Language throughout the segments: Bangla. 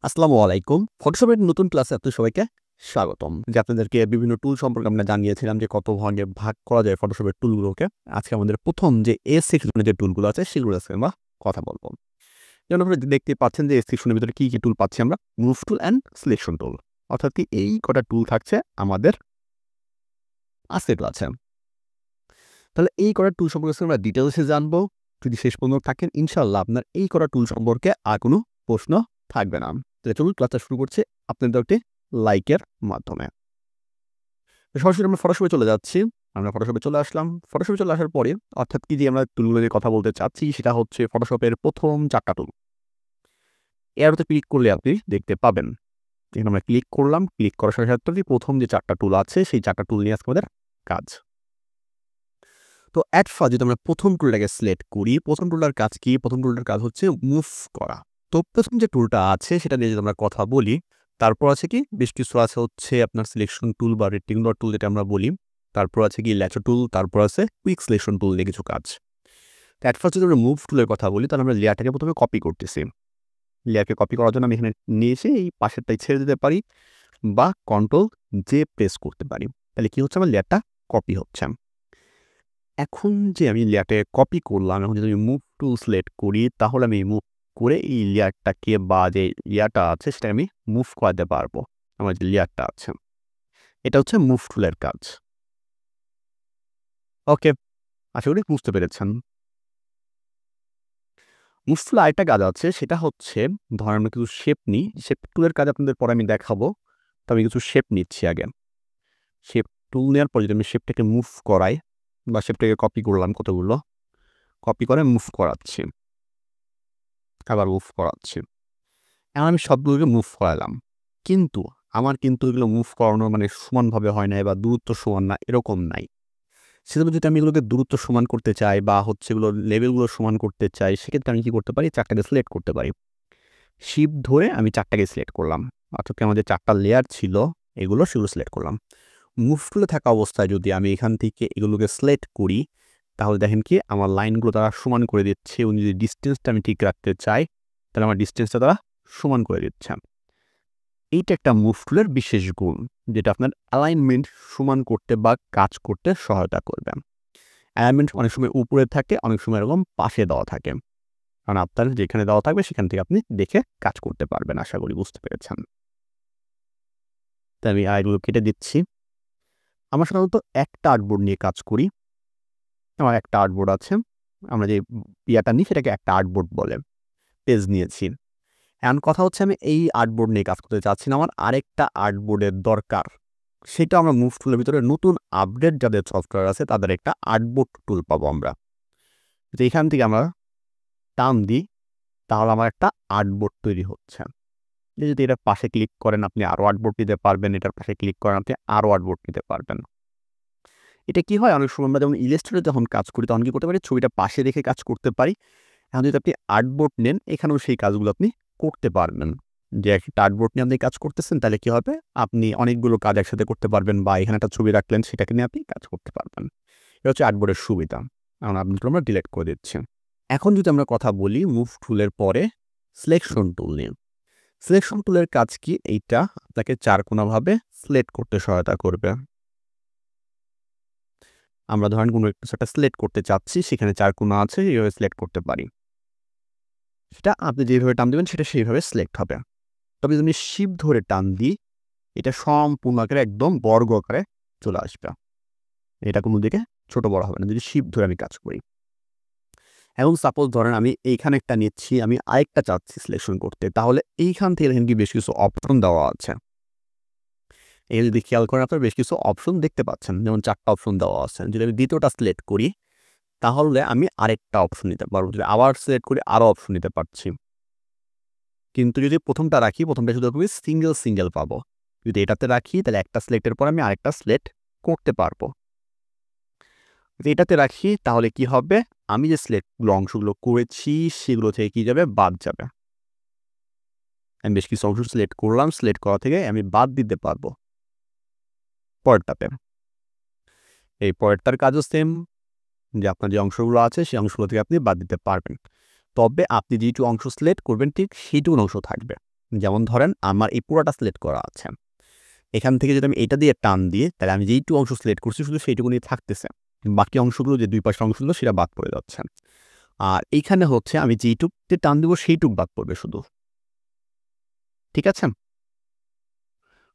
আসসালামু আলাইকুম। ফটোশপের নতুন ক্লাসে আপনাদের সবাইকে স্বাগতম। যে আপনাদেরকে বিভিন্ন টুল সম্পর্কে আমরা জানিয়েছিলাম যে কত ভাগে ভাগ করা যায় ফটোশপের টুলগুলোকে। আজকে আমাদের প্রথম যে এ সেকশনে যে টুলগুলো আছে সেগুলো আজকে আমরা কথা বলব। যেমন আপনারা দেখতে পাচ্ছেন যে এ সেকশনের ভিতরে কি টুল পাচ্ছি আমরা? Move tool and selection tool. অর্থাৎ কি এই কটা টুল থাকছে আমাদের আজকের ক্লাসে। তাহলে এই কটা টুল সম্পর্কে আমরা ডিটেইলসে জানবো। যদি শেষ পর্যন্ত থাকেন ইনশাআল্লাহ আপনার এই কটা টুল সম্পর্কে আর কোনো প্রশ্ন থাকবে না। তাহলে চলুন ক্লাসটা শুরু করছি আপনাদের একটি লাইকের মাধ্যমে। সরাসরি আমরা ফটোশপে চলে যাচ্ছি। আমরা ফটোশপে চলে আসলাম। ফটোশপে চলে আসার পরে অর্থাৎ কি যে আমরা টুলগুলো নিয়ে কথা বলতে চাচ্ছি সেটা হচ্ছে ফটোশপের প্রথম ৪ টা টুল। এরোতে ক্লিক করলে আপনি দেখতে পাবেন। এখানে আমরা ক্লিক করলাম। ক্লিক করার সাথে সাথে প্রথম যে ৪ টা টুল আছে সেই ৪ টা টুল নিয়ে আজকে আমাদের কাজ। তো এট ফার্স্ট যদি আমরা প্রথম টুলটাকে সিলেক্ট করি, প্রথম টুলটার কাজ কি? প্রথম টুলটার কাজ হচ্ছে মুভ করা। তো প্রথম যে টুলটা আছে সেটা নিয়ে যদি আমরা কথা বলি, তারপর আছে কি বেশ কিছু আছে হচ্ছে আপনার সিলেকশন টুল বা রেক্টেঙ্গুলার টুল যেটা আমরা বলি। তারপর আছে কি ল্যাচো টুল, তারপর আছে কুইক সিলেকশন টুল নিয়ে কিছু কাজ। তো এট ফার্স্ট যদি আমরা মুভ টুলের কথা বলি তাহলে আমরা লেয়ারটাকে প্রথমে কপি করতেছি। লেয়ারকে কপি করার জন্য আমি এখানে নিয়ে এসে এই পাশেরটাই ছেড়ে দিতে পারি বা কন্ট্রোল জে প্রেস করতে পারি। তাহলে কি হচ্ছে আমার লেয়ারটা কপি হচ্ছে। এখন যে আমি লেয়ারটাকে কপি করলাম, এখন যদি আমি মুভ টুল সিলেক্ট করি তাহলে আমি মুভ করে এই লেয়ারটাকে বা যে লেয়ারটা আছে সেটা আমি মুভ করাতে পারবো। আমার যে লেয়ারটা আছে এটা হচ্ছে মুভ টুলের কাজ। ওকে, আশা করি বুঝতে পেরেছেন। মুভ টুলে আরেকটা কাজ আছে সেটা হচ্ছে ধরেন আমরা কিছু শেপ নিই। শেপ টুলের কাজ আপনাদের পরে আমি দেখাবো। তো আমি কিছু শেপ নিচ্ছি আগে। শেপ টুল নেওয়ার পর যদি আমি শেপটাকে মুভ করাই বা শেপটাকে কপি করলাম কতগুলো, কপি করে মুভ করাচ্ছি, আবার মুভ করাচ্ছি। এখন আমি সবগুলোকে মুভ করালাম। কিন্তু আমার কিন্তু এগুলো মুভ করানো মানে সমানভাবে হয় নাই বা দূরত্ব সমান না এরকম নাই। সেজন্য যদি আমি এগুলোকে দূরত্ব সমান করতে চাই বা হচ্ছে এগুলোর লেভেলগুলো সমান করতে চাই সেক্ষেত্রে আমি কি করতে পারি? ৪ টাকে সিলেক্ট করতে পারি। শিফট ধরে আমি ৪ টাকে সিলেক্ট করলাম। অর্থাৎ আমার যে ৪ টা লেয়ার ছিল সেগুলো সিলেক্ট করলাম। মুভ টুলে থাকা অবস্থায় যদি আমি এখান থেকে এগুলোকে সিলেক্ট করি তাহলে দেখেন কি আমার লাইনগুলো তারা সমান করে দিচ্ছে এবং যদি ডিসটেন্সটা আমি ঠিক রাখতে চাই তাহলে আমার ডিসটেন্সটা তারা সমান করে দিচ্ছে। এইটা একটা মুভ টুলের বিশেষ গুণ যেটা আপনার অ্যালাইনমেন্ট সমান করতে বা কাজ করতে সহায়তা করবে। অ্যালাইনমেন্ট অনেক সময় উপরে থাকে, অনেক সময় এরকম পাশে দেওয়া থাকে। কারণ আপনার যেখানে দেওয়া থাকবে সেখান থেকে আপনি দেখে কাজ করতে পারবেন। আশা করি বুঝতে পেরেছেন। তাই আমি এগুলো কেটে দিচ্ছি। আমরা সাধারণত একটা আর্টবোর্ড নিয়ে কাজ করি। আমার একটা আর্টবোর্ড আছে। আমরা যে ইয়াটা নিই সেটাকে একটা আর্টবোর্ড বলে। পেজ নিয়েছি। এখন কথা হচ্ছে আমি এই আর্টবোর্ড নিয়ে কাজ করতে চাচ্ছি না, আমার আরেকটা আর্টবোর্ডের দরকার। সেটা আমরা মুভ টুলের ভিতরে নতুন আপডেট যাদের সফটওয়্যার আছে তাদের একটা আর্টবোর্ড টুল পাবো আমরা। যে এখান থেকে আমরা টান দিই তাহলে আমার একটা আর্টবোর্ড তৈরি হচ্ছে। যদি এটার পাশে ক্লিক করেন আপনি আরও আর্টবোর্ড নিতে পারবেন, এটার পাশে ক্লিক করেন আপনি আরও আর্টবোর্ড নিতে পারবেন। এটা কি হয় অনেক সময় আমরা যেমন ইলাস্ট্রেটরে যখন কাজ করি তখন কি করতে পারি? ছবিটা পাশে রেখে কাজ করতে পারি। এখন যদি আপনি আর্টবোর্ড নেন এখানেও সেই কাজগুলো আপনি করতে পারবেন। যে একটা আর্টবোর্ড নিয়ে আপনি কাজ করতেছেন তাহলে কি হবে? আপনি অনেকগুলো কাজ একসাথে করতে পারবেন বা এখানে একটা ছবি রাখলেন সেটাকে নিয়ে আপনি কাজ করতে পারবেন। এটা হচ্ছে আর্টবোর্ডের সুবিধা। এখন আমরা ডিলিট করে দিচ্ছি। এখন যদি আমরা কথা বলি মুভ টুলের পরে সিলেকশন টুল নিয়ে। সিলেকশন টুলের কাজ কি? এইটা আপনাকে চারকোনাভাবে সিলেক্ট করতে সহায়তা করবে। আমরা ধরেন কোনো কিছু একটা সিলেক্ট করতে চাচ্ছি, সেখানে ৪ কোণা আছে, এইভাবে সিলেক্ট করতে পারি। সেটা আপনি যেভাবে টান দিবেন সেটা সেইভাবে সিলেক্ট হবে। তবে যদি আমি শিফট ধরে টান দিই, এটা সম্পূর্ণ আকারে একদম বর্গ আকারে চলে আসবে। এটা কোনো দিকে ছোট বড় হবে না যদি শিফট ধরে আমি কাজ করি। এখন সাপোজ ধরেন আমি এইখানে একটা নিচ্ছি, আমি আরেকটা চাচ্ছি সিলেকশন করতে। তাহলে এইখান থেকে দেখেন কি বেশ কিছু অপশন দেওয়া আছে। এই যদি খেয়াল করেন আপনারা বেশ কিছু অপশন দেখতে পাচ্ছেন। যেমন ৪ টা অপশন দেওয়া আছে। যদি আমি দ্বিতীয়টা সিলেক্ট করি তাহলে আমি আরেকটা অপশন নিতে পারবো। যদি আবার সিলেক্ট করি আরও অপশন নিতে পারছি। কিন্তু যদি প্রথমটা রাখি, প্রথমটা শুধু আমি সিঙ্গেল পাবো। যদি এটাতে রাখি তাহলে একটা সিলেক্টের পর আমি আরেকটা সিলেক্ট করতে পারবো। যদি এটাতে রাখি তাহলে কি হবে? আমি যে অংশগুলো করেছি সেগুলো থেকে কি যাবে? বাদ যাবে। আমি বেশ কিছু অংশ সিলেক্ট করলাম, সিলেক্ট করা থেকে আমি বাদ দিতে পারবো পরেরটাতে। এই পরেরটার কাজও সেম, যে আপনার যে অংশগুলো আছে সেই অংশগুলো থেকে আপনি বাদ দিতে পারবেন। তবে আপনি যেটুকু অংশ সিলেক্ট করবেন ঠিক সেইটুকু অংশ থাকবে। যেমন ধরেন আমার এই পুরোটা সিলেক্ট করা আছে, এখান থেকে যদি আমি এটা দিয়ে টান দিই তাহলে আমি যেইটুকু অংশ সিলেক্ট করছি শুধু সেইটুকুনি থাকতেছে, বাকি অংশগুলো যে দুই পাশের অংশগুলো সেটা বাদ পড়ে যাচ্ছে। আর এইখানে হচ্ছে আমি যেইটুকতে টান দিব সেইটুক বাদ পড়বে শুধু, ঠিক আছে?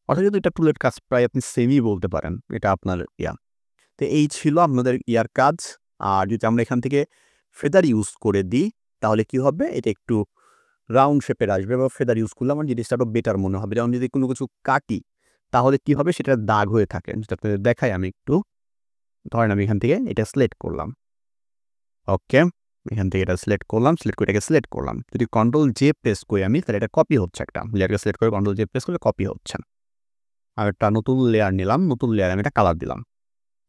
অর্থাৎ কিন্তু এটা টুলের কাজ প্রায় আপনি সেমই বলতে পারেন, এটা আপনার তো এই ছিল আপনাদের ইয়ার কাজ। আর যদি আমরা এখান থেকে ফেদার ইউজ করে দিই তাহলে কি হবে, এটা একটু রাউন্ড শেপের আসবে, বা ফেদার ইউজ করলে আমার জিনিসটা আরও বেটার মনে হবে। যেমন যদি কোনো কিছু কাটি তাহলে কি হবে, সেটা দাগ হয়ে থাকে, যেটা আপনাদের দেখাই আমি একটু। ধরেন আমি এখান থেকে এটা সিলেক্ট করলাম, ওকে, এখান থেকে এটা সিলেক্ট করলাম, সিলেক্ট করে এটাকে সিলেক্ট করলাম। যদি কন্ট্রোল জে প্রেস করি আমি তাহলে এটা কপি হচ্ছে, একটা লেয়ারকে সিলেক্ট করে কন্ট্রোল জে প্রেস করলে কপি হচ্ছে। আর একটা নতুন লেয়ার নিলাম, নতুন লেয়ারে আমি এটা কালার দিলাম,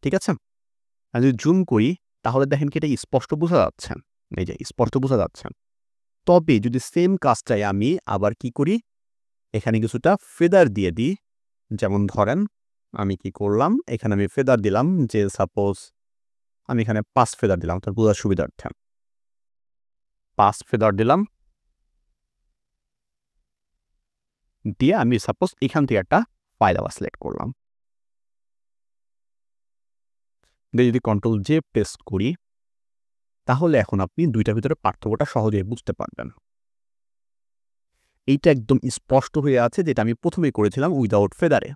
ঠিক আছে? আর যদি জুম করি তাহলে দেখেন কি এটা স্পষ্ট বোঝা যাচ্ছে, এই যে স্পষ্ট বোঝা যাচ্ছে। তবে যদি সেম কাজটাই আমি আবার কি করি, এখানে কিছুটা ফেদার দিয়ে দিই, যেমন ধরেন আমি কি করলাম, এখানে আমি ফেদার দিলাম, যে সাপোজ আমি এখানে 5 ফেদার দিলাম তার বোঝার সুবিধার্থে, 5 ফেদার দিলাম, দিয়ে আমি সাপোজ এখান থেকে একটা ফাইল আবার সিলেক্ট করলাম, দিয়ে যদি কন্ট্রোল জে প্রেস করি তাহলে এখন আপনি দুইটার ভিতরে পার্থক্যটা সহজেই বুঝতে পারবেন। এইটা একদম স্পষ্ট হয়ে আছে, যেটা আমি প্রথমেই করেছিলাম উইদাউট ফেদারে।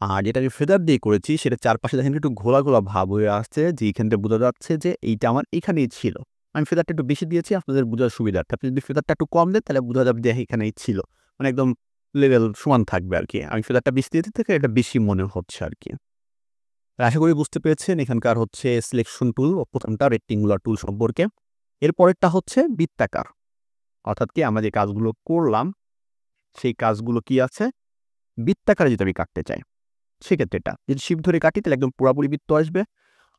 আর যেটা আমি ফেদার দিয়ে করেছি সেটা চারপাশে দেখেন একটু ঘোলা ঘোলা ভাব হয়ে আসছে, যে এইখানটা বোঝা যাচ্ছে যে এইটা আমার এখানেই ছিল। আমি ফেদারটা একটু বেশি দিয়েছি আপনাদের বোঝার সুবিধার্থে। আপনি যদি ফেদারটা একটু কম দেন তাহলে বোঝা যাবে যে এখানেই ছিল, মানে একদম লেভেল সমান থাকবে আর কি। আমি ফেদারটা বেশি দিয়েছি থেকে এটা বেশি মনে হচ্ছে আর কি। আশা করি বুঝতে পেরেছেন এখানকার হচ্ছে সিলেকশন টুল, প্রথমটা রেক্টেঙ্গুলার টুল সম্পর্কে। এরপরেরটা হচ্ছে বৃত্তাকার, অর্থাৎ কি আমরা যে কাজগুলো করলাম সেই কাজগুলো কি আছে বৃত্তাকারে যদি আমি কাটতে চাই, সেক্ষেত্রে এটা যদি শিপ ধরে কাটি তাহলে একদম পুরাপুরি বৃত্ত আসবে,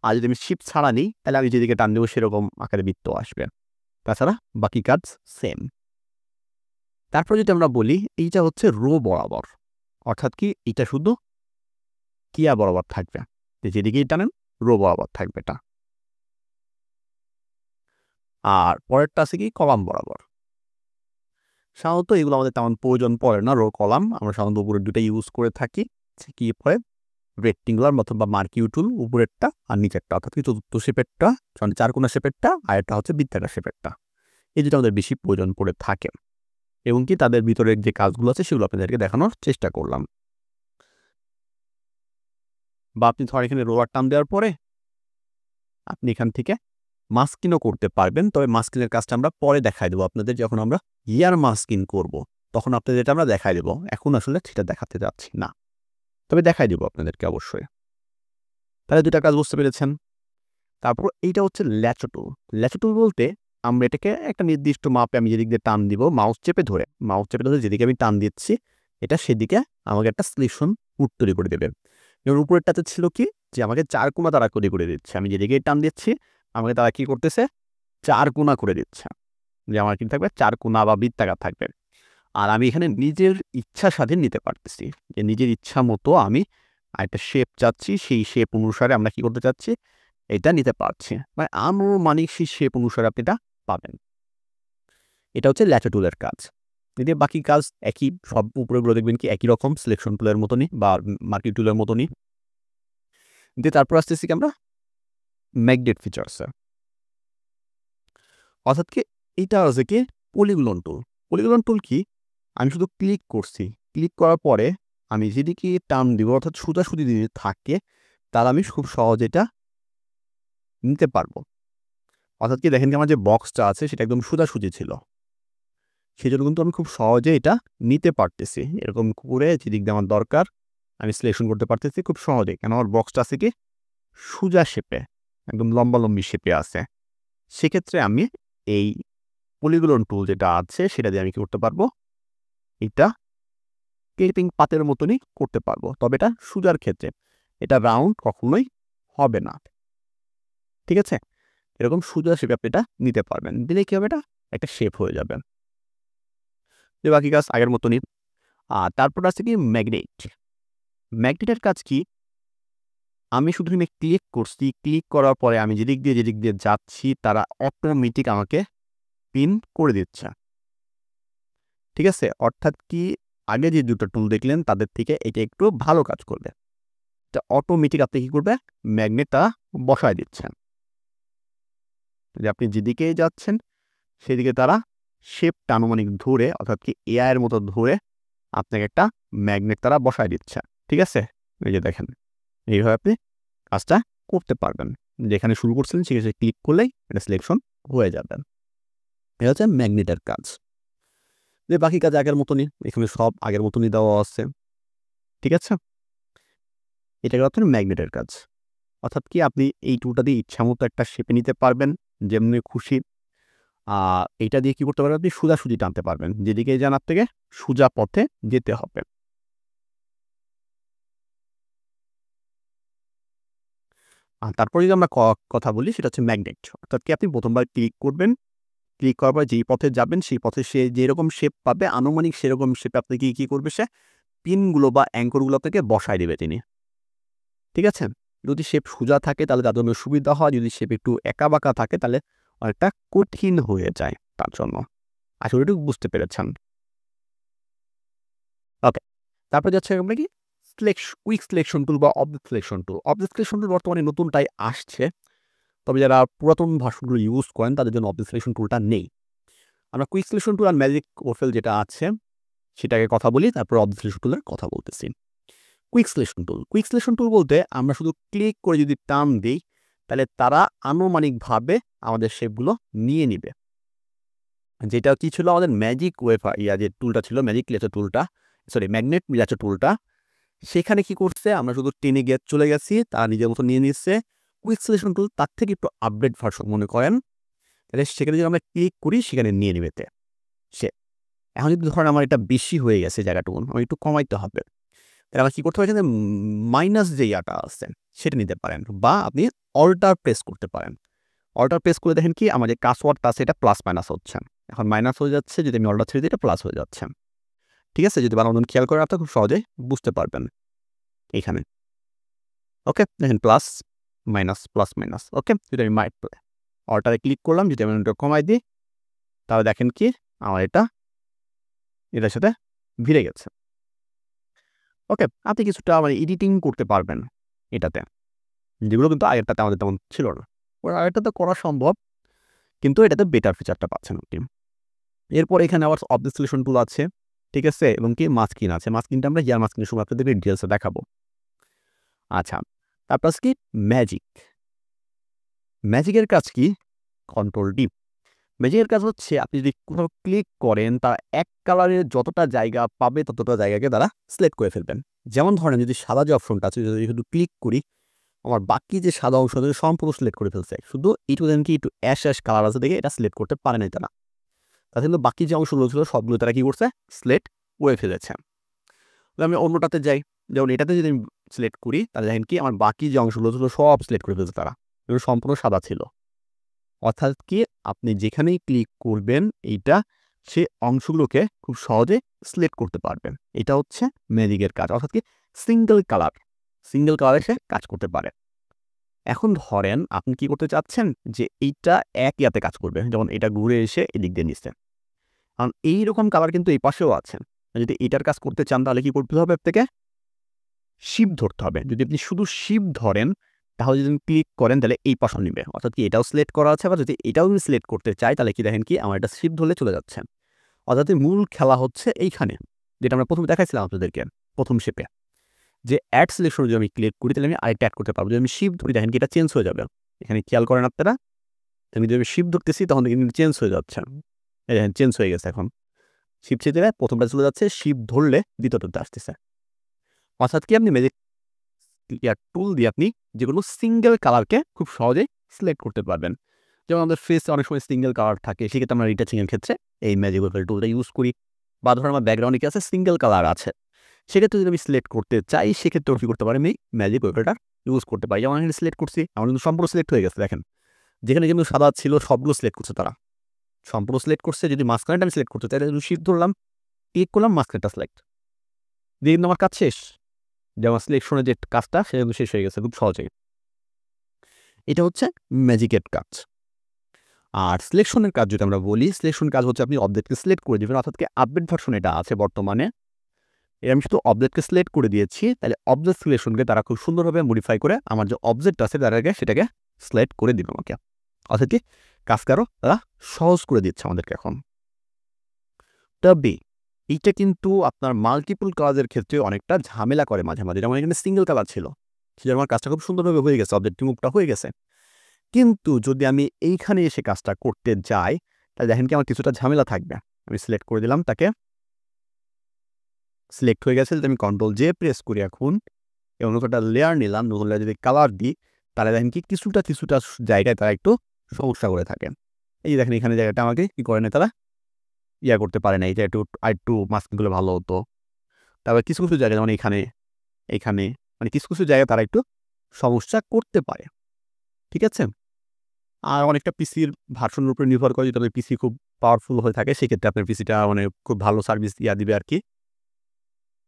আর যদি আমি শিপ ছাড়া নিই তাহলে আমি যেদিকে টান দেবো সেরকম আকারে বৃত্ত আসবে। তাছাড়া বাকি কাজ সেম। তারপর যদি আমরা বলি এইটা হচ্ছে রো বরাবর, অর্থাৎ কি এটা শুধু কিয়া বরাবর থাকবে, যেদিকেই টানেন রো বরাবর থাকবে এটা। আর পরেরটা আছে কি কলাম বরাবর। সাধারণত এগুলো আমাদের তেমন প্রয়োজন পড়ে না, রো কলাম আমরা সাধারণত উপরের দুটা ইউজ করে থাকি। কি পরে রেক্টেঙ্গুলার অথবা মার্কিউ টুল উপরেরটা আর নিচেরটা, অর্থাৎ কি চতুর্থ শেপেরটা, চারকোনা শেপেরটা, আর একটা হচ্ছে বৃত্তাকার শেপেরটা। এই যেটা আমাদের বেশি প্রয়োজন পড়ে থাকে, এবং কি তাদের ভিতরের যে কাজগুলো আছে সেগুলো আপনাদেরকে দেখানোর চেষ্টা করলাম। বা আপনি ধর এখানে রোলার টান দেওয়ার পরে আপনি এখান থেকে মাস্কিনও করতে পারবেন, তবে মাস্কিনের কাজটা আমরা পরে দেখাই দেবো আপনাদের, যখন আমরা ইয়ার মাস্কিন করব তখন আপনাদের এটা আমরা দেখাই দেবো। এখন আসলে সেটা দেখাতে যাচ্ছি না, তবে দেখাই দেবো আপনাদেরকে অবশ্যই। তাহলে দুটা কাজ বুঝতে পেরেছেন। তারপর এইটা হচ্ছে ল্যাচো টুল। ল্যাচো টুল বলতে আমরা এটাকে একটা নির্দিষ্ট মাপে আমি যেদিক দিয়ে টান দিব, মাউস চেপে ধরে যেদিকে আমি টান দিচ্ছি এটা সেদিকে আমাকে একটা সিলেকশন পুট তৈরি করে দেবে। যেমন উপরেরটাতে ছিল কি, যে আমাকে 4 কোণা তারা করে দিচ্ছে, আমি যেদিকে টান দিচ্ছি আমাকে তারা কি করতেছে 4 কোণা করে দিচ্ছে, যে আমার কি থাকবে 4 কোণা বা বৃত্তাকার থাকবে। আর আমি এখানে নিজের ইচ্ছা স্বাধীন নিতে পারতেছি, যে নিজের ইচ্ছা মতো আমি একটা শেপ চাচ্ছি, সেই শেপ অনুসারে আমরা কি করতে চাচ্ছি এটা নিতে পারছি, মানে আনুমানিক সেই শেপ অনুসারে আপনি এটা পাবেন। এটা হচ্ছে ল্যাচো টুলের কাজ। যদি বাকি কাজ একই, সব উপরেগুলো দেখবেন কি একই রকম সিলেকশন টুলের মতনই বা মার্কিং টুলের মতনই। দিয়ে তারপর আসতেছি কি আমরা ম্যাগনেট ফিচার্সে, অর্থাৎ কি এইটা হচ্ছে কি পলিগন টুল। পলিগন টুল কি, আমি শুধু ক্লিক করছি, ক্লিক করার পরে আমি যেদিকে টান দিব অর্থাৎ সোজাসুজি যদি থাকে তাহলে আমি খুব সহজে এটা নিতে পারবো। অর্থাৎ কি দেখেন কি আমার যে বক্সটা আছে সেটা একদম সোজাসুজি ছিল, সেই জন্য কিন্তু আমি খুব সহজে এটা নিতে পারতেছি। এরকম করে যেদিক দিয়ে আমার দরকার আমি সিলেকশন করতে পারতেছি খুব সহজেই, কেন আমার বক্সটা আছে কি সোজা শেপে, একদম লম্বালম্বি শেপে আছে। সেক্ষেত্রে আমি এই পলিগন টুল যেটা আছে সেটা দিয়ে আমি কি করতে পারবো, এটা স্কেপিং পাতের মতনই করতে পারবো, তবে এটা সোজার ক্ষেত্রে, এটা রাউন্ড কখনোই হবে না, ঠিক আছে? এরকম সোজা শেপে আপনি এটা নিতে পারবেন, দিলে কি হবে এটা একটা শেপ হয়ে যাবে। যে বাকি কাজ আগের মতনই। আর তারপর আছে কি ম্যাগনেট। ম্যাগনেটের কাজ কি, আমি শুধু ক্লিক করছি, ক্লিক করার পরে আমি যেদিক দিয়ে যাচ্ছি তারা অটোমেটিক আমাকে পিন করে দিচ্ছে। ঠিক আছে? অর্থাৎ কি আগে যে দুটো টুল দেখলেন তাদের থেকে এটা একটু ভালো কাজ করবে। এটা অটোমেটিক আপনি কি করবে? ম্যাগনেটটা বসায় দিচ্ছেন। যে আপনি যেদিকেই যাচ্ছেন সেদিকে তারা শেপটা আনুমানিক ধরে অর্থাৎ কি এআই এর মতো ধরে আপনাকে একটা ম্যাগনেট তারা বসায় দিচ্ছে। ঠিক আছে? এই যে দেখেন। এইভাবে আপনি কাজটা করতে পারবেন। যেখানে শুরু করছিলেন সেখানে ক্লিক করলেই এটা সিলেকশন হয়ে যাবে। এটা হচ্ছে ম্যাগনেটের কাজ। যে বাকি কাজ আগের মতনই। এখানে সব আগের মতনই দেওয়া আছে। ঠিক আছে? এটা গেল আপনার ম্যাগনেটের কাজ। অর্থাৎ কি আপনি এই টুলটা দিয়ে ইচ্ছামতো একটা শেপে নিতে পারবেন যেমনি খুশি। এইটা দিয়ে কি করতে পারবেন? আপনি সোজাসুজি টানতে পারবেন। যেদিকেই যান আপনাকে সোজা পথে যেতে হবে। তারপরে যদি আমরা কথা বলি সেটা হচ্ছে ম্যাগনেট। অর্থাৎ কি আপনি ১ম বার ক্লিক করবেন। ক্লিক করার পর যেই পথে যাবেন সেই পথে সে যেরকম শেপ পাবে আনুমানিক সেরকম শেপে আপনাকে কি করবে সে? পিনগুলো বা অ্যাঙ্করগুলো আপনাকে বসায় দিবে তিনি। ঠিক আছে? যদি শেপ সোজা থাকে তাহলে তার জন্য সুবিধা হয়। যদি শেপ একটু এঁকা-বাঁকা থাকে তাহলে অনেকটা কঠিন হয়ে যায় তার জন্য। আশা করি এটুকু বুঝতে পেরেছেন। ওকে। তারপরে যাচ্ছে আমরা কি? কুইক সিলেকশন টুল বা object selection tool. Object selection tool বর্তমানে নতুনটাই আসছে। তবে যারা পুরাতন ভার্সনগুলো ইউজ করেন তাদের জন্য অবজেক্ট সিলেকশন টুলটা নেই। আমরা কুইক সিলেকশন টুল আর ম্যাজিক ওরফেল যেটা আছে সেটাকে কথা বলি, তারপর অবজেক্ট সিলেকশন টুলের কথা বলতেছি। Quick selection tool. Quick selection tool বলতে আমরা শুধু ক্লিক করে যদি টান দেই, তাহলে তারা আনুমানিকভাবে আমাদের শেপগুলো নিয়ে নিবে। যেটা কি ছিল আমাদের ম্যাজিক যে টুলটা ছিল ম্যাজিক লেচার টুলটা, ম্যাগনেট লেচার টুলটা, সেখানে কি করছে আমরা শুধু টেনে গিয়ে চলে গেছি, তারা নিজের মতো নিয়ে নিচ্ছে। কুইক সিলেকশন টুল তার থেকে একটু আপডেট ভার্সন মনে করেন। তাহলে সেখানে যদি আমরা ক্লিক করি সেখানে নিয়ে নিবে সে। এখন যদি ধরেন আমার এটা বেশি হয়ে গেছে জায়গাটুকু, আমার একটু কমাইতে হবে। তাহলে আমরা কি করতে পারি যে মাইনাস যে ইয়াটা আছে সেটা নিতে পারেন বা আপনি অল্টার প্রেস করতে পারেন। অল্টার প্রেস করে দেখেন কি আমার যে কাজওয়ার্ডটা আছে এটা প্লাস মাইনাস হচ্ছে। এখন মাইনাস হয়ে যাচ্ছে, যদি আমি অল্টার ছেড়ে দিই এটা প্লাস হয়ে যাচ্ছে। ঠিক আছে? যদি বানানোর খেয়াল করে আপনি খুব সহজেই বুঝতে পারবেন এইখানে। ওকে? দেখেন প্লাস, মাইনাস, প্লাস, মাইনাস। ওকে? যদি আমি অল্টারে ক্লিক করলাম, যদি আমি এটা কমাই দিই তাহলে দেখেন কি আমার এটার সাথে ভিড়ে গেছে। ওকে? আপনি কিছুটা এডিটিং করতে পারবেন এটাতে। যেগুলো কিন্তু আগেরটাতে আমাদের তেমন ছিল না। আগেরটাতে করা সম্ভব, কিন্তু এটাতে বেটার ফিচারটা পাচ্ছেন আপনি। এরপর এখানে আবার অবজেক্ট সিলেকশন টুল আছে। ঠিক আছে? এবং কি মাস্কিন আছে। মাস্কিনটা আমরা হেয়ার মাস্কিনের সময় আপনাদেরকে ডিটেইলসে দেখাবো। আচ্ছা, তারপর আছে কি ম্যাজিক। ম্যাজিকের কাজ কি? Control D. ম্যাজিকের কাজ হচ্ছে আপনি যদি কোথাও ক্লিক করেন তারা এক কালারের যতটা জায়গা পাবে ততটা জায়গাকে তারা সিলেক্ট করে ফেলবেন। যেমন ধরেন যদি সাদা যে অপশনটা আছে যদি শুধু ক্লিক করি, আমার বাকি যে সাদা অংশ আছে সম্পূর্ণ সিলেক্ট করে ফেলছে। শুধু একটু দেন কি একটু অ্যাশ কালার আছে দেখে এটা সিলেক্ট করতে পারে নাই তারা। তাতে কিন্তু বাকি যে অংশগুলো ছিল সবগুলো তারা কি করছে? সিলেক্ট করে ফেলেছে। আমি অন্যটাতে যাই, যেমন এটাতে যদি আমি সিলেক্ট করি তাহলে দেখেন কি আমার বাকি যে অংশগুলো ছিল সব সিলেক্ট করে ফেলছে তারা। এগুলো সম্পূর্ণ সাদা ছিল। অর্থাৎ কি আপনি যেখানেই ক্লিক করবেন এইটা সে অংশগুলোকে খুব সহজে সিলেক্ট করতে পারবেন। এটা হচ্ছে ম্যাজিকের কাজ। অর্থাৎ কি সিঙ্গেল কালারে সে কাজ করতে পারে। এখন ধরেন আপনি কি করতে চাচ্ছেন যে এইটা এক ইয়াতে কাজ করবে, যেমন এটা ঘুরে এসে এদিক দিয়ে নিচ্ছে। কারণ এইরকম কালার কিন্তু এই পাশেও আছে। যদি এটার কাজ করতে চান তাহলে কি করতে হবে আপনাকে? শিফট ধরতে হবে। যদি আপনি শুধু শিফট ধরেন তাহলে যদি ক্লিক করেন তাহলে এই পাশেও নিবে। অর্থাৎ কি এটাও সিলেক্ট করা আছে, আবার যদি এটাও আমি সিলেক্ট করতে চাই তাহলে কি দেখেন কি আমার এটা শিফট ধরলে চলে যাচ্ছে। অর্থাৎ মূল খেলা হচ্ছে এইখানে, যেটা আমরা প্রথমে দেখাইছিলাম আপনাদেরকে প্রথম শেপে, যে অ্যাড সিলেকশনে যদি আমি ক্লিক করি তাহলে আমি আরেকটা অ্যাড করতে পারবো। যদি আমি শিফট ধরি দেখেন কি এটা চেঞ্জ হয়ে যাবে। এখানে খেয়াল করেন আপনারা, আমি যদি শিফট ধরতেছি তখন কিন্তু চেঞ্জ হয়ে যাচ্ছে। এই দেখেন চেঞ্জ হয়ে গেছে এখন। শিফট ছেড়ে দিলে প্রথমটা চলে যাচ্ছে, শিফট ধরলে দ্বিতীয়টাতে আসতেছে। অর্থাৎ কি আপনি ম্যাজিক টুল দিয়ে আপনি যেগুলো সিঙ্গেল কালারকে খুব সহজেই সিলেক্ট করতে পারবেন। যেমন আমাদের ফেসে অনেক সময় সিঙ্গেল কালার থাকে, সেক্ষেত্রে আমরা রিটাচিংয়ের ক্ষেত্রে এই ম্যাজিক ওয়েফার টুলটা ইউজ করি। বা ধরুন আমার ব্যাকগ্রাউন্ডে কি আছে সিঙ্গেল কালার আছে, সেক্ষেত্রে যদি আমি সিলেক্ট করতে চাই সেক্ষেত্রেও কি করতে পারি আমি ম্যাজিক ওয়েফারটা ইউজ করতে পারি। যেমন এখানে সিলেক্ট করছি, আমার কিন্তু সম্পূর্ণ সিলেক্ট হয়ে গেছে দেখেন। যেখানে কিন্তু সাদা ছিল সবগুলো সিলেক্ট করছে তারা, সম্পূর্ণ সিলেক্ট করছে। যদি মাঝখানেটা আমি সিলেক্ট করতে চাই তাহলে শিফট ধরলাম, ক্লিক করলাম, মাঝখানেটা সিলেক্ট দিয়ে কিন্তু আমার কাজ শেষ। যেমন সিলেকশনের যে কাজটা সেটা কিন্তু শেষ হয়ে গেছে খুব সহজেই। এটা হচ্ছে ম্যাজিকের কাজ। আর সিলেকশনের কাজ যদি আমরা বলি, সিলেকশন কাজ হচ্ছে আপনি অবজেক্টকে সিলেক্ট করে দিবেন, অর্থাৎ কি আপডেট ভার্সন এটা আছে বর্তমানে। আমি শুধু অবজেক্টকে সিলেক্ট করে দিয়েছি, তাহলে অবজেক্ট সিলেকশনকে তারা খুব সুন্দরভাবে মডিফাই করে আমার যে অবজেক্ট আছে তাদেরকে সেটাকে সিলেক্ট করে দিবে আমাকে, অর্থাৎ কি কাজকে আরও তারা সহজ করে দিচ্ছে আমাদেরকে এখন। তবে এইটা কিন্তু আপনার মাল্টিপল কাজের ক্ষেত্রে অনেকটা ঝামেলা করে মাঝে মাঝে। যেমন এখানে সিঙ্গেল কালার ছিল, সেটা আমার কাজটা খুব সুন্দরভাবে হয়ে গেছে, অবজেক্টিভ মুভটা হয়ে গেছে। কিন্তু যদি আমি এইখানে এসে কাজটা করতে যাই, তাহলে দেখেন কি আমার কিছুটা ঝামেলা থাকবে। আমি সিলেক্ট করে দিলাম, তাকে সিলেক্ট হয়ে গেছে। যদি আমি কন্ট্রোল জে প্রেস করি এখন এবং নতুন একটা লেয়ার নিলাম, নতুন লেয়ার যদি কালার দিই, তাহলে দেখেন কি কিছুটা জায়গায় তারা একটু সমস্যা করে থাকে। এই যে দেখেন এখানে জায়গাটা আমাকে কি করে না, তারা করতে পারে না। এটা একটু মাস্কগুলো ভালো হতো। তারপর কিছু জায়গায় যেমন এইখানে মানে কিছু জায়গায় তারা একটু সমস্যা করতে পারে। ঠিক আছে? আর অনেকটা পিসির ভার্সনের উপরে নির্ভর করে। যদি আপনার পিসি খুব পাওয়ারফুল হয়ে থাকে, সেক্ষেত্রে আপনার পিসিটা মানে খুব ভালো সার্ভিস দিবে আরকি।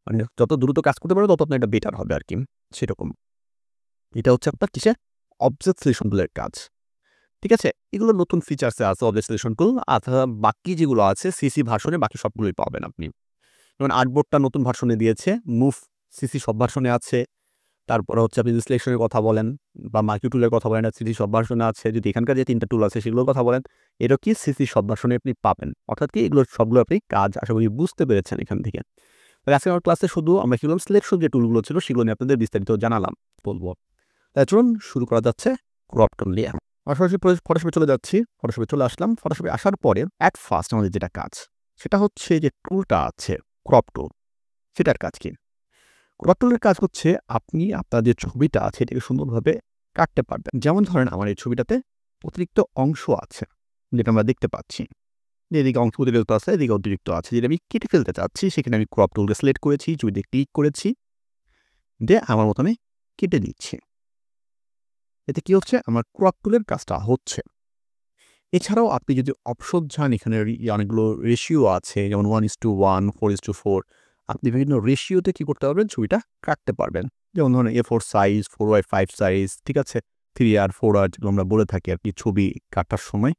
মানে যত দ্রুত কাজ করতে পারবে তত আপনার এটা বেটার হবে আরকি, সেরকম। এটা হচ্ছে আপনার কিসের? অবজেক্ট সিলেকশন টুলের কাজ। ঠিক আছে? এগুলো নতুন ফিচার্সে আছে অবজেক্ট সিলেকশন টুল। বাকি যেগুলো আছে সিসি ভার্সনে বাকি সবগুলোই পাবেন আপনি। যেমন আর্টবোর্ডটা নতুন ভার্সনে দিয়েছে, মুভ সিসি সব ভার্সনে আছে। তারপরে হচ্ছে আপনি যদি সিলেকশনের কথা বলেন বা মাল্টি টুলের কথা বলেন, সিসি সব ভার্সনে আছে। যদি এখানকার যে ৩টা টুল আছে সেগুলোর কথা বলেন, এটাও কি সিসি সব ভার্সনে আপনি পাবেন। অর্থাৎ কি এগুলো সবগুলো আপনি কাজ আশা করি বুঝতে পেরেছেন এখান থেকে। তাহলে আজকে আমার ক্লাসে শুধু আমরা কি বললাম, সিলেকশন যে টুলগুলো ছিল সেগুলো নিয়ে আপনাদের বিস্তারিত জানালাম, বলবো। তাই চলুন শুরু করা যাচ্ছে ক্রপ টুল নিয়ে। আমরা সরাসরি ফটোশপে চলে যাচ্ছি। ফটোশপে চলে আসলাম। ফটোশপে আসার পরে অ্যাট ফার্স্ট আমাদের যেটা কাজ, সেটা হচ্ছে যে টুলটা আছে ক্রপ টুল, সেটার কাজ কি? ক্রপ টুলের কাজ হচ্ছে আপনি আপনার যে ছবিটা আছে এটাকে সুন্দরভাবে কাটতে পারবেন। যেমন ধরেন আমার এই ছবিটাতে অতিরিক্ত অংশ আছে, যেটা আমরা দেখতে পাচ্ছি। এদিকে অংশ অতিরিক্ত আছে, এদিকে অতিরিক্ত আছে, যেটা আমি কেটে ফেলতে চাচ্ছি। সেখানে আমি ক্রপ টুলকে সিলেক্ট করেছি, ছবিতে ক্লিক করেছি, দিয়ে আমার মতো আমি কেটে দিচ্ছি। এতে কি হচ্ছে? আমার ক্রপ টুলের কাজটা হচ্ছে। এছাড়াও আপনি যদি অপশন চান, এখানে অনেকগুলো রেশিও আছে, যেমন 1:1, 4:4। আপনি বিভিন্ন রেশিওতে কি করতে পারবেন? ছবিটা কাটতে পারবেন। যেমন ধরেন A4 সাইজ, 4:5 সাইজ, ঠিক আছে? 3R, 4R যেগুলো আমরা বলে থাকি আরকি ছবি কাটার সময়,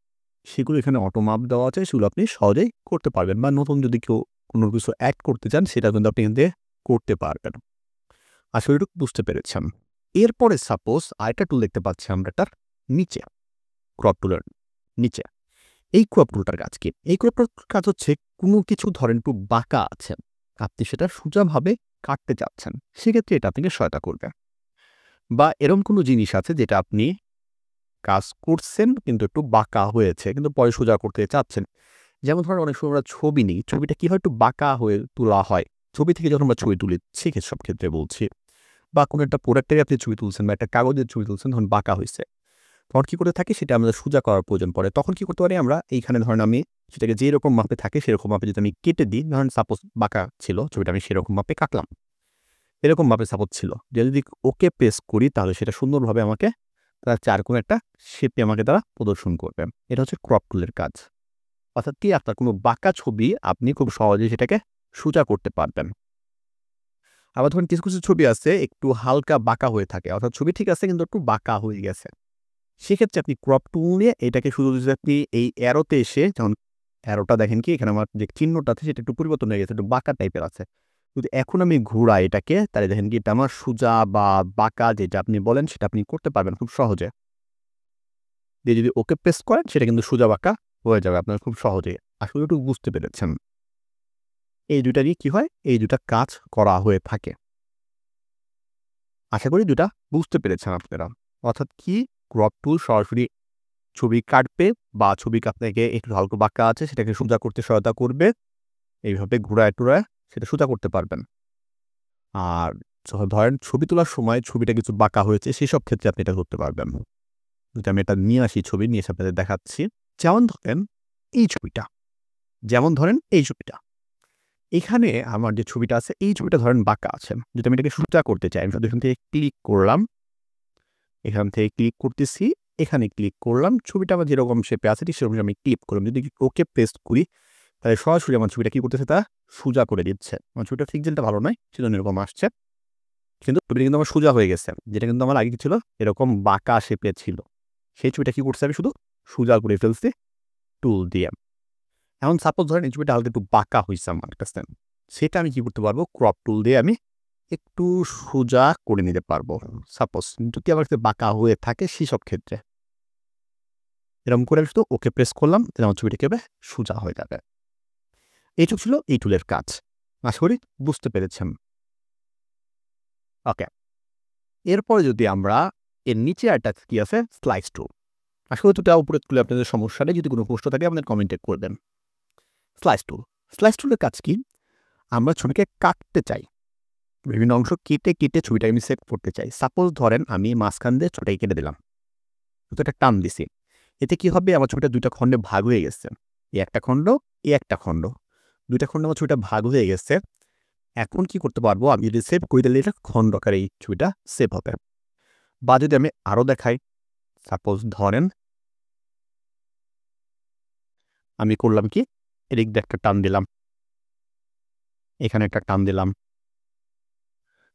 সেগুলো এখানে অটো মাপ দেওয়া আছে। সেগুলো আপনি সহজেই করতে পারবেন, বা নতুন যদি কেউ কোনো কিছু অ্যাড করতে চান, সেটা কিন্তু আপনি এখান থেকে করতে পারবেন। আশা করি এটুকু বুঝতে পেরেছেন। এরপরে সাপোজ আরেকটা টুল দেখতে পাচ্ছি আমরা তার নিচে, ক্রপ টুলের নিচে। এই ক্রপ টুলটার কাজ কি? এই ক্রপ টুলটার কাজ হচ্ছে কোনো কিছু ধরেন একটু বাঁকা আছে, আপনি সেটা সোজাভাবে কাটতে চাচ্ছেন, সেক্ষেত্রে এটা আপনাকে সহায়তা করবে। বা এরকম কোনো জিনিস আছে যেটা আপনি কাজ করছেন কিন্তু একটু বাঁকা হয়েছে, কিন্তু পরে সোজা করতে চাচ্ছেন। যেমন ধরেন অনেক সময় আমরা ছবি নিই, ছবিটা কি হয়? একটু বাঁকা হয়ে তোলা হয়। ছবি থেকে যখন আমরা ছবি তুলি, সব ক্ষেত্রে বলছি। বা কোনো একটা প্রোডাক্টেরই আপনি ছবি তুলছেন বা একটা কাগজের ছবি তুলছেন, তখন বাঁকা হইছে। তখন কি করে থাকি? সেটা আমাদের সোজা করার প্রয়োজন পড়ে। তখন কি করতে পারি আমরা? এইখানে ধরেন আমি সেটাকে যেরকম মাপে থাকে সেরকম মাপে যদি আমি কেটে দিই, ধরেন সাপোজ বাঁকা ছিল ছবিটা, আমি সেরকম মাপে কাটলাম। এরকম মাপে সাপোজ ছিল। যদি ওকে প্রেস করি, তাহলে সেটা সুন্দরভাবে আমাকে তারা কোনো একটা শেপে আমাকে তারা প্রদর্শন করবে। এটা হচ্ছে ক্রপ টুলের কাজ। অর্থাৎ কি? আপনার কোনো বাঁকা ছবি আপনি খুব সহজেই সেটাকে সোজা করতে পারবেন। আবার ধরুন কিছু ছবি আছে একটু হালকা বাঁকা হয়ে থাকে, অর্থাৎ ছবি ঠিক আছে কিন্তু একটু বাঁকা হয়ে গেছে। সেক্ষেত্রে আপনি ক্রপ টুল নিয়ে এটাকে শুধু যদি আপনি এই অ্যারোতে এসে, যেমন অ্যারোটা দেখেন কি এখানে আমার যে চিহ্নটা আছে সেটা একটু পরিবর্তন হয়ে গেছে, একটু বাঁকা টাইপের আছে। যদি এখন আমি ঘুরাই এটাকে, তাহলে দেখেন কি এটা আমার সোজা বা বাঁকা যেটা আপনি বলেন সেটা আপনি করতে পারবেন খুব সহজে। দিয়ে যদি ওকে প্রেস করেন, সেটা কিন্তু সোজা বাঁকা হয়ে যাবে আপনার খুব সহজেই। আসলে একটু বুঝতে পেরেছেন। এই দুইটা দিয়ে কি হয়? এই দুটা কাজ করা হয়ে থাকে। আশা করি দুটা বুঝতে পেরেছেন আপনারা। অর্থাৎ কি? ক্রপ টুল সরাসরি ছবি কাটবে বা ছবিকে আপনাকে একটু হালকা বাঁকা আছে সেটাকে সোজা করতে সহায়তা করবে। এইভাবে ঘুরায় টুরায় সেটা সোজা করতে পারবেন। আর ধরেন ছবি তোলার সময় ছবিটা কিছু বাঁকা হয়েছে, সেসব ক্ষেত্রে আপনি এটা করতে পারবেন। যদি আমি এটা নিয়ে আসি, ছবি নিয়ে এসে আপনাদের দেখাচ্ছি। যেমন ধরেন এই ছবিটা, এখানে আমার যে ছবিটা আছে, এই ছবিটা ধরেন বাঁকা আছে। যদি আমি এটাকে সোজা করতে চাই, আমি শুধু এখান থেকে ক্লিক করলাম, এখান থেকে ক্লিক করতেছি, এখানে ক্লিক করলাম, ছবিটা আমার যেরকম শেপে আছে ঠিক সেরকম আমি ক্লিক করলাম। যদি ওকে প্রেস করি, তাহলে সরাসরি আমার ছবিটা কি করতেছে? তা সোজা করে দিচ্ছে। আমার ছবিটা পিক্সেলটা ভালো নয়, সেজন্য এরকম আসছে। কিন্তু ছবিটা কিন্তু আমার সোজা হয়ে গেছে, যেটা কিন্তু আমার আগে কি ছিল? এরকম বাঁকা শেপে ছিল। সেই ছবিটা কি করছে? আমি শুধু সোজা করে ফেলছি টুল দিয়ে। এখন সাপোজ ধরেন এই ছবিটা হালকা একটু বাঁকা হয়েছে আমার কাছে, সেটা আমি কি করতে পারবো, ক্রপ টুল দিয়ে আমি একটু সোজা করে নিতে পারবো। সাপোজ যদি আমার কাছে বাঁকা হয়ে থাকে সেসব ক্ষেত্রে এরকম করে শুধু ওকে প্রেস করলাম, তাহলে আমার ছবিটা কেবে সোজা হয়ে যাবে। এইটুকু ছিল এই টুলের কাজ। আশা করি বুঝতে পেরেছেন। ওকে, এরপরে যদি আমরা এর নিচে একটা কি আছে, স্লাইস টুল। আশা করি দুটা উপরে তুলে আপনাদের সমস্যা নেই, যদি কোনো প্রশ্ন থাকে আপনাদের কমেন্টে করবেন। স্লাইস টুল, স্লাইস টুলের কাজ কি, আমরা ছবিকে কাটতে চাই, বিভিন্ন অংশ কেটে কেটে ছবিটাকে আমি সেভ করতে চাই। সাপোজ ধরেন আমি মাঝখান দিয়ে ছবিটাকে কেটে দিলাম, তো একটা টান দিছি, এতে কি হবে, আমার ছবিটা দুইটা খণ্ডে ভাগ হয়ে গেছে। এই একটা খণ্ড, এই একটা খণ্ড, দুইটা খণ্ডে আমার ছবিটা ভাগ হয়ে গেছে। এখন কি করতে পারবো, আমি যদি সেভ করে দিলে এটা খণ্ড আকারে এই ছবিটা সেভ হবে। বা যদি আমি আরও দেখাই, সাপোজ ধরেন আমি করলাম কি, এদিক দিয়ে একটা টান দিলাম, এখানে একটা টান দিলাম,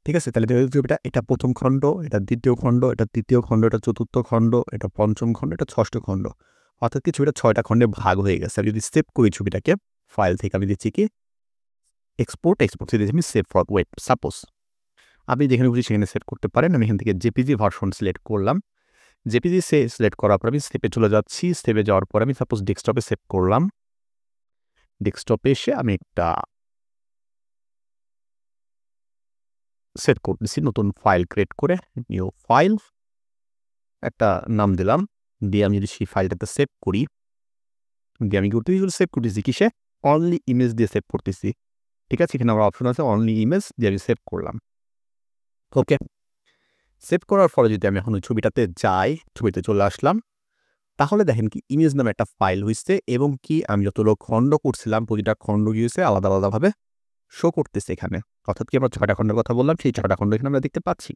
ঠিক আছে। তাহলে ছবিটা এটা প্রথম খণ্ড, এটা দ্বিতীয় খণ্ড, এটা তৃতীয় খণ্ড, এটা চতুর্থ খণ্ড, এটা পঞ্চম খণ্ড, এটা ষষ্ঠ খণ্ড, অর্থাৎ কি ছবিটা 6টা খণ্ডে ভাগ হয়ে গেছে। আমি যদি সেভ করি ছবিটাকে, ফাইল থেকে আমি দিচ্ছি কি এক্সপোর্ট থেকে দিচ্ছি আমি সেভ ফর ওয়েব। সাপোজ আপনি যেখানে খুশি সেখানে সেভ করতে পারেন। আমি এখান থেকে জেপিজি ভার্সন সিলেক্ট করলাম, জেপিজি সিলেক্ট করার পর আমি সেভে চলে যাচ্ছি। সেভে যাওয়ার পর আমি সাপোজ ডেস্কটপে সেভ করলাম। ডেস্কটপে এসে আমি একটা সেট করতেছি, নতুন ফাইল ক্রিয়েট করে নিউ ফাইল একটা নাম দিলাম, দিয়ে আমি যদি সেই ফাইলটাতে সেভ করি, দিয়ে আমি সেভ করতেছি কিসে, অনলি ইমেজ দিয়ে সেভ করতেছি, ঠিক আছে। এখানে আমার অপশন আছে অনলি ইমেজ, দিয়ে আমি সেভ করলাম। ওকে, সেভ করার পরে যদি আমি এখন ওই ছবিটাতে যাই, ছবিতে চলে আসলাম, তাহলে দেখেন কি ইমেজ নামে একটা ফাইল হয়েছে, এবং কি আমি যতগুলো খণ্ড করছিলাম প্রতিটা খণ্ড কি হয়েছে আলাদা আলাদাভাবে শো করতেছে এখানে। অর্থাৎ কি আমরা 6টা খণ্ডের কথা বললাম, সেই 6টা খণ্ড এখানে আমরা দেখতে পাচ্ছি।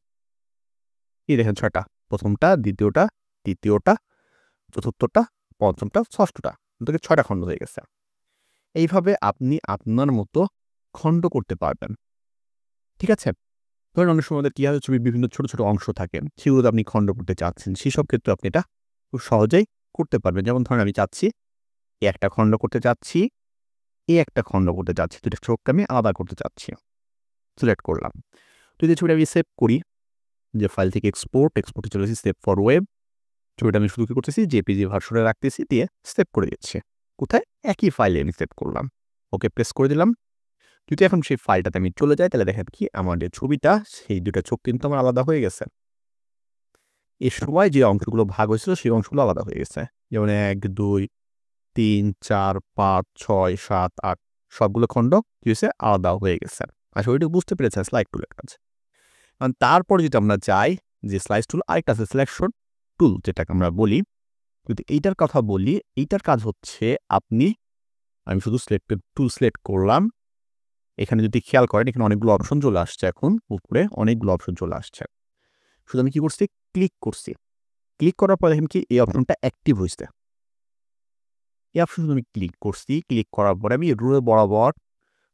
এই দেখেন 6টা, প্রথমটা, দ্বিতীয়টা, তৃতীয়টা, চতুর্থটা, পঞ্চমটা, ষষ্ঠটা, অন্তত 6টা খণ্ড হয়ে গেছে। এইভাবে আপনি আপনার মতো খণ্ড করতে পারবেন, ঠিক আছে। ধরেন অনেক সময় কি হয়, ছবির বিভিন্ন ছোট ছোট অংশ থাকে, সেগুলোতে আপনি খণ্ড করতে চাচ্ছেন, সেসব ক্ষেত্রে আপনি এটা খুব সহজেই করতে পারবেন। যেমন ধরেন আমি চাচ্ছি এই একটা খণ্ড করতে চাচ্ছি, এই একটা খণ্ড করতে চাচ্ছি, দুটো চোখকে আমি আলাদা করতে চাচ্ছি, সিলেক্ট করলাম। যদি ছবিটা আমি সেভ করি, যে ফাইল থেকে এক্সপোর্টে চলে এসেছি সেভ ফর ওয়েব, ছবিটা আমি শুধু কি করতেছি জেপিজি ভার্সনে রাখতেছি, দিয়ে সেভ করে দিচ্ছি। কোথায়, একই ফাইলে আমি সেভ করলাম, ওকে প্রেস করে দিলাম। যদি এখন সেই ফাইলটাতে আমি চলে যাই, তাহলে দেখেন কি আমার যে ছবিটা, সেই দুটা চোখ কিন্তু আমার আলাদা হয়ে গেছে। এর সময় যে অংশগুলো ভাগ হয়েছিল সেই অংশগুলো আলাদা হয়ে গেছে। যেমন 1, 2, 3, 4, 5, 6, 7, 8 সবগুলো খণ্ড কি হয়েছে, আলাদা হয়ে গেছে। আশা করি বুঝতে পেরেছেন স্লাইড টুলের কাজ। তারপর যদি আমরা যাই, যে স্লাইস টুল আরেকটা আছে সিলেকশন টুল, যেটাকে আমরা বলি, যদি এইটার কথা বলি, এইটার কাজ হচ্ছে আমি শুধু টুল সিলেক্ট করলাম। এখানে যদি খেয়াল করেন, এখানে অনেকগুলো অপশন চলে আসছে, এখন উপরে অনেকগুলো অপশন চলে আসছে। শুধু আমি কি করছি, ক্লিক করছি, ক্লিক করার পর দেখেন কি এই অপশনটা অ্যাক্টিভ হয়েছে। এই অপশন আমি ক্লিক করছি, ক্লিক করার পরে আমি রো বরাবর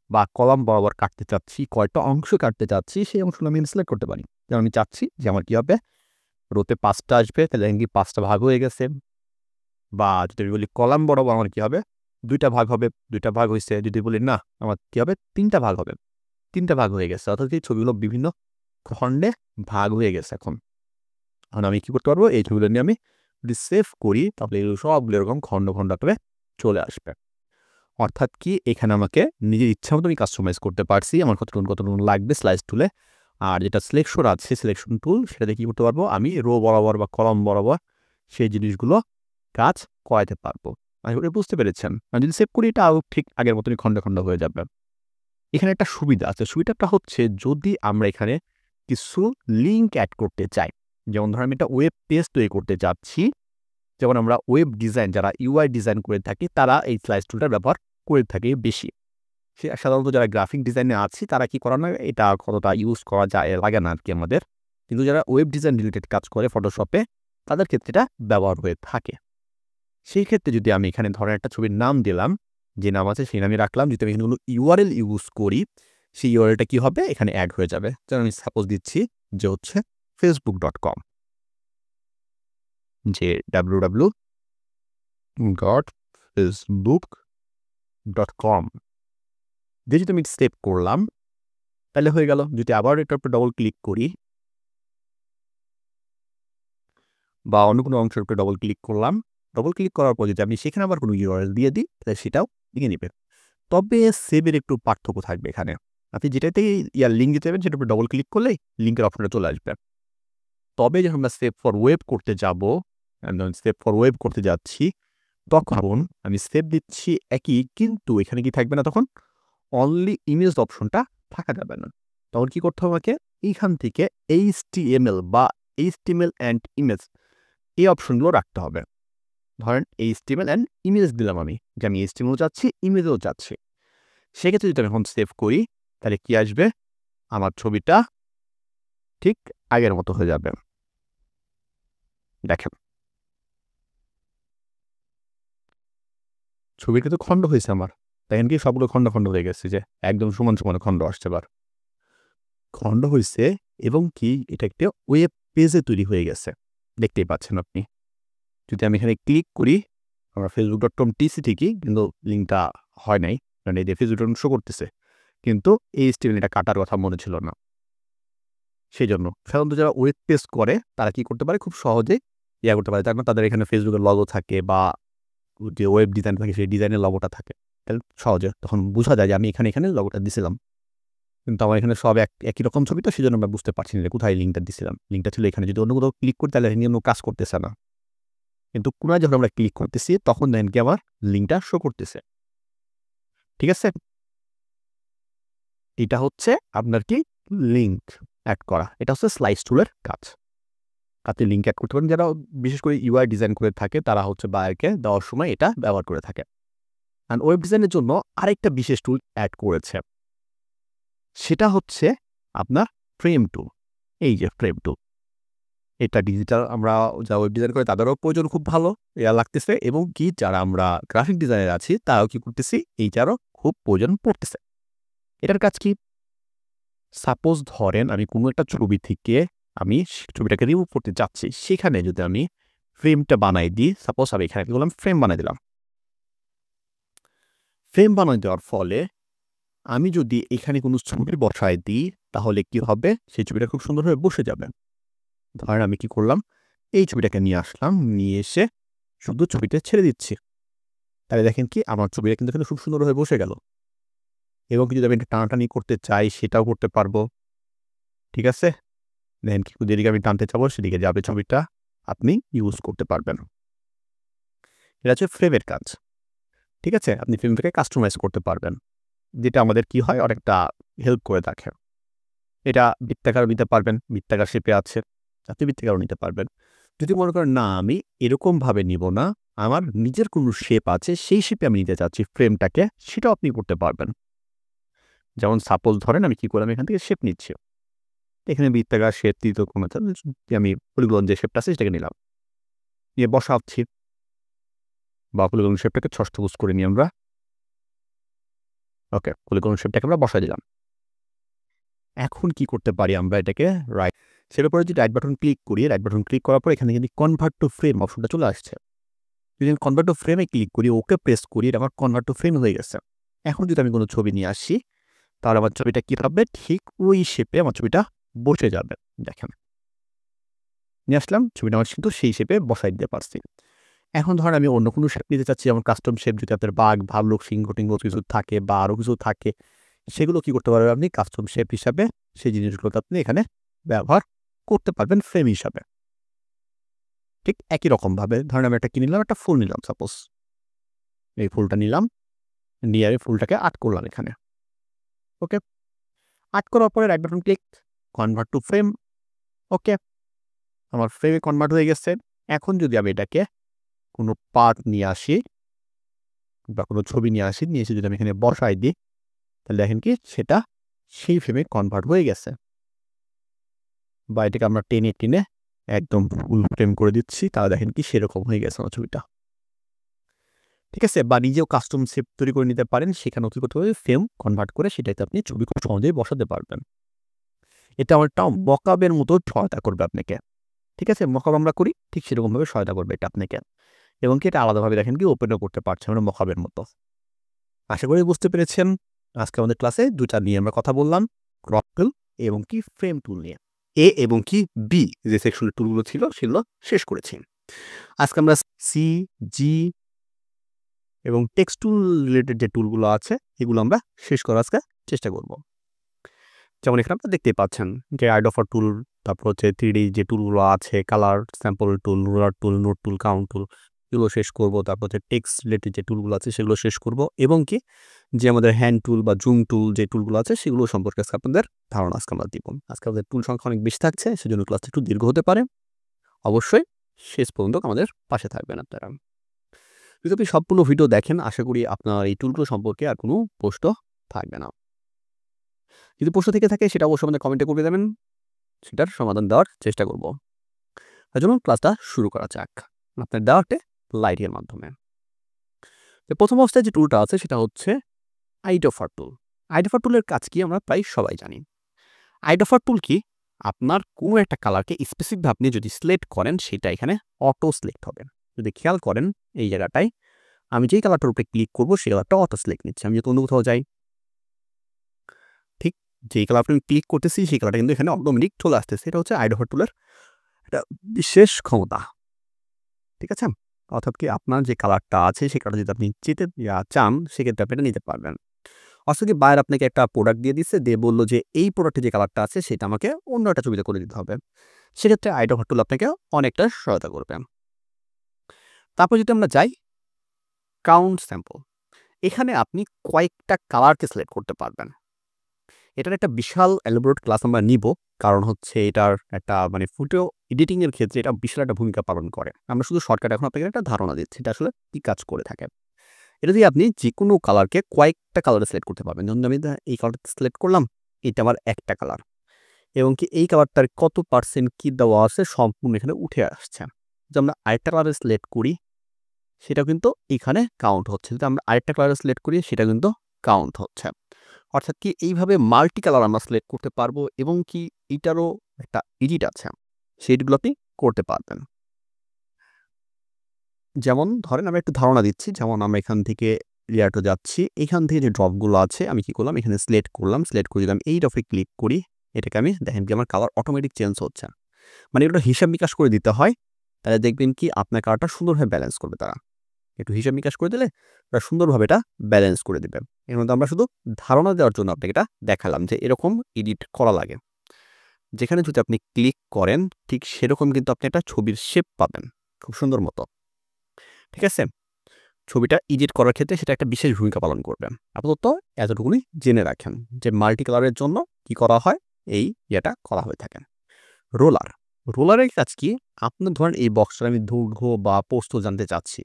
বা কলাম বরাবর কাটতে চাচ্ছি, কয়টা অংশ কাটতে চাচ্ছি সেই অংশগুলো আমি সিলেক্ট করতে পারি। যেমন আমি চাচ্ছি যে আমার কি হবে, রোতে 5টা আসবে, তাহলে কি 5টা ভাগ হয়ে গেছে। বা যদি আমি বলি কলাম বরাবর আমার কি হবে, 2টা ভাগ হবে, 2টা ভাগ হয়েছে। যদি বলি না, আমার কি হবে, 3টা ভাগ হবে, 3টা ভাগ হয়ে গেছে। অর্থাৎ এই ছবিগুলো বিভিন্ন খণ্ডে ভাগ হয়ে গেছে। এখন আমি কি করতে পারবো, এই ছবিগুলো নিয়ে আমি যদি সেভ করি, তাহলে এগুলো সবগুলো এরকম খণ্ড খণ্ড আকারে চলে আসবে। অর্থাৎ কি এখানে আমাকে নিজের ইচ্ছা মতো আমি কাস্টমাইজ করতে পারছি, আমার কতটুকু লাগবে স্লাইস টুলে। আর যেটা সিলেকশন আছে, সিলেকশন টুল, সেটাতে কি করতে পারবো, আমি রো বরাবর বা কলাম বরাবর সেই জিনিসগুলো কাজ করাতে পারবো। আমি বুঝতে পেরেছেন। আমি যদি সেভ করি, এটা ঠিক আগের মতনই খণ্ড খণ্ড হয়ে যাবে। এখানে একটা সুবিধা আছে, সুবিধাটা হচ্ছে যদি আমরা এখানে কিছু লিঙ্ক অ্যাড করতে চাই, যেমন ধরেন আমি একটা ওয়েব পেজ তৈরি করতে চাচ্ছি, যেমন আমরা ওয়েব ডিজাইন, যারা ইউআই ডিজাইন করে থাকি, তারা এই স্লাইস টুলটা ব্যবহার করে থাকে বেশি। সে সাধারণত যারা গ্রাফিক ডিজাইনে আছি, তারা কি করা না, এটা কতটা ইউজ করা যায় লাগে না আর কি আমাদের। কিন্তু যারা ওয়েব ডিজাইন রিলেটেড কাজ করে ফটোশপে, তাদের ক্ষেত্রে এটা ব্যবহার হয়ে থাকে। সেই ক্ষেত্রে যদি আমি এখানে ধরেন একটা ছবির নাম দিলাম, যে নাম আছে সেই নামই রাখলাম, যদি আমি এখানে ইউআরএল ইউজ করি, সেই ইউআরএলটা কি হবে, এখানে অ্যাড হয়ে যাবে। যেমন আমি সাপোজ দিচ্ছি যে হচ্ছে facebook.com, যে www facebook.com দিয়ে যদি আমি সেভ করলাম তাহলে হয়ে গেল। যদি আবার এটার উপর ডবল ক্লিক করি বা অন্য কোনো অংশের উপরে ডবল ক্লিক করলাম, ডবল ক্লিক করার পর যদি আমি সেখানে আবার কোনো ইউআরএল দিয়ে দিই তাহলে সেটাও নিয়ে নেবে। তবে সেভের একটু পার্থক্য থাকবে এখানে। আপনি যেটাতেই লিঙ্ক দিতে যাবেন সেটার উপর ডবল ক্লিক করলেই লিঙ্কের অপশনটা চলে আসবে। তবে যখন আমরা সেভ ফর ওয়েব করতে যাব, সেভ ফর ওয়েব করতে যাচ্ছি, তখন আমি সেভ দিচ্ছি একই, কিন্তু এখানে কি থাকবে না, তখন অনলি ইমেজ অপশনটা থাকা যাবে না। তখন কি করতে হবে আমাকে এইখান থেকে HTML বা HTML অ্যান্ড ইমেজ এই অপশনগুলো রাখতে হবে। ধরেন HTML অ্যান্ড ইমেজ দিলাম আমি, যে আমি HTML চাচ্ছি, ইমেজও চাচ্ছি। সেক্ষেত্রে যদি আমি এখন সেভ করি তাহলে কি আসবে, আমার ছবিটা ঠিক আগের মতো হয়ে যাবে। দেখেন ছবিটা তো খণ্ড হয়েছে আমার, দেখেন কি সবগুলো খণ্ড খণ্ড হয়ে গেছে, যে একদম সমান সমান খণ্ড আসছে, এবার খণ্ড হয়েছে এবং কি এটা একটা ওয়েব পেজে তৈরি হয়ে গেছে, দেখতেই পাচ্ছেন আপনি। যদি আমি এখানে ক্লিক করি, আমরা facebook.com TC ঠিকই, কিন্তু লিঙ্কটা হয় নাই, কারণ এই যে facebook.com শো করতেছে, কিন্তু HTML এটা কাটার কথা মনে ছিল না। সেই জন্য সাধারণত যারা ওয়েব পেজ করে তারা কি করতে পারে, খুব সহজে করতে পারে, কারণ তাদের এখানে ফেসবুকের লগো থাকে বা যে ওয়েব ডিজাইন থাকে সেই ডিজাইনের লগোটা থাকে, তাহলে সহজে তখন বোঝা যায় যে আমি এখানে এখানে লগোটা দিছিলাম। কিন্তু আমার এখানে সব একই রকম ছবি, তো সেই জন্য আমরা বুঝতে পারছি না যে কোথায় লিঙ্কটা দিছিলাম। লিঙ্কটা ছিল এখানে, যদি অন্য কোথাও ক্লিক করি তাহলে অন্য কাজ করতেছে না, কিন্তু কোনায় যখন আমরা ক্লিক করতেছি তখন দেখেন কি আমার লিঙ্কটা শো করতেছে। ঠিক আছে, এটা হচ্ছে আপনার কি লিঙ্ক অ্যাড করা, এটা হচ্ছে স্লাইস টুলের কাজ। আপনি লিঙ্ক অ্যাড করতে পারেন, যারা বিশেষ করে UI ডিজাইন করে থাকে তারা হচ্ছে বায়ারকে দেওয়ার সময় এটা ব্যবহার করে থাকে। আর ওয়েব ডিজাইনের জন্য আরেকটা বিশেষ টুল অ্যাড করেছে, সেটা হচ্ছে আপনার ফ্রেম টুল। এই যে ফ্রেম টুল, এটা ডিজিটাল আমরা যারা ওয়েব ডিজাইন করে তাদেরও প্রয়োজন খুব ভালো লাগতেছে, এবং কি যারা আমরা গ্রাফিক ডিজাইনার আছি তারাও কি করতেছি, এইটারও খুব প্রয়োজন পড়তেছে। এটার কাজ কি, সাপোজ ধরেন আমি কোনো একটা ছবি থেকে আমি ছবিটাকে রিমুভ করতে যাচ্ছি, সেখানে যদি আমি ফ্রেমটা বানাই দিই, সাপোজ আমি এখানে কি করলাম, ফ্রেম বানাই দিলাম। ফ্রেম বানাই দেওয়ার ফলে আমি যদি এখানে কোনো ছবি বসায় দিই তাহলে কি হবে, সেই ছবিটা খুব সুন্দরভাবে বসে যাবে। ধরেন আমি কি করলাম, এই ছবিটাকে নিয়ে আসলাম, নিয়ে এসে শুধু ছবিটা ছেড়ে দিচ্ছি, তাহলে দেখেন কি আমার ছবিটা কিন্তু এখানে খুব সুন্দরভাবে বসে গেল। এবং যদি আমি এটা টানাটানি করতে চাই সেটাও করতে পারবো। ঠিক আছে, দেখেন কি যেদিকে আমি টানতে চাবো সেদিকে যাবে ছবিটা, আপনি ইউজ করতে পারবেন। এটা হচ্ছে ফ্রেমের কাজ। ঠিক আছে, আপনি ফ্রেমটাকে কাস্টমাইজ করতে পারবেন, যেটা আমাদের কি হয় অনেকটা হেল্প করে থাকে। এটা বৃত্তাকারও নিতে পারবেন, বৃত্তাকার শেপে আছে, আপনি বৃত্তাকারও নিতে পারবেন। যদি মনে করেন না আমি এরকমভাবে নিব না, আমার নিজের কোনো শেপ আছে সেই শেপে আমি নিতে চাচ্ছি ফ্রেমটাকে, সেটাও আপনি করতে পারবেন। যেমন সাপোজ ধরেন আমি কি করলাম, এখান থেকে শেপ নিচ্ছি, এখানে বৃত্তাকার শেপ দিতে কোনো আমি পলিগন যে শেপটা আছে সেটাকে নিলাম, নিয়ে বসাচ্ছি, বা পলিগন শেপটাকে ষষ্ঠভুজ করে নিই আমরা। ওকে, পলিগন শেপটাকে আমরা বসাই দিলাম। এখন কি করতে পারি আমরা, এটাকে রাইট সেটার পরে যদি রাইট বাটন ক্লিক করি, রাইট বাটন ক্লিক করার পর এখানে কিন্তু কনভার্ট টু ফ্রেম অপশনটা চলে আসছে। যদি আমি কনভার্ট টু ফ্রেমে ক্লিক করি, ওকে প্রেস করি, এটা আমার কনভার্ট টু ফ্রেম হয়ে গেছে। এখন যদি আমি কোনো ছবি নিয়ে আসি তাহলে আমার ছবিটা কী হবে, ঠিক ওই শেপে আমার ছবিটা বসে যাবে। দেখেন নিয়ে আসলাম, ছবিটা আমার কিন্তু সেই শেপে বসাই দিতে পারছি। এখন ধরেন আমি অন্য কোনো শেপ নিতে চাচ্ছি, যেমন কাস্টম শেপ, যদি আপনার বাঘ, ভাল্লুক, সিংহ টিংহ কিছু থাকে বা আরও কিছু থাকে, সেগুলো কি করতে পারবেন আপনি কাস্টম শেপ হিসাবে, সেই জিনিসগুলোকে আপনি এখানে ব্যবহার করতে পারবেন ফ্রেম হিসাবে। ঠিক একই রকমভাবে ধরেন আমি একটা কি নিলাম, একটা ফুল নিলাম, সাপোজ এই ফুলটা নিলাম, নিয়ে আমি ফুলটাকে আর্ট করলাম এখানে। ওকে, আর্ট করার পরে right button click, convert to frame. Okay, আমার ফ্রেমে কনভার্ট হয়ে গেছে। এখন যদি আমি এটাকে কোনো পার্ট নিয়ে আসি বা কোনো ছবি নিয়ে আসি, নিয়ে এসে যদি আমি এখানে বসাই দিই, তাহলে দেখেন কি সেটা সেই ফ্রেমে কনভার্ট হয়ে গেছে। বা এটাকে আমরা টেনে টেনে একদম ফুল ফ্রেম করে দিচ্ছি, তাহলে দেখেন কি সেরকম হয়ে গেছে আমার ছবিটা। ঠিক আছে, বা নিজেও কাস্টম শেপ তৈরি করে নিতে পারেন, সেখানে কি করতে হবে, ফ্রেম কনভার্ট করে সেটাতে আপনি ছবি খুব সহজেই বসাতে পারবেন। এটা অনেকটা মকআপের মতো সহায়তা করবে আপনাকে। ঠিক আছে, মকআপ আমরা করি ঠিক সেরকমভাবে সহায়তা করবে এটা আপনাকে। এবং কি এটা আলাদাভাবে দেখেন কি ওপেনও করতে পারছে আমরা মহাবের মতো। আশা করি বুঝতে পেরেছেন। আজকে আমাদের ক্লাসে 2টা নিয়ে আমরা কথা বললাম, ক্রপ টুল এবং কি ফ্রেম টুল নিয়ে। এ এবং কি বি যে সেকশনের টুলগুলো ছিল সেগুলো শেষ করেছি। আজকে আমরা সি, জি এবং টেক্সট টুল রিলেটেড যে টুলগুলো আছে এগুলো আমরা শেষ করার আজকে চেষ্টা করব। যেমন এখানে আপনারা দেখতেই পাচ্ছেন যে আইডফার টুল, তারপর হচ্ছে 3D যে টুলগুলো আছে, কালার স্যাম্পল টুল, রুলার টুল, নোট টুল, কাউন্ট টুল, এগুলো শেষ করব। তারপর হচ্ছে টেক্সট রিলেটেড যে টুলগুলো আছে সেগুলো শেষ করব এবং কি যে আমাদের হ্যান্ড টুল বা জুম টুল যে টুলগুলো আছে সেগুলো সম্পর্কে আজকে আপনাদের ধারণা আজকে আমরা দিব। আজকে আমাদের টুল সংখ্যা অনেক বেশি থাকছে, সেজন্য ক্লাসটা একটু দীর্ঘ হতে পারে। অবশ্যই শেষ পর্যন্ত আমাদের পাশে থাকবেন আপনারা। যদি আপনি সম্পূর্ণ ভিডিও দেখেন আশা করি আপনার এই টুলগুলো সম্পর্কে আর কোনো প্রশ্ন থাকবে না। যদি প্রশ্ন থেকে থাকে সেটা অবশ্যই আমাদের কমেন্টে করে দেবেন, সেটার সমাধান দেওয়ার চেষ্টা করব। তার জন্য ক্লাসটা শুরু করা যাক আপনার দেওয়াতে লাইটের মাধ্যমে। প্রথম অবস্থায় যে টুলটা আছে সেটা হচ্ছে আইডফার টুল। আইডফার টুলের কাজ কি আমরা প্রায় সবাই জানি। আইডফার টুল কি, আপনার কোনো একটা কালারকে স্পেসিফিকভাবে আপনি যদি সিলেক্ট করেন সেটা এখানে অটো সিলেক্ট হবে। যদি খেয়াল করেন এই জায়গাটায় আমি যেই কালারটার উপরে ক্লিক করবো সেই কালারটা অটো সিলেক্ট নিচ্ছে। আমি যদি অন্য কোথাও যাই, ঠিক যেই কালারটা আমি ক্লিক করতেছি সেই কালারটা কিন্তু এখানে অটোমেটিক চলে আসতেছে। এটা হচ্ছে আইডফার টুলের একটা বিশেষ ক্ষমতা। ঠিক আছে, অর্থাৎ কি আপনার যে কালারটা আছে সেই কালারটা যদি আপনি যেতে চান সেক্ষেত্রে আপনি এটা নিতে পারবেন। অর্থাৎ কি বায়ার আপনাকে একটা প্রোডাক্ট দিয়ে দিচ্ছে, দিয়ে বললো যে এই প্রোডাক্টে যে কালারটা আছে সেটা আমাকে অন্য একটা ছবিতে করে দিতে হবে। সেক্ষেত্রে আইডফার টুল আপনাকে অনেকটা সহায়তা করবে। তারপর যদি আমরা যাই কাউন্ট স্যাম্পল, এখানে আপনি কয়েকটা কালারকে সিলেক্ট করতে পারবেন। এটার একটা বিশাল এলাবোরেট ক্লাস আমরা নিব, কারণ হচ্ছে এটার একটা মানে ফটো এডিটিংয়ের ক্ষেত্রে এটা বিশাল একটা ভূমিকা পালন করে। আমরা শুধু শর্টকাট এখন আপনাকে একটা ধারণা দিচ্ছি এটা আসলে কী কাজ করে থাকে। এটা দিয়ে আপনি যে কোনো কালারকে কয়েকটা কালারে সিলেক্ট করতে পারবেন। যেমন আমি এই কালারটা সিলেক্ট করলাম, এটা আমার একটা কালার এবং কি এই কালারটার কত পার্সেন্ট কী দেওয়া আছে সম্পূর্ণ এখানে উঠে আসছে। যদি আমরা আরেকটা কালারে সিলেক্ট করি সেটা কিন্তু এখানে কাউন্ট হচ্ছে। যদি আমরা আরেকটা কালারে সিলেক্ট করি সেটা কিন্তু কাউন্ট হচ্ছে। অর্থাৎ কি এইভাবে মাল্টি কালার আমরা সিলেক্ট করতে পারবো এবং কি এটারও একটা এডিট আছে, সেইগুলো আপনি করতে পারবেন। যেমন ধরেন আমি একটু ধারণা দিচ্ছি, যেমন আমরা এখান থেকে লেয়ারটা যাচ্ছি, এখান থেকে যে ড্রপগুলো আছে আমি কি করলাম এখানে সিলেক্ট করলাম, সিলেক্ট করে দিলাম এই ড্রপে ক্লিক করি, এটাকে আমি দেখেন কি আমার কালার অটোমেটিক চেঞ্জ হচ্ছে। মানে এটা হিসাব নিকাশ করে দিতে হয়, তাহলে দেখবেন কি আপনার কালারটা সুন্দরভাবে ব্যালেন্স করবে তারা। একটু হিসাব নিকাশ করে দিলে তারা সুন্দরভাবে এটা ব্যালেন্স করে দেবে। এর মধ্যে আমরা শুধু ধারণা দেওয়ার জন্য আপনাকে এটা দেখালাম যে এরকম এডিট করা লাগে। যেখানে যদি আপনি ক্লিক করেন ঠিক সেরকম কিন্তু আপনি একটা ছবির শেপ পাবেন খুব সুন্দর মতো। ঠিক আছে, ছবিটা এডিট করার ক্ষেত্রে সেটা একটা বিশেষ ভূমিকা পালন করবে। আপাতত এতটুকুনি জেনে রাখেন যে মাল্টি কালারের জন্য কি করা হয়, এই ইয়েটা করা হয়ে থাকে। রোলার, রোলারের কাজ কি, আপনার ধরেন এই বক্সটা আমি দৈর্ঘ্য বা প্রস্থ জানতে চাচ্ছি।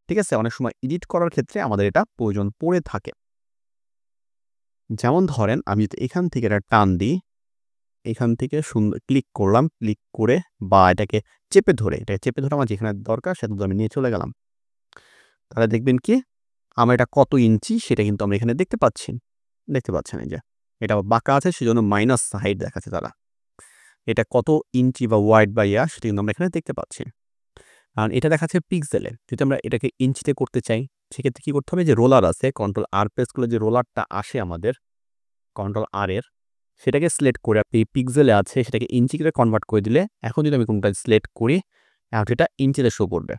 ঠিক আছে, অনেক সময় এডিট করার ক্ষেত্রে আমাদের এটা প্রয়োজন পড়ে থাকে। যেমন ধরেন আমি যদি এখান থেকে এটা টান দিই, এখান থেকে সুন্দর ক্লিক করলাম, ক্লিক করে বা এটাকে চেপে ধরে আমার যেখানে দরকার সেটা আমি নিয়ে চলে গেলাম, তাহলে দেখবেন কি আমার এটা কত ইঞ্চি সেটা কিন্তু আমরা এখানে দেখতে পাচ্ছেন। এই যে এটা বাঁকা আছে সেজন্য মাইনাস হাইট দেখাচ্ছে তারা। এটা কত ইঞ্চি বা ওয়াইড বা ইয়া সেটা কিন্তু আমরা এখানে দেখতে পাচ্ছি। আর এটা দেখাচ্ছে পিক্সেলে। যদি আমরা এটাকে ইঞ্চিতে করতে চাই সেক্ষেত্রে কী করতে হবে, যে রোলার আছে কন্ট্রোল আর প্রেস করলে যে রোলারটা আসে আমাদের কন্ট্রোল আর এর, সেটাকে সিলেক্ট করে আপনি পিক্সেলে আছে সেটাকে ইঞ্চি করে কনভার্ট করে দিলে এখন যদি আমি কোনটা সিলেক্ট করি এখন এটা ইঞ্চিতে শো করবে।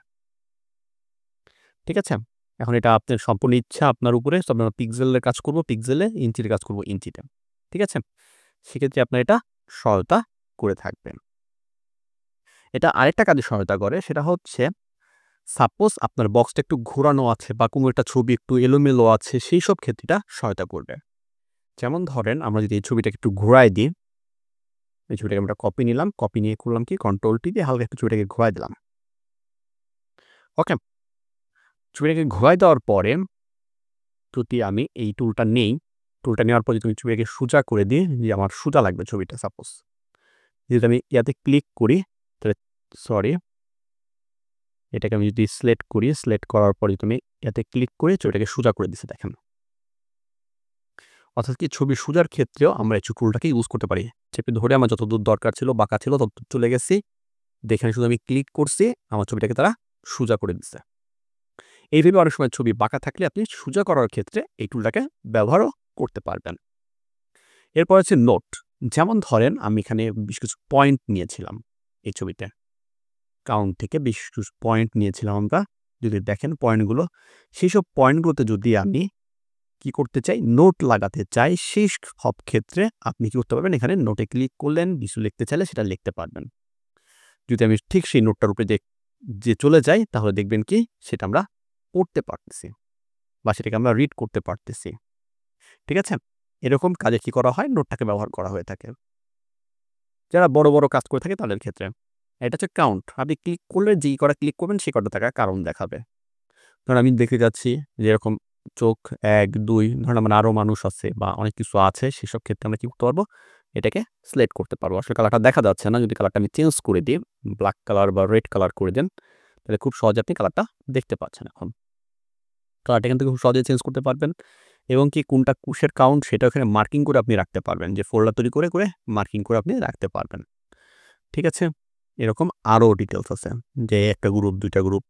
ঠিক আছে, এখন এটা আপনার সম্পূর্ণ ইচ্ছা আপনার উপরে, আপনার পিক্সেলের কাজ করবো পিক্সেলে, ইঞ্চির কাজ করবো ইঞ্চিতে। ঠিক আছে, সেক্ষেত্রে আপনার এটা সহায়তা করে থাকবেন। এটা আরেকটা কাজে সহায়তা করে, সেটা হচ্ছে সাপোজ আপনার বক্সটা একটু ঘোরানো আছে বা কোনো একটা ছবি একটু এলোমেলো আছে, সেই সব ক্ষেত্রে এটা সহায়তা করবে। যেমন ধরেন আমরা যদি এই ছবিটাকে একটু ঘোরাই দিই, এই ছবিটাকে আমরা কপি নিলাম, কপি নিয়ে করলাম কি কন্ট্রোল টি দিয়ে হালকা একটু ছবিটাকে ঘোরাই দিলাম। ওকে, ছবিটাকে ঘোরাই দেওয়ার পরে যদি আমি এই টুলটা নেই, টুলটা নেওয়ার পর যদি আমি ছবিটাকে সোজা করে দিই, যে আমার সোজা লাগবে ছবিটা সাপোজ, যদি আমি ইয়াতে ক্লিক করি তাহলে এটাকে আমি যদি সিলেক্ট করি, সিলেক্ট করার পরে তুমি ইয়াতে ক্লিক করে ছবিটাকে সোজা করে দিচ্ছি দেখেন। অর্থাৎ কি ছবি সোজার ক্ষেত্রেও আমরা এই টুলটাকে ইউজ করতে পারি। চেপে ধরে আমার যতদূর দরকার ছিল বাঁকা ছিল ততদূর চলে গেছি, দেখেন শুধু আমি ক্লিক করছি আমার ছবিটাকে তারা সোজা করে দিচ্ছে। এইভাবে অনেক সময় ছবি বাঁকা থাকলে আপনি সোজা করার ক্ষেত্রে এই টুলটাকে ব্যবহারও করতে পারবেন। এরপর হচ্ছে নোট। যেমন ধরেন আমি এখানে বেশ কিছু পয়েন্ট নিয়েছিলাম এই ছবিতে। কাউন্ট থেকে বেশ কিছু পয়েন্ট নিয়েছিলাম আমরা। যদি দেখেন পয়েন্টগুলো, সেইসব পয়েন্টগুলোতে যদি আমি কি করতে চাই, নোট লাগাতে চাই, সেই সব ক্ষেত্রে আপনি কি করতে পারবেন, এখানে নোটে ক্লিক করলেন, কিছু লিখতে চাইলে সেটা লিখতে পারবেন। যদি আমি ঠিক সেই নোটটার উপরে যে চলে যাই, তাহলে দেখবেন কি সেটা আমরা পড়তে পারতেছি বা সেটাকে আমরা রিড করতে পারতেছি। ঠিক আছে? এরকম কাজে কি করা হয়, নোটটাকে ব্যবহার করা হয়ে থাকে। যারা বড়, বড় কাজ করে থাকে তাদের ক্ষেত্রে। এটা হচ্ছে কাউন্ট। আপনি ক্লিক করলে যেই কটা ক্লিক করবেন সেই কটা টাকা কারণ দেখাবে। ধরুন আমি দেখতে যাচ্ছি যে এরকম চোখ ১, ২ ধরেন আমার আরও মানুষ আছে বা অনেক কিছু আছে, সেসব ক্ষেত্রে আমরা কি করতে পারবো, এটাকে সিলেক্ট করতে পারবো। আসলে কালারটা দেখা যাচ্ছে না, যদি কালারটা আমি চেঞ্জ করে দিই, ব্ল্যাক কালার বা রেড কালার করে দেন, তাহলে খুব সহজে আপনি কালারটা দেখতে পাচ্ছেন এখন। কালারটা এখান থেকে খুব সহজে চেঞ্জ করতে পারবেন এবং কি কোনটা কুশের কাউন্ট সেটা এখানে মার্কিং করে আপনি রাখতে পারবেন, যে ফোল্ডার তৈরি করে, করে মার্কিং করে আপনি রাখতে পারবেন। ঠিক আছে? এরকম আরও ডিটেইলস আছে যে একটা গ্রুপ, ২ টা গ্রুপ,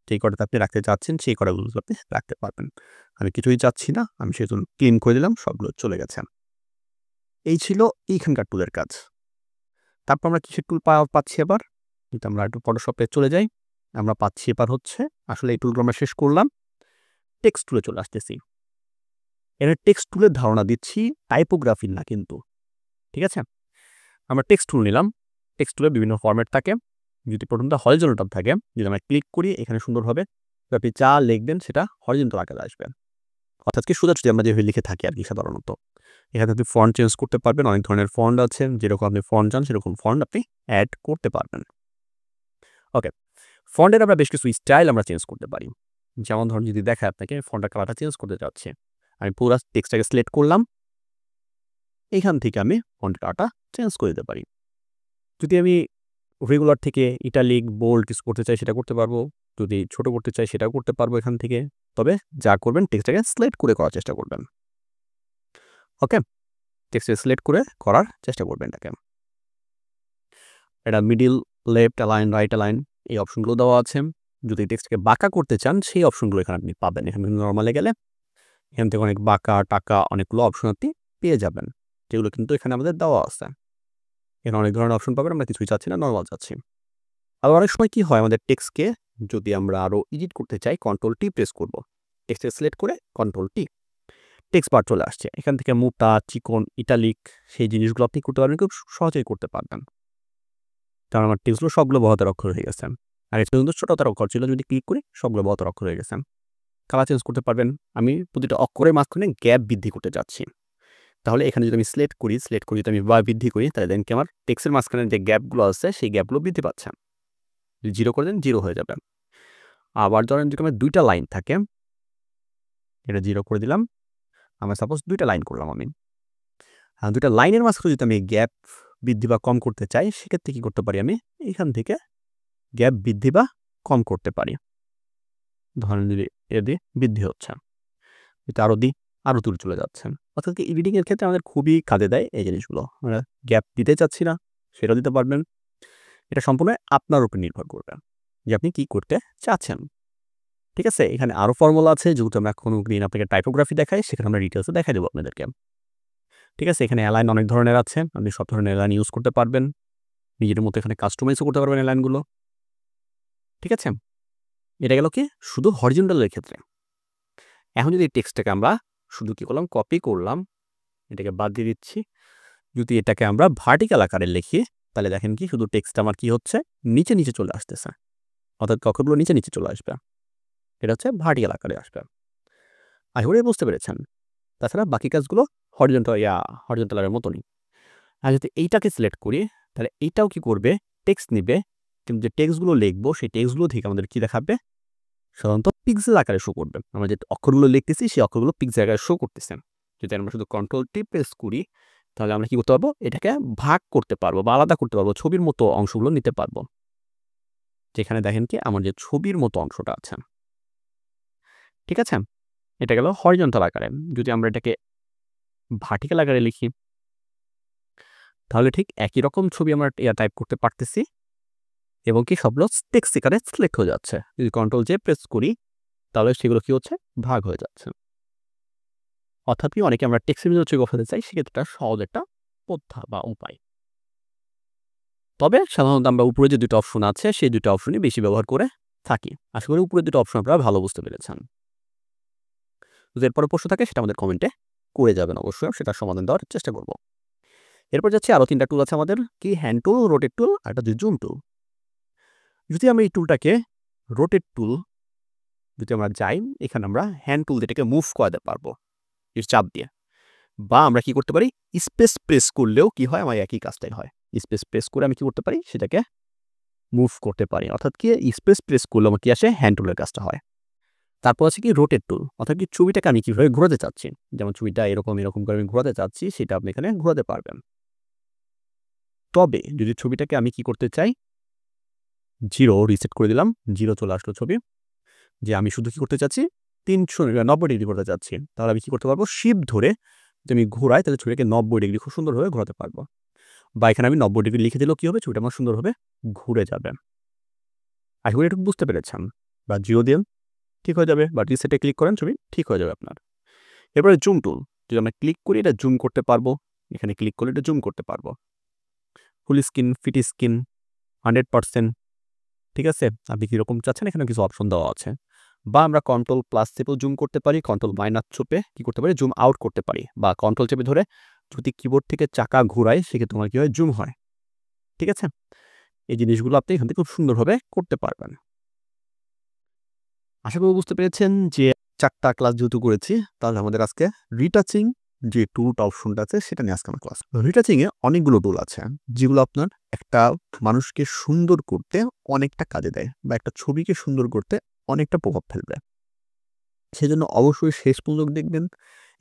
যেই কটাতে আপনি রাখতে চাচ্ছেন সেই কটাগুলো আপনি রাখতে পারবেন। আমি কিছুই চাচ্ছি না, আমি সেজন্য ক্লিন করে দিলাম, সবগুলো চলে গেছে। এই ছিল এইখানকার টুলের কাজ। তারপর আমরা কিসের টুল পাচ্ছি এবার? যদি আমরা একটু ফটোশপে চলে যাই, আমরা পাচ্ছি এবার হচ্ছে, আসলে এই টুলগুলো আমরা শেষ করলাম, টেক্সট টুলে চলে আসতেছি। এখানে টেক্সট টুলের ধারণা দিচ্ছি, টাইপোগ্রাফির না কিন্তু। ঠিক আছে? আমরা টেক্সট টুল নিলাম। টেক্সট টুলে বিভিন্ন ফরম্যাট থাকে। যদি প্রথমটা হরিজন্টাল ট্যাব থাকে, যদি আমরা ক্লিক করি এখানে সুন্দরভাবে আপনি যা লিখবেন সেটা হরিজন্টাল আকারে আসবে। অর্থাৎ কি সোজাসুজি আমরা যেভাবে লিখে থাকি আরকি সাধারণত। এখানে আপনি ফন্ট চেঞ্জ করতে পারবেন। অনেক ধরনের ফন্ট আছে। যেরকম আপনি ফন্ট চান সেরকম ফন্ট আপনি এড করতে পারবেন। ওকে। ফন্টের আমরা বেশ কিছু স্টাইল আমরা চেঞ্জ করতে পারি। যেমন ধরুন যদি দেখায় আপনাকে ফন্টের কালারটা চেঞ্জ করতে চাচ্ছি। আমি পুরা টেক্সটটাকে সিলেক্ট করলাম। এখান থেকে আমি ফন্টের কালারটা চেঞ্জ করে দিতে পারি। যদি আমি রেগুলার থেকে ইটালিক, বোল্ড কিছু করতে চাই সেটা করতে পারবো। যদি ছোট করতে চাই সেটাও করতে পারবো এখান থেকে। তবে যা করবেন টেক্সটটাকে সিলেক্ট করে করার চেষ্টা করবেন। ওকে? টেক্সটে সিলেক্ট করে করার চেষ্টা করবেন এটাকে। এটা middle, left align, right align এই অপশনগুলো দেওয়া আছে। যদি টেক্সটকে বাঁকা করতে চান সেই অপশনগুলো এখানে আপনি পাবেন। এখানে নরমালে গেলে এখান থেকে অনেক বাঁকা, টাকা অনেকগুলো অপশন আপনি পেয়ে যাবেন। যেগুলো কিন্তু এখানে আমাদের দেওয়া আছে। এখানে অনেক ধরনের অপশন পাবেন। আমরা কিছুই চাচ্ছি না, নরমাল চাচ্ছি। আবার অনেক সময় কি হয়, আমাদের টেক্সটকে যদি আমরা আরও এডিট করতে চাই, কন্ট্রোল টি প্রেস করব। টেক্সটে সিলেক্ট করে কন্ট্রোল টি, টেক্সট বার চলে আসছে। এখান থেকে মোটা, চিকন, ইটালিক সেই জিনিসগুলো আপনি করতে পারবেন, খুব সহজেই করতে পারবেন। কারণ আমার টেক্সটগুলো সবগুলো বড় হাতের অক্ষর হয়ে গেছে। আর এটা কিন্তু ছোট হাতের অক্ষর ছিল, যদি ক্লিক করি সবগুলো বড় হাতের অক্ষর হয়ে গেছে। কালার চেঞ্জ করতে পারবেন। আমি প্রতিটা অক্ষরের মাঝখানে গ্যাপ বৃদ্ধি করতে চাচ্ছি। তাহলে এখানে যদি আমি সিলেক্ট করি যদি আমি বা বৃদ্ধি করি, তাহলে দেখেন কি আমার টেক্সটের মাঝখানে যে গ্যাপগুলো আছে সেই গ্যাপগুলো বৃদ্ধি পাচ্ছে। যদি 0 করে দেন 0 হয়ে যাবে। আবার ধরেন যদি আমার 2 টা লাইন থাকে, এটা 0 করে দিলাম। আমার সাপোজ 2 টা লাইন করলাম আমি। 2 টা লাইনের মাঝখানে যদি আমি গ্যাপ বৃদ্ধি বা কম করতে চাই, সেক্ষেত্রে কি করতে পারি, আমি এখান থেকে গ্যাপ বৃদ্ধি বা কম করতে পারি। ধরেন যদি এটা দিয়ে বৃদ্ধি হচ্ছে, এটা আরও দিই, আরও দূরে চলে যাচ্ছেন। অর্থাৎ কি এডিটিং এর ক্ষেত্রে আমাদের খুবই কাজে দেয় এই জিনিসগুলো। আমরা গ্যাপ দিতে চাচ্ছি না, সেটাও দিতে পারবেন। এটা সম্পূর্ণ আপনার উপর নির্ভর করবে যে আপনি কি করতে চাচ্ছেন। ঠিক আছে? এখানে আরও ফর্মুলা আছে, যেহেতু আমরা কোনোদিন আপনাকে টাইপোগ্রাফি দেখাই, সেখানে আমরা ডিটেইলসে দেখাই দেবো আপনাদেরকে। ঠিক আছে? এখানে অ্যালাইন অনেক ধরনের আছে। আপনি সব ধরনের অ্যালাইন ইউজ করতে পারবেন। নিজের মতো এখানে কাস্টমাইজও করতে পারবেন অ্যালাইনগুলো। ঠিক আছে? এটা গেল কি শুধু হরিজন্টালের ক্ষেত্রে। এখন যদি এই টেক্সটটাকে আমরা শুধু কি করলাম, কপি করলাম, এটাকে বাদ দিয়ে দিচ্ছি। যদি এটাকে আমরা ভার্টিক্যাল আকারে লিখি, তাহলে দেখেন কি শুধু টেক্সট আমার কি হচ্ছে, নিচে, নিচে চলে আসতেছে। অর্থাৎ অক্ষরগুলো নিচে, নিচে চলে আসবে। এটা হচ্ছে ভার্টিক্যাল আকারে আসবে। আশা করি বুঝতে পেরেছেন। তাছাড়া বাকি কাজগুলো হরিজন্টাল এর মতনই। আর যদি এইটাকে সিলেক্ট করি, তাহলে এইটাও কি করবে, টেক্সট নিবে, কিন্তু যে টেক্সটগুলো লিখবো সেই টেক্সটগুলো থেকে আমাদের কি দেখাবে, সাধারণত পিক্সেল আকারে শো করবে। আমরা যে অক্ষরগুলো লিখতেছি সেই অক্ষরগুলো পিক্সেল আকারে শো করতেছে। যদি আমরা শুধু কন্ট্রোল টি প্রেস করি, তাহলে আমরা কি করতে পারবো, এটাকে ভাগ করতে পারবো বা আলাদা করতে পারবো, ছবির মতো অংশগুলো নিতে পারবো। যেখানে দেখেন কি আমার যে ছবির মতো অংশটা আছে। ঠিক আছে? এটা গেল হরিজন্টাল আকারে। যদি আমরা এটাকে ভার্টিক্যাল আকারে লিখি, তাহলে ঠিক একই রকম ছবি আমরা টাইপ করতে পারতেছি। এবং কি সবগুলো টেক্সট এখানে সিলেক্ট হয়ে যাচ্ছে। যদি কন্ট্রোল জে প্রেস করি তাহলে সেগুলো কি হচ্ছে ভাগ হয়ে যাচ্ছে। অর্থাৎ কি অনেকে আমরা টেক্সটের ভিতরে ছবি বসাতে চাই, সেক্ষেত্রে সহজ একটা পন্থা বা উপায়। তবে সাধারণত আমরা উপরে যে দুটো অপশন আছে সেই দুটো অপশনই বেশি ব্যবহার করে থাকি। আশা করি উপরে দুটো অপশন আপনারা ভালো বুঝতে পেরেছেন। যদি এরপরে প্রশ্ন থাকে সেটা আমাদের কমেন্টে করে যাবেন, অবশ্যই সেটার সমাধান দেওয়ার চেষ্টা করব। এরপর যাচ্ছে আরও 3টা টুল আছে আমাদের, কি হ্যান্ড টুল, রোটেট টুল আর একটা জুম টুল। যদি আমরা এই টুলটাকে রোটেট টুল যদি আমরা যাই, এখানে আমরা হ্যান্ড টুল যেটাকে মুভ করাতে পারবো চাপ দিয়ে, বা আমরা কি করতে পারি স্পেস প্রেস করলেও কি হয় আমার একই কাজটাই হয়। স্পেস প্রেস করে আমি কি করতে পারি সেটাকে মুভ করতে পারি, অর্থাৎ কি স্পেস প্রেস করলে আমার কি আসে হ্যান্ড টুলের কাজটা হয়। তারপর আছে কি রোটেট টুল, অর্থাৎ কি ছবিটাকে আমি কীভাবে ঘোরাতে চাচ্ছি, যেমন ছবিটা এরকম এরকম করে আমি ঘোরাতে চাচ্ছি সেটা আপনি এখানে ঘোরাতে পারবেন। তবে যদি ছবিটাকে আমি কি করতে চাই, জিরো রিসেট করে দিলাম, জিরো চলে আসলো ছবি, যে আমি শুধু কি করতে চাচ্ছি 390 ডিগ্রি করতে চাচ্ছি, তাহলে আমি কি করতে পারবো শিফট ধরে যদি আমি ঘোরাই তাহলে ছবিটাকে 90 ডিগ্রি খুব সুন্দরভাবে ঘোরাতে পারবো। বা এখানে আমি 90 ডিগ্রি লিখে দিলেও কি হবে ছবিটা আমার সুন্দরভাবে ঘুরে যাবে। আশা করি একটু বুঝতে পেরেছেন। বা জিরো দিন ঠিক হয়ে যাবে, বা রিসেটে ক্লিক করেন ছবি ঠিক হয়ে যাবে আপনার। এরপরে জুম টুল, যদি আমরা ক্লিক করি এটা জুম করতে পারবো, এখানে ক্লিক করলে এটা জুম করতে পারবো। ফুল স্ক্রিন, ফিট স্ক্রিন, 100%, ঠিক আছে, আপনি কীরকম চাচ্ছেন এখানে কিছু অপশন দেওয়া আছে। বা আমরা কন্ট্রোল প্লাস চেপেও জুম করতে পারি, কন্ট্রোল মাইনাস চেপে কি করতে পারি জুম আউট করতে পারি, বা কন্ট্রোল চেপে ধরে যদি কিবোর্ড থেকে চাকা ঘুরাই সেক্ষেত্রে তোমার কি হয় জুম হয়। ঠিক আছে, এই জিনিসগুলো আপনি এখান থেকে খুব সুন্দরভাবে করতে পারবেন। আশা করি বুঝতে পেরেছেন যে 4টা ক্লাস যেহেতু করেছি তাহলে আমাদের আজকে রিটাচিং যে টুলটা অপশনটা আছে সেটা নিয়ে আজকে আমার ক্লাস। রিটাচিংয়ে অনেকগুলো টুল আছে যেগুলো আপনার একটা মানুষকে সুন্দর করতে অনেকটা কাজে দেয়, বা একটা ছবিকে সুন্দর করতে অনেকটা প্রভাব ফেলবে। সেজন্য অবশ্যই শেষ পর্যন্ত দেখবেন,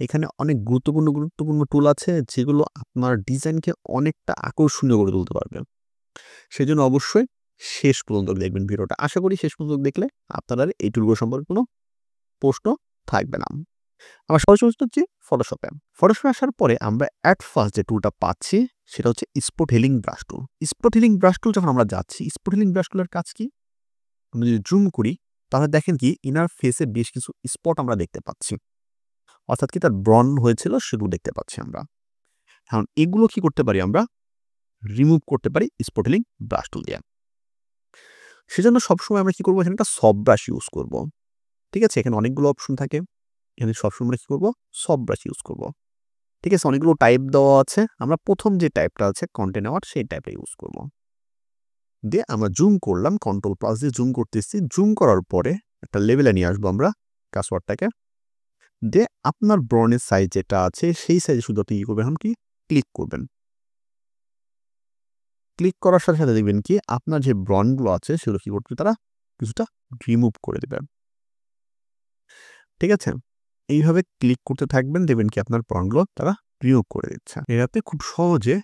এখানে অনেক গুরুত্বপূর্ণ টুল আছে যেগুলো আপনার ডিজাইনকে অনেকটা আকর্ষণীয় করে তুলতে পারবে। সেজন্য অবশ্যই শেষ পর্যন্ত দেখবেন ভিডিওটা। আশা করি শেষ পর্যন্ত দেখলে আপনার আর এই টুলগুলো সম্পর্কে কোনো প্রশ্ন থাকবে না। আমরা সরাসরি হচ্ছে ফটোশপে। ফটোশপে আসার পরে আমরা অ্যাট ফার্স্ট যে টুলটা পাচ্ছি সেটা হচ্ছে স্পট হিলিং ব্রাশ টুল। স্পট হিলিং ব্রাশ টুল যখন আমরা যাচ্ছি, স্পট হিলিং ব্রাশ টুলের কাজ কি? আমরা যদি জুম করি তাহলে দেখেন কি ইনার ফেসে বেশ কিছু স্পট আমরা দেখতে পাচ্ছি, অর্থাৎ কি তার ব্রন হয়েছিল সেগুলো দেখতে পাচ্ছি আমরা। এখন এগুলো কি করতে পারি আমরা রিমুভ করতে পারি স্পট হিলিং ব্রাশ টুল দিয়ে। সেজন্য সবসময় আমরা কি করবো এখানে একটা সফট ব্রাশ ইউজ করব। ঠিক আছে, এখানে অনেকগুলো অপশন থাকে, এখানে সবসময় আমরা কি করবো সফট ব্রাশ ইউজ করব। ঠিক আছে, অনেকগুলো টাইপ দেওয়া আছে, আমরা প্রথম যে টাইপটা আছে কন্টিনিউয়ার সেই টাইপটা ইউজ করব। দিয়ে আমরা জুম করলাম, কন্ট্রোল প্লাস দিয়ে জুম করতেছি। জুম করার পরে একটা লেভেলে নিয়ে আসবো আমরা কাজওয়ার্ডটাকে, দিয়ে আপনার ব্রনের সাইজ যেটা আছে সেই সাইজে শুধু আপনি কি করবেন এখন কি ক্লিক করবেন। ক্লিক করার সাথে সাথে দেখবেন কি আপনার যে ব্রনগুলো আছে সেগুলো কি করবে তারা কিছুটা রিমুভ করে দেবেন। ঠিক আছে, এইভাবে ক্লিক করতে থাকবেন, দেখবেন কি আপনার ব্রনগুলো তারা রিমুভ করে দিচ্ছে। এটাতে খুব সহজে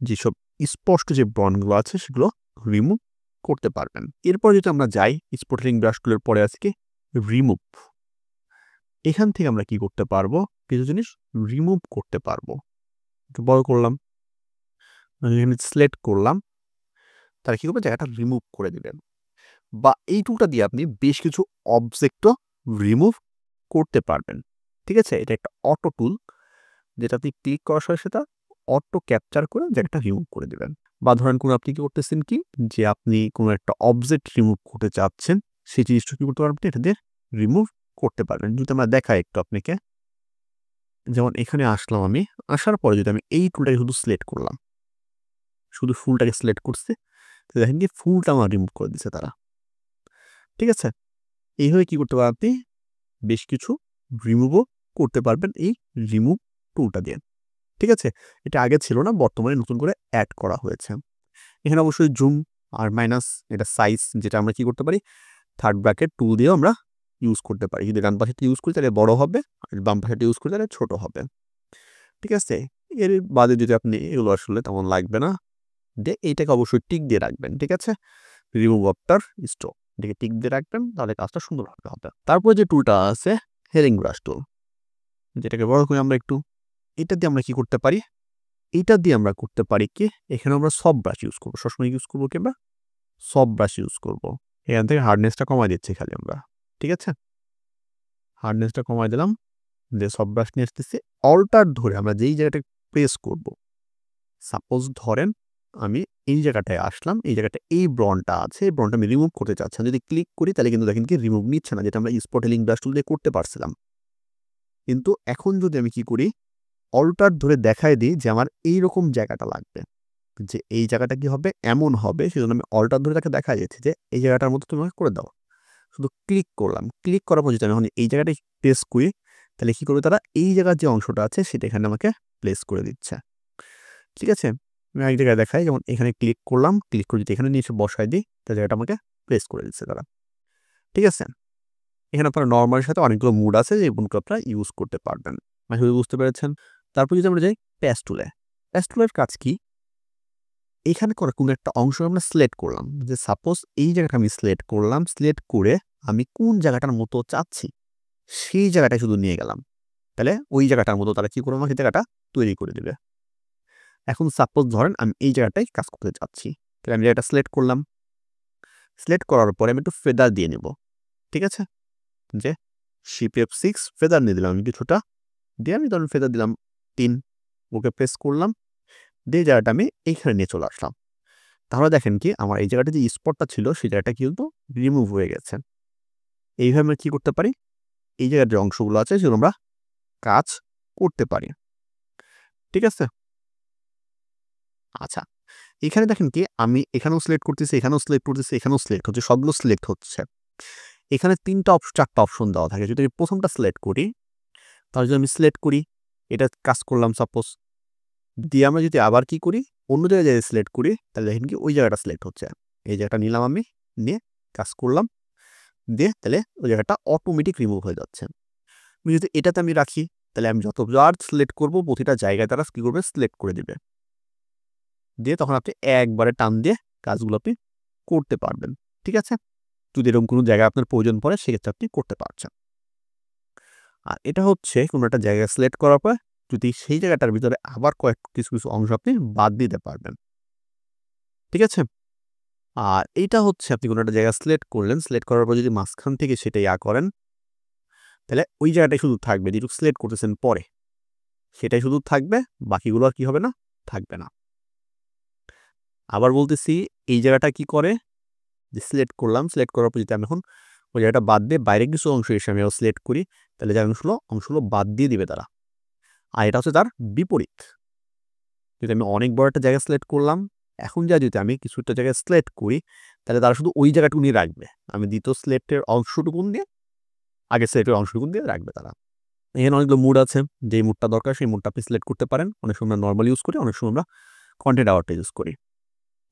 যেসব স্পষ্ট যে ব্রনগুলো আছে সেগুলো রিমুভ করতে পারবেন। এরপর যদি আমরা যাই স্পট হিলিং ব্রাশগুলোর পরে আছে কি রিমুভ, এখান থেকে আমরা কি করতে পারবো কিছু জিনিস রিমুভ করতে পারবো। একটু বড় করলাম, এখানে সিলেক্ট করলাম, তারা কি করবে জায়গাটা রিমুভ করে দিবেন। বা এই টুলটা দিয়ে আপনি বেশ কিছু অবজেক্টও রিমুভ করতে পারবেন। ঠিক আছে, এটা একটা অটো টুল যেটা আপনি ক্লিক করার সাথে সেটা অটো ক্যাপচার করে জায়গাটা রিমুভ করে দেবেন। বা ধরেন কোনো আপনি কি করতেছেন কি যে আপনি কোনো একটা অবজেক্ট রিমুভ করতে চাচ্ছেন, সেই জিনিসটা কি করতে পারবেন এটা দিয়ে রিমুভ করতে পারবেন। যদি আমরা দেখাই একটু আপনাকে, যেমন এখানে আসলাম আমি, আসার পরে যদি আমি এই টুলটাকে শুধু সিলেক্ট করলাম, শুধু ফুলটাকে সিলেক্ট করছে, তো দেখেন কি ফুলটা আমার রিমুভ করে দিচ্ছে তারা। ঠিক আছে, এইভাবে কি করতে পারেন আপনি বেশ কিছু রিমুভও করতে পারবেন এই রিমুভ টুলটা দিয়ে। ঠিক আছে, এটা আগে ছিল না, বর্তমানে নতুন করে অ্যাড করা হয়েছে। এখানে অবশ্যই জুম আর মাইনাস এটা সাইজ যেটা আমরা কি করতে পারি থার্ড ব্র্যাকেট টুল দিয়েও আমরা ইউজ করতে পারি। যদি ডান পাশেটা ইউজ করি তাহলে বড় হবে, আর বাম পাশেটা ইউজ করি তাহলে ছোট হবে। ঠিক আছে, এর বাদে যদি আপনি এগুলো আসলে তেমন লাগবে না, দিয়ে এইটাকে অবশ্যই টিক দিয়ে রাখবেন। ঠিক আছে, রিমুভ আফটার স্ট্রোক এটাকে টিক দিয়ে রাখবেন, তাহলে কাজটা সুন্দরভাবে হবে। তারপরে যে টুলটা আছে হেলিং ব্রাশ টুল, যেটাকে বড় করে আমরা একটু, এটা দিয়ে আমরা কি করতে পারি, এইটা দিয়ে আমরা করতে পারি কি এখানে আমরা সফট ব্রাশ ইউজ করবো, সবসময় ইউজ করবো কি আমরা সফট ব্রাশ ইউজ করব। এখান থেকে হার্ডনেসটা কমাই দিচ্ছি খালি আমরা, ঠিক আছে? হার্ডনেসটা কমাই দিলাম, দিয়ে সফট ব্রাশ নিয়ে আসতেছি। অল্টার ধরে আমরা যেই জায়গাটায় প্রেস করব, সাপোজ ধরেন আমি এই জায়গাটায় আসলাম, এই জায়গাটায় এই ব্রনটা আছে, এই ব্রনটা আমি রিমুভ করতে চাচ্ছি। যদি ক্লিক করি তাহলে কিন্তু দেখেন কি রিমুভ নিচ্ছে না, যেটা আমরা স্পটেলিং ব্রাশ টুল দিয়ে করতে পারছিলাম। কিন্তু এখন যদি আমি কি করি, অল্টার ধরে দেখায় দিই যে আমার এইরকম জায়গাটা লাগবে, যে এই জায়গাটা কি হবে, এমন হবে, সেজন্য আমি অল্টার ধরে তাকে দেখা যাচ্ছে যে এই জায়গাটার মতো তুমি আমাকে করে দাও। শুধু ক্লিক করলাম, ক্লিক করার পর যদি আমি এখন এই জায়গাটায় প্রেস করি, তাহলে কি করবে তারা, এই জায়গার যে অংশটা আছে সেটা এখানে আমাকে প্লেস করে দিচ্ছে, ঠিক আছে? আমি এক জায়গায় দেখাই, যেমন এখানে ক্লিক করলাম, ক্লিক করে যদি এখানে নিয়ে এসে বসাই দিই, তাহলে জায়গাটা আমাকে প্লেস করে দিচ্ছে তারা, ঠিক আছে? এখানে আপনার নরমালের সাথে অনেকগুলো মুড আছে, যে মুডগুলো আপনারা ইউজ করতে পারবেন। আশা করি বুঝতে পেরেছেন। তারপর যদি আমরা যাই প্যাচ টুলে, প্যাচ টুলের কাজ কি, এখানে করে কোনো একটা অংশ আমরা সিলেক্ট করলাম, যে সাপোজ এই জায়গাটা আমি সিলেক্ট করলাম, সিলেক্ট করে আমি কোন জায়গাটার মতো চাচ্ছি সেই জায়গাটায় শুধু নিয়ে গেলাম, তাহলে ওই জায়গাটার মতো তারা কি করবে, আমাকে জায়গাটা তৈরি করে দেবে। এখন সাপোজ ধরেন আমি এই জায়গাটায় কাজ করতে চাচ্ছি, তাহলে আমি জায়গাটা সিলেক্ট করলাম, সিলেক্ট করার পরে আমি একটু ফেদার দিয়ে নেব, ঠিক আছে? যে শিপ F6 ফেদার নিয়ে দিলাম আমি কিছুটা, দিয়ে আমি ধরুন ফেদার দিলাম 3, ওকে প্রেস করলাম, দিয়ে জায়গাটা আমি এইখানে নিয়ে চলে আসলাম। তাহলে দেখেন কি আমার এই জায়গাটা যে স্পটটা ছিল সেই জায়গাটা কিন্তু রিমুভ হয়ে গেছে। এইভাবে আমরা কি করতে পারি, এই জায়গার যে অংশগুলো আছে সেগুলো আমরা কাজ করতে পারি, ঠিক আছে? আচ্ছা, এখানে দেখেন কি আমি এখানেও সিলেক্ট করতেছি, এখানেও সিলেক্ট করতেছি, এখানেও সিলেক্ট হচ্ছে, সবগুলো সিলেক্ট হচ্ছে। এখানে 4টা অপশন দেওয়া থাকে। যদি আমি প্রথমটা সিলেক্ট করি, তাহলে যদি আমি সিলেক্ট করি, এটা কাজ করলাম সাপোজ, দিয়ে আমরা যদি আবার কি করি, অন্য জায়গায় সিলেক্ট করি, তাহলে দেখেন কি ওই জায়গাটা সিলেক্ট হচ্ছে। এই জায়গাটা নিলাম আমি, নিয়ে কাজ করলাম, দিয়ে তাহলে ওই জায়গাটা অটোমেটিক রিমুভ হয়ে যাচ্ছে। আমি যদি এটাতে আমি রাখি, তাহলে আমি যতবার সিলেক্ট করব প্রতিটা জায়গায় তারা কি করবে, সিলেক্ট করে দিবে, দিয়ে তখন আপনি একবারে টান দিয়ে কাজগুলো আপনি করতে পারবেন, ঠিক আছে? যদি এরকম কোনো জায়গায় আপনার প্রয়োজন পড়ে সেক্ষেত্রে আপনি করতে পারছেন। আর এটা হচ্ছে কোনো একটা জায়গা সিলেক্ট করার পর যদি সেই জায়গাটার ভিতরে আবার কিছু কিছু অংশ আপনি বাদ দিতে পারবেন, ঠিক আছে? আর এইটা হচ্ছে আপনি কোনো একটা জায়গা সিলেক্ট করলেন, সিলেক্ট করার পর যদি মাঝখান থেকে সেটা করেন, তাহলে ওই জায়গাটাই শুধু থাকবে, যেটুকু সিলেক্ট করতেছেন পরে সেটাই শুধু থাকবে, বাকিগুলো আর কি হবে না, থাকবে না। আবার বলতেছি, এই জায়গাটা কি করে, যে সিলেক্ট করলাম, সিলেক্ট করার পর যদি আমি এখন ওই জায়গাটা বাদ দিয়ে বাইরে কিছু অংশ এসে আমি সিলেক্ট করি, তাহলে যে অংশগুলো বাদ দিয়ে দিবে তারা। আর এটা হচ্ছে তার বিপরীত। যদি আমি অনেক বড় একটা জায়গা সিলেক্ট করলাম, এখন যদি আমি কিছু একটা জায়গায় সিলেক্ট করি, তাহলে তারা শুধু ওই জায়গাটুকু নিয়ে রাখবে। আমি দ্বিতীয় সিলেক্টের অংশটুকুন দিয়ে আগের সিলেক্টের অংশটুকুন দিয়ে রাখবে তারা। এখানে অনেকগুলো মুড আছে, যেই মুডটা দরকার সেই মুডটা আপনি সিলেক্ট করতে পারেন। অনেক সময় আমরা নর্মাল ইউজ করি, অনেক সময় আমরা কন্টেন্ট আওয়ারটা ইউজ করি,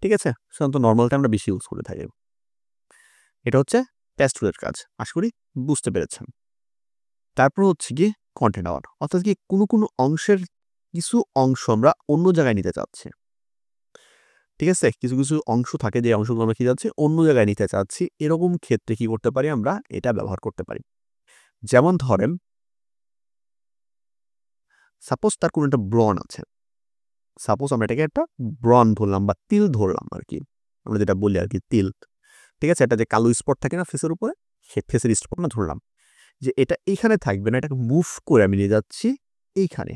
ঠিক আছে? সাধারণত নর্মালটা আমরা বেশি ইউজ করে থাকি। এটা হচ্ছে প্যাচ টুলের কাজ, আশা করি বুঝতে পেরেছেন। তারপর হচ্ছে গিয়ে কন্টেন্ট আওয়ার, অর্থাৎ কি কোনো অংশের কিছু অংশ আমরা অন্য জায়গায় নিতে চাচ্ছি, ঠিক আছে? কিছু কিছু অংশ থাকে যে অংশগুলো আমরা কি যাচ্ছি অন্য জায়গায় নিতে চাচ্ছি, এরকম ক্ষেত্রে কি করতে পারি, আমরা এটা ব্যবহার করতে পারি। যেমন ধরেন সাপোজ তার কোনো একটা ব্রণ আছে, সাপোজ আমরা এটাকে একটা ব্রণ ধরলাম বা তিল ধরলাম আর কি, আমরা যেটা বলি আর কি তিল, ঠিক আছে? এটা যে কালো স্পট থাকে না ফেসের উপরে, সে ফেসের স্পট না ধরলাম, যে এটা এইখানে থাকবে না, এটাকে মুভ করে আমি নিয়ে যাচ্ছি এইখানে,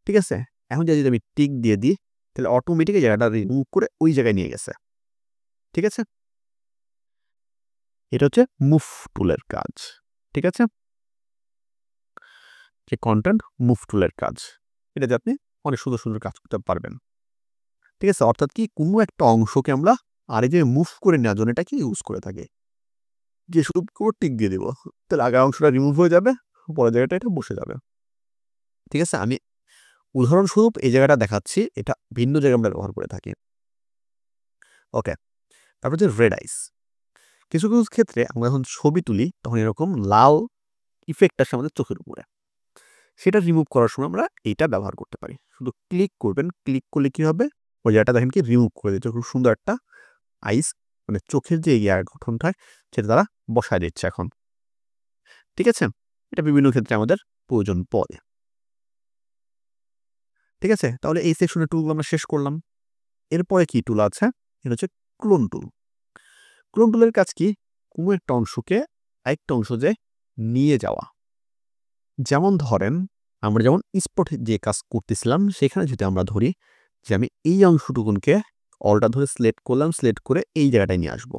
ঠিক আছে? এখন যদি আমি টিক দিয়ে দিই, তাহলে অটোমেটিক এই জায়গাটা রিমুভ করে ওই জায়গায় নিয়ে গেছে, ঠিক আছে? এটা হচ্ছে মুভ টুলের কাজ, ঠিক আছে? যে কন্টেন্ট মুভ টুলের কাজ, এটাতে আপনি অনেক সুন্দর সুন্দর কাজ করতে পারবেন, ঠিক আছে? অর্থাৎ কি কোনো একটা অংশকে আমরা আর এই যে মুভ করে নেওয়ার জন্য এটাকে ইউজ করে থাকি, যে শুধু টিক দিয়ে দিব, তাহলে আগের অংশটা রিমুভ হয়ে যাবে, পরের জায়গাটা এটা বসে যাবে, ঠিক আছে? আমি উদাহরণস্বরূপ এই জায়গাটা দেখাচ্ছি, এটা ভিন্ন জায়গায় আমরা ব্যবহার করে থাকি, ওকে? তারপর যে রেড আইস, কিছু কিছু ক্ষেত্রে আমরা যখন ছবি তুলি তখন এরকম লাল ইফেক্ট আসে আমাদের চোখের উপরে, সেটা রিমুভ করার সময় আমরা এইটা ব্যবহার করতে পারি। শুধু ক্লিক করবেন, ক্লিক করলে কি হবে, ওই জায়গাটা দেখেন কি রিমুভ করে দিচ্ছে, খুব সুন্দর একটা আইস, মানে চোখের যে গঠনটা সেটা তারা বসায় দিচ্ছে এখন, ঠিক আছে? এটা বিভিন্ন ক্ষেত্রে আমাদের প্রয়োজন পড়ে, ঠিক আছে? তাহলে এই সেকশনের টুলগুলো আমরা শেষ করলাম। এরপরে কি টুল আছে, এটা হচ্ছে ক্লোন টুল। ক্লোন টুলের কাজ কি? কোনো একটা অংশকে আরেকটা অংশ যে নিয়ে যাওয়া। যেমন ধরেন আমরা যেমন স্পটে যে কাজ করতেছিলাম সেখানে যদি আমরা ধরি যে আমি এই অংশটুকুনকে অলটা ধরে সিলেক্ট করলাম, সিলেক্ট করে এই জায়গাটায় নিয়ে আসবো।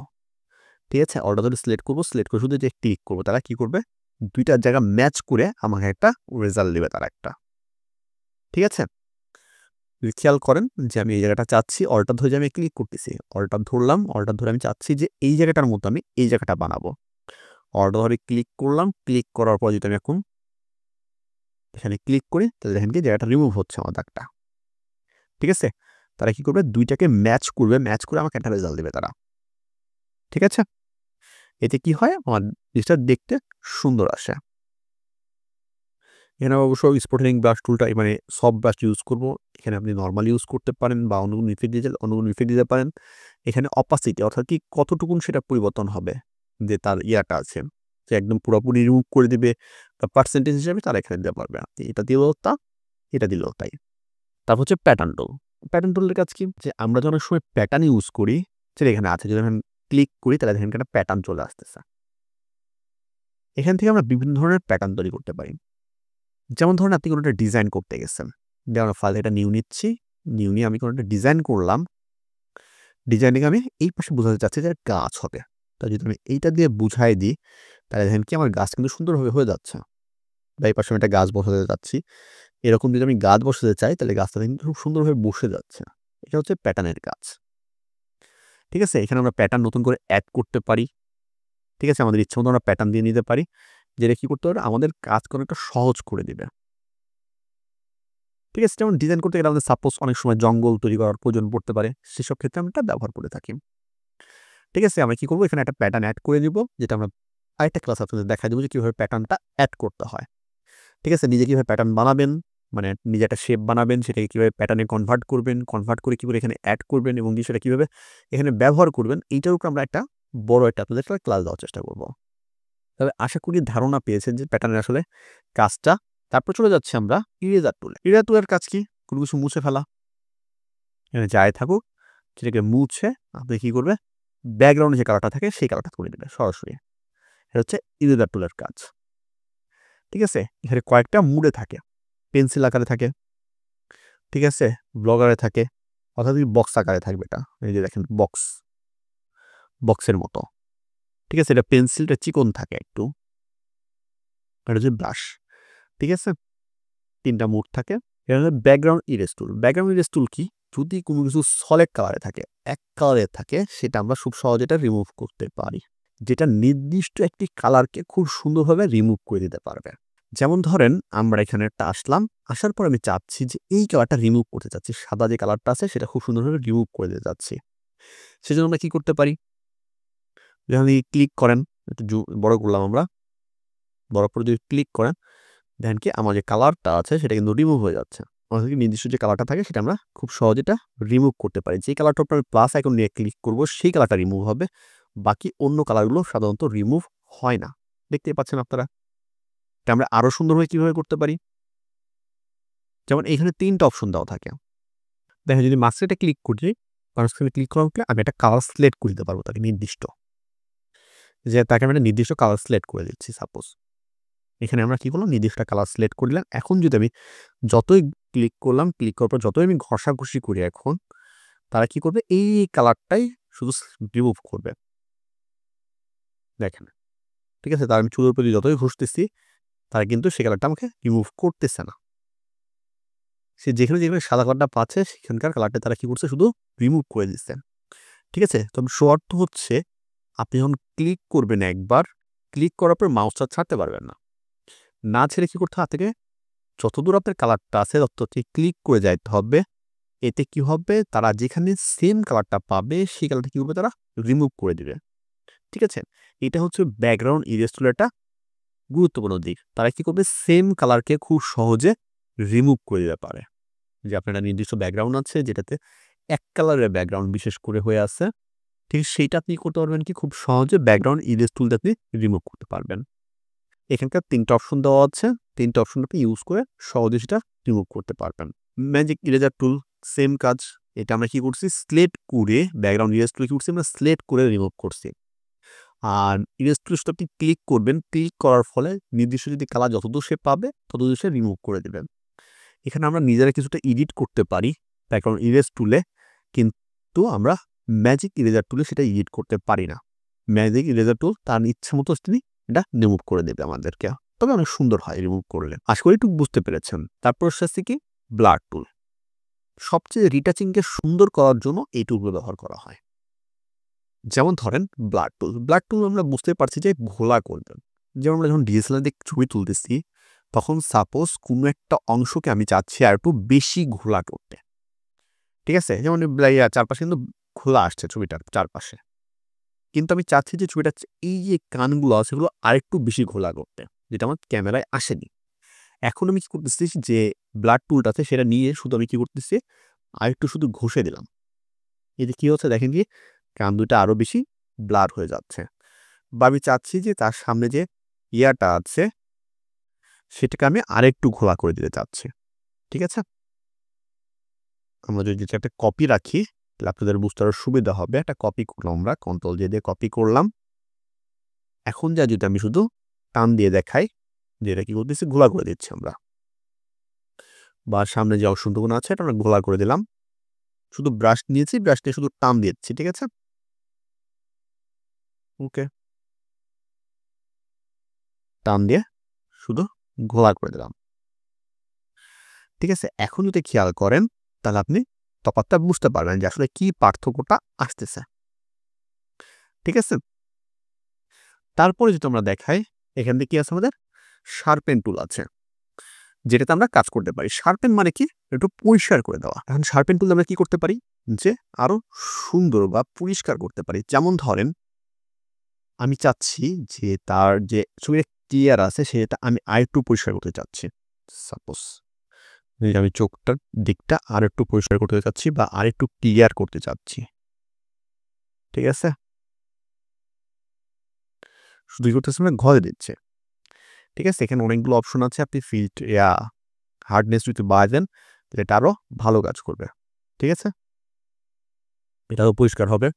ঠিক আছে? অলটা ধরে সিলেক্ট করবো, সিলেক্ট করে শুধু যে ক্লিক করবো, তারা কি করবে? ২ টার জায়গা ম্যাচ করে আমাকে একটা রেজাল্ট দিবে তারা একটা। ঠিক আছে? যদি খেয়াল করেন যে আমি এই জায়গাটা চাচ্ছি, অলটা ধরে যে আমি ক্লিক করতেছি। অলটা ধরলাম, অলটা ধরে আমি চাচ্ছি যে এই জায়গাটার মতো আমি এই জায়গাটা বানাবো। অলটা ধরে ক্লিক করলাম, ক্লিক করার পর যদি আমি এখন এখানে ক্লিক করি তাহলে দেখেন কি জায়গাটা রিমুভ হচ্ছে আমার দাগটা। ঠিক আছে? তারা কি করবে? ২ টাকে ম্যাচ করবে, ম্যাচ করে আমাকে একটা রেজাল্ট দিবে তারা। ঠিক আছে? এতে কি হয়? আমার জিনিসটা দেখতে সুন্দর আসে। এখানে অবশ্য স্পটেনিং ব্রাশ টুলটা মানে সফট ব্রাশ ইউজ করব। এখানে আপনি নরমাল ইউজ করতে পারেন বা অন্য কোনো ইফেক্ট দিতে পারেন। এখানে অপাসিটি অর্থাৎ কি কতটুকুন সেটা পরিবর্তন হবে যে তার ইয়াটা আছে। যে একদম পুরোপুরি রিমুভ করে দিবে বা পার্সেন্টেজ হিসাবে তারা এখানে দিতে পারবে। আপনি এটা দিলেও তা, এটা দিলেও তাই। তারপর হচ্ছে প্যাটার্ন টুল। প্যাটার্ন টুলের কাজ কি? যে আমরা যে অনেক সময় প্যাটার্ন ইউজ করি, সেটা এখানে আছে। যদি আমি ক্লিক করি তাহলে দেখেন একটা প্যাটার্ন চলে আসতেছে। এখান থেকে আমরা বিভিন্ন ধরনের প্যাটার্ন তৈরি করতে পারি। যেমন ধরুন আপনি কোনো একটা ডিজাইন করতে গেছেন। দেওয়ার ফাইল এটা নিউ নিচ্ছি। নিউ নিয়ে আমি কোনো একটা ডিজাইন করলাম। ডিজাইনিং আমি এই পাশে বোঝাতে চাচ্ছি যে গাছ হবে। তা যদি আমি এইটা দিয়ে বুঝাই দিই, তাহলে দেখেন কি আমার গাছ কিন্তু সুন্দরভাবে হয়ে যাচ্ছে। বা এই পাশে আমি একটা গাছ বসাতে চাচ্ছি। এরকম যদি আমি গাছ বসাতে চাই তাহলে গাছটা কিন্তু খুব সুন্দরভাবে বসে যাচ্ছে। এটা হচ্ছে প্যাটার্নের কাজ। ঠিক আছে? এখানে আমরা প্যাটার্ন নতুন করে এড করতে পারি। ঠিক আছে? আমাদের ইচ্ছামতো আমরা প্যাটার্ন দিয়ে নিতে পারি। যেটা কি করতে পারে? আমাদের কাজকে অনেকটা সহজ করে দিবে। ঠিক আছে? যেমন ডিজাইন করতে গেলে আমাদের সাপোজ অনেক সময় জঙ্গল তৈরি করার প্রয়োজন পড়তে পারে। সেসব ক্ষেত্রে আমরা এটা ব্যবহার করে থাকি। ঠিক আছে? আমরা কি করব? এখানে একটা প্যাটার্ন এড করে দিব। যেটা আমরা আরেকটা ক্লাস আপনাদের দেখায় দেব যে কিভাবে প্যাটার্নটা এড করতে হয়। ঠিক আছে? নিজে কিভাবে প্যাটার্ন বানাবেন, মানে নিজে একটা শেপ বানাবেন, সেটাকে কিভাবে প্যাটার্নে কনভার্ট করবেন, কনভার্ট করে কি করে এখানে এড করবেন এবং সেটা কিভাবে এখানে ব্যবহার করবেন, এইটার উপর আমরা একটা বড় একটা আপনাদের ক্লাস দেওয়ার চেষ্টা করব। তবে আশা করি ধারণা পেয়েছেন যে প্যাটার্নের আসলে কাজটা। তারপর চলে যাচ্ছি আমরা ইরেজার টুলে। ইরেজার টুলের কাজ কি? কোনো কিছু মুছে ফেলা। এখানে যাই থাকুক সেটাকে মুছে আপনি কি করবে? ব্যাকগ্রাউন্ডে যে কালারটা থাকে সেই কালারটা করে দিবে সরাসরি। এটা হচ্ছে ইরেজার টুলের কাজ। ঠিক আছে? এখানে কয়েকটা মুডে থাকে। পেন্সিল আকারে থাকে। ঠিক আছে? ব্লক আকারে থাকে। অর্থাৎ বক্স আকারে থাকবে এটা। এই যে দেখেন বক্সের মতো। ঠিক আছে? এটা পেন্সিলটা চিকন থাকে একটু। এটা হচ্ছে ব্রাশ। ঠিক আছে? ৩ টা মুড থাকে। এটা হচ্ছে ব্যাকগ্রাউন্ড ইরেজ টুল। ব্যাকগ্রাউন্ড ইরেজ টুল কি? যদি কোনো কিছু সলিড কালারে থাকে, এক কালারে থাকে, সেটা আমরা খুব সহজে এটা রিমুভ করতে পারি। যেটা নির্দিষ্ট একটি কালারকে খুব সুন্দরভাবে রিমুভ করে দিতে পারবে। যেমন ধরেন আমরা এখানে একটা আসলাম। আসার পর আমি চাচ্ছি যে এই কালারটা রিমুভ করতে চাচ্ছি। সাদা যে কালারটা আছে সেটা খুব সুন্দরভাবে রিমুভ করে দিতে চাচ্ছি। সেজন্য আমরা কি করতে পারি? যখন এই ক্লিক করেন, একটু বড় করলাম আমরা। বড় করে যদি ক্লিক করেন, দেখেন কি আমার যে কালারটা আছে সেটা কিন্তু রিমুভ হয়ে যাচ্ছে। অর্থাৎ নির্দিষ্ট যে কালারটা থাকে সেটা আমরা খুব সহজে এটা রিমুভ করতে পারি। যে কালারটার উপর আমি প্লাস আইকন নিয়ে ক্লিক করব সেই কালারটা রিমুভ হবে। বাকি অন্য কালারগুলো সাধারণত রিমুভ হয় না। দেখতেই পাচ্ছেন আপনারা। এটা আমরা আরো সুন্দরভাবে কিভাবে করতে পারি? যেমন এখানে ৩ টা অপশন দেওয়া থাকে। দেখেন যদি মাঝখানে ক্লিক করি, মাঝখানে ক্লিক করার পরে আমি একটা কালার সিলেক্ট করে দিতে পারবো তাকে নির্দিষ্ট। যে তাকে আমি একটা নির্দিষ্ট কালার সিলেক্ট করে দিচ্ছি সাপোজ। এখানে আমরা কি করলাম? নির্দিষ্ট কালার সিলেক্ট করে দিলাম। এখন যদি আমি যতই ক্লিক করলাম, ক্লিক করার পর যতই আমি ঘষাঘষি করি এখন, তারা কি করবে? এই কালারটাই শুধু রিমুভ করবে। দেখেন। ঠিক আছে? তার আমি চুলের উপর দিয়ে যতই ঘষতেছি, তারা কিন্তু সেই কালারটা আমাকে রিমুভ করতেছে না। সে যেখানে সাদা কালারটা পাচ্ছে সেখানকার কালারটা তারা কি করছে? শুধু রিমুভ করে দিচ্ছে। ঠিক আছে? তবে শর্ত হচ্ছে আপনি যখন ক্লিক করবেন একবার, ক্লিক করার পর মাউসটা ছাড়তে পারবেন না। না ছেড়ে কি করতে হবে? হাত থেকে যতদূর আপনার কালারটা আছে ততটি ক্লিক করে যাইতে হবে। এতে কি হবে? তারা যেখানে সেম কালারটা পাবে সেই কালারটা কি করবে? তারা রিমুভ করে দিবে। ঠিক আছে? এটা হচ্ছে ব্যাকগ্রাউন্ড ইরেজ টুলের একটা গুরুত্বপূর্ণ দিক। তারা কি করবে? সেম কালারকে খুব সহজে রিমুভ করে দিতে পারে। যে আপনার একটা নির্দিষ্ট ব্যাকগ্রাউন্ড আছে যেটাতে এক কালারের ব্যাকগ্রাউন্ড বিশেষ করে হয়ে আছে। ঠিক সেইটা আপনি করতে পারবেন কি? খুব সহজে ব্যাকগ্রাউন্ড ইরেজ টুল দিয়ে আপনি রিমুভ করতে পারবেন। এখানকার ৩ টা অপশন দেওয়া আছে। ৩ টা অপশন আপনি ইউজ করে সহজে সেটা রিমুভ করতে পারবেন। ম্যাজিক ইরেজার টুল সেম কাজ। এটা আমরা কি করছি? সিলেক্ট করে ব্যাকগ্রাউন্ড ইরেজ টুল কি করছি? আমরা সিলেক্ট করে রিমুভ করছি। আর ইরেজ টুলে শুধু আপনি ক্লিক করবেন, ক্লিক করার ফলে নির্দিষ্ট যদি কালার যতদূর সে পাবে ততদূর সে রিমুভ করে দেবেন। এখানে আমরা নিজেরা কিছুটা এডিট করতে পারি ব্যাকগ্রাউন্ড ইরেজ টুলে, কিন্তু আমরা ম্যাজিক ইরেজার টুলে সেটা এডিট করতে পারি না। ম্যাজিক ইরেজার টুল তার ইচ্ছে মতো তিনি এটা রিমুভ করে দেবে আমাদেরকে, তবে অনেক সুন্দর হয় রিমুভ করলে। আশা করি একটু বুঝতে পেরেছেন। তারপর আসছে কি ব্লার টুল। সবচেয়ে রিটাচিংকে সুন্দর করার জন্য এই টুলগুলো ব্যবহার করা হয়। যেমন ধরেন ব্লার টুল। ব্লার টুল আমরা বুঝতে পারছি যে ঘোলা করবেন। যেমন আমরা যখন ডিএসএলআর দিয়ে ছবি তুলতেছি, তখন সাপোজ কোনো একটা অংশকে আমি চাচ্ছি আর একটু বেশি ঘোলা করতে, ঠিক আছে? যেমন চারপাশে কিন্তু খোলা আসছে ছবিটার চারপাশে, কিন্তু আমি চাচ্ছি যে ছবিটা এই যে কানগুলো আছে সেগুলো আরেকটু বেশি ঘোলা করতে, যেটা আমার ক্যামেরায় আসেনি। এখন আমি কি করতেছি যে ব্লার টুলটাতে সেটা নিয়ে শুধু আমি কি করতেছি আরেকটু শুধু ঘষে দিলাম। এতে কি হচ্ছে দেখেন কি কান দুটা আরো বেশি ব্লার হয়ে যাচ্ছে। বা আমি চাচ্ছি যে তার সামনে যে ইয়াটা আছে সেটাকে আমি আরেকটু ঘোলা করে দিতে চাচ্ছি, ঠিক আছে? আমরা যদি একটা কপি রাখি তাহলে আপনাদের বুঝতে আরো সুবিধা হবে। একটা কপি করলাম, আমরা কন্ট্রোল জে দিয়ে কপি করলাম। এখন যা যদি আমি শুধু টান দিয়ে দেখাই যে এটা কি করতেছি ঘোলা করে দিচ্ছি আমরা, বা সামনে যে অংশটুকুন আছে এটা আমরা ঘোলা করে দিলাম। শুধু ব্রাশ নিয়েছি, ব্রাশ নিয়ে শুধু টান দিচ্ছি, ঠিক আছে? ওকে, টান দিয়ে শুধু ঘোলা করে দিলাম, ঠিক আছে? এখন যদি খেয়াল করেন তাহলে আপনি তফাৎটা বুঝতে পারবেন যে আসলে কি পার্থক্যটা আসতেছে, ঠিক আছে? তারপরে যদি আমরা দেখাই এখান থেকে কি আছে আমাদের শার্পেন টুল আছে, যেটাতে আমরা কাজ করতে পারি। শার্পেন মানে কি একটু পরিষ্কার করে দেওয়া। এখন শার্পেন টুল আমরা কি করতে পারি যে আরো সুন্দর বা পরিষ্কার করতে পারি। যেমন ধরেন আমি চাচ্ছি যে তার যে ছবির ক্লিয়ার আছে সেটা আমি আরেকটু পরিষ্কার করতে চাচ্ছি। সাপোজ আমি চোখটার দিকটা আরেকটু পরিষ্কার করতে চাচ্ছি বা আরেকটু ক্লিয়ার করতে চাচ্ছি, ঠিক আছে? শুধু কি করতেছে না ঘরে দিচ্ছে, ঠিক আছে? এখানে অনেকগুলো অপশন আছে, আপনি হার্ডনেস যদি বাড়ায় দেন তাহলে এটা আরো ভালো কাজ করবে, ঠিক আছে? এটাও পরিষ্কার হবে।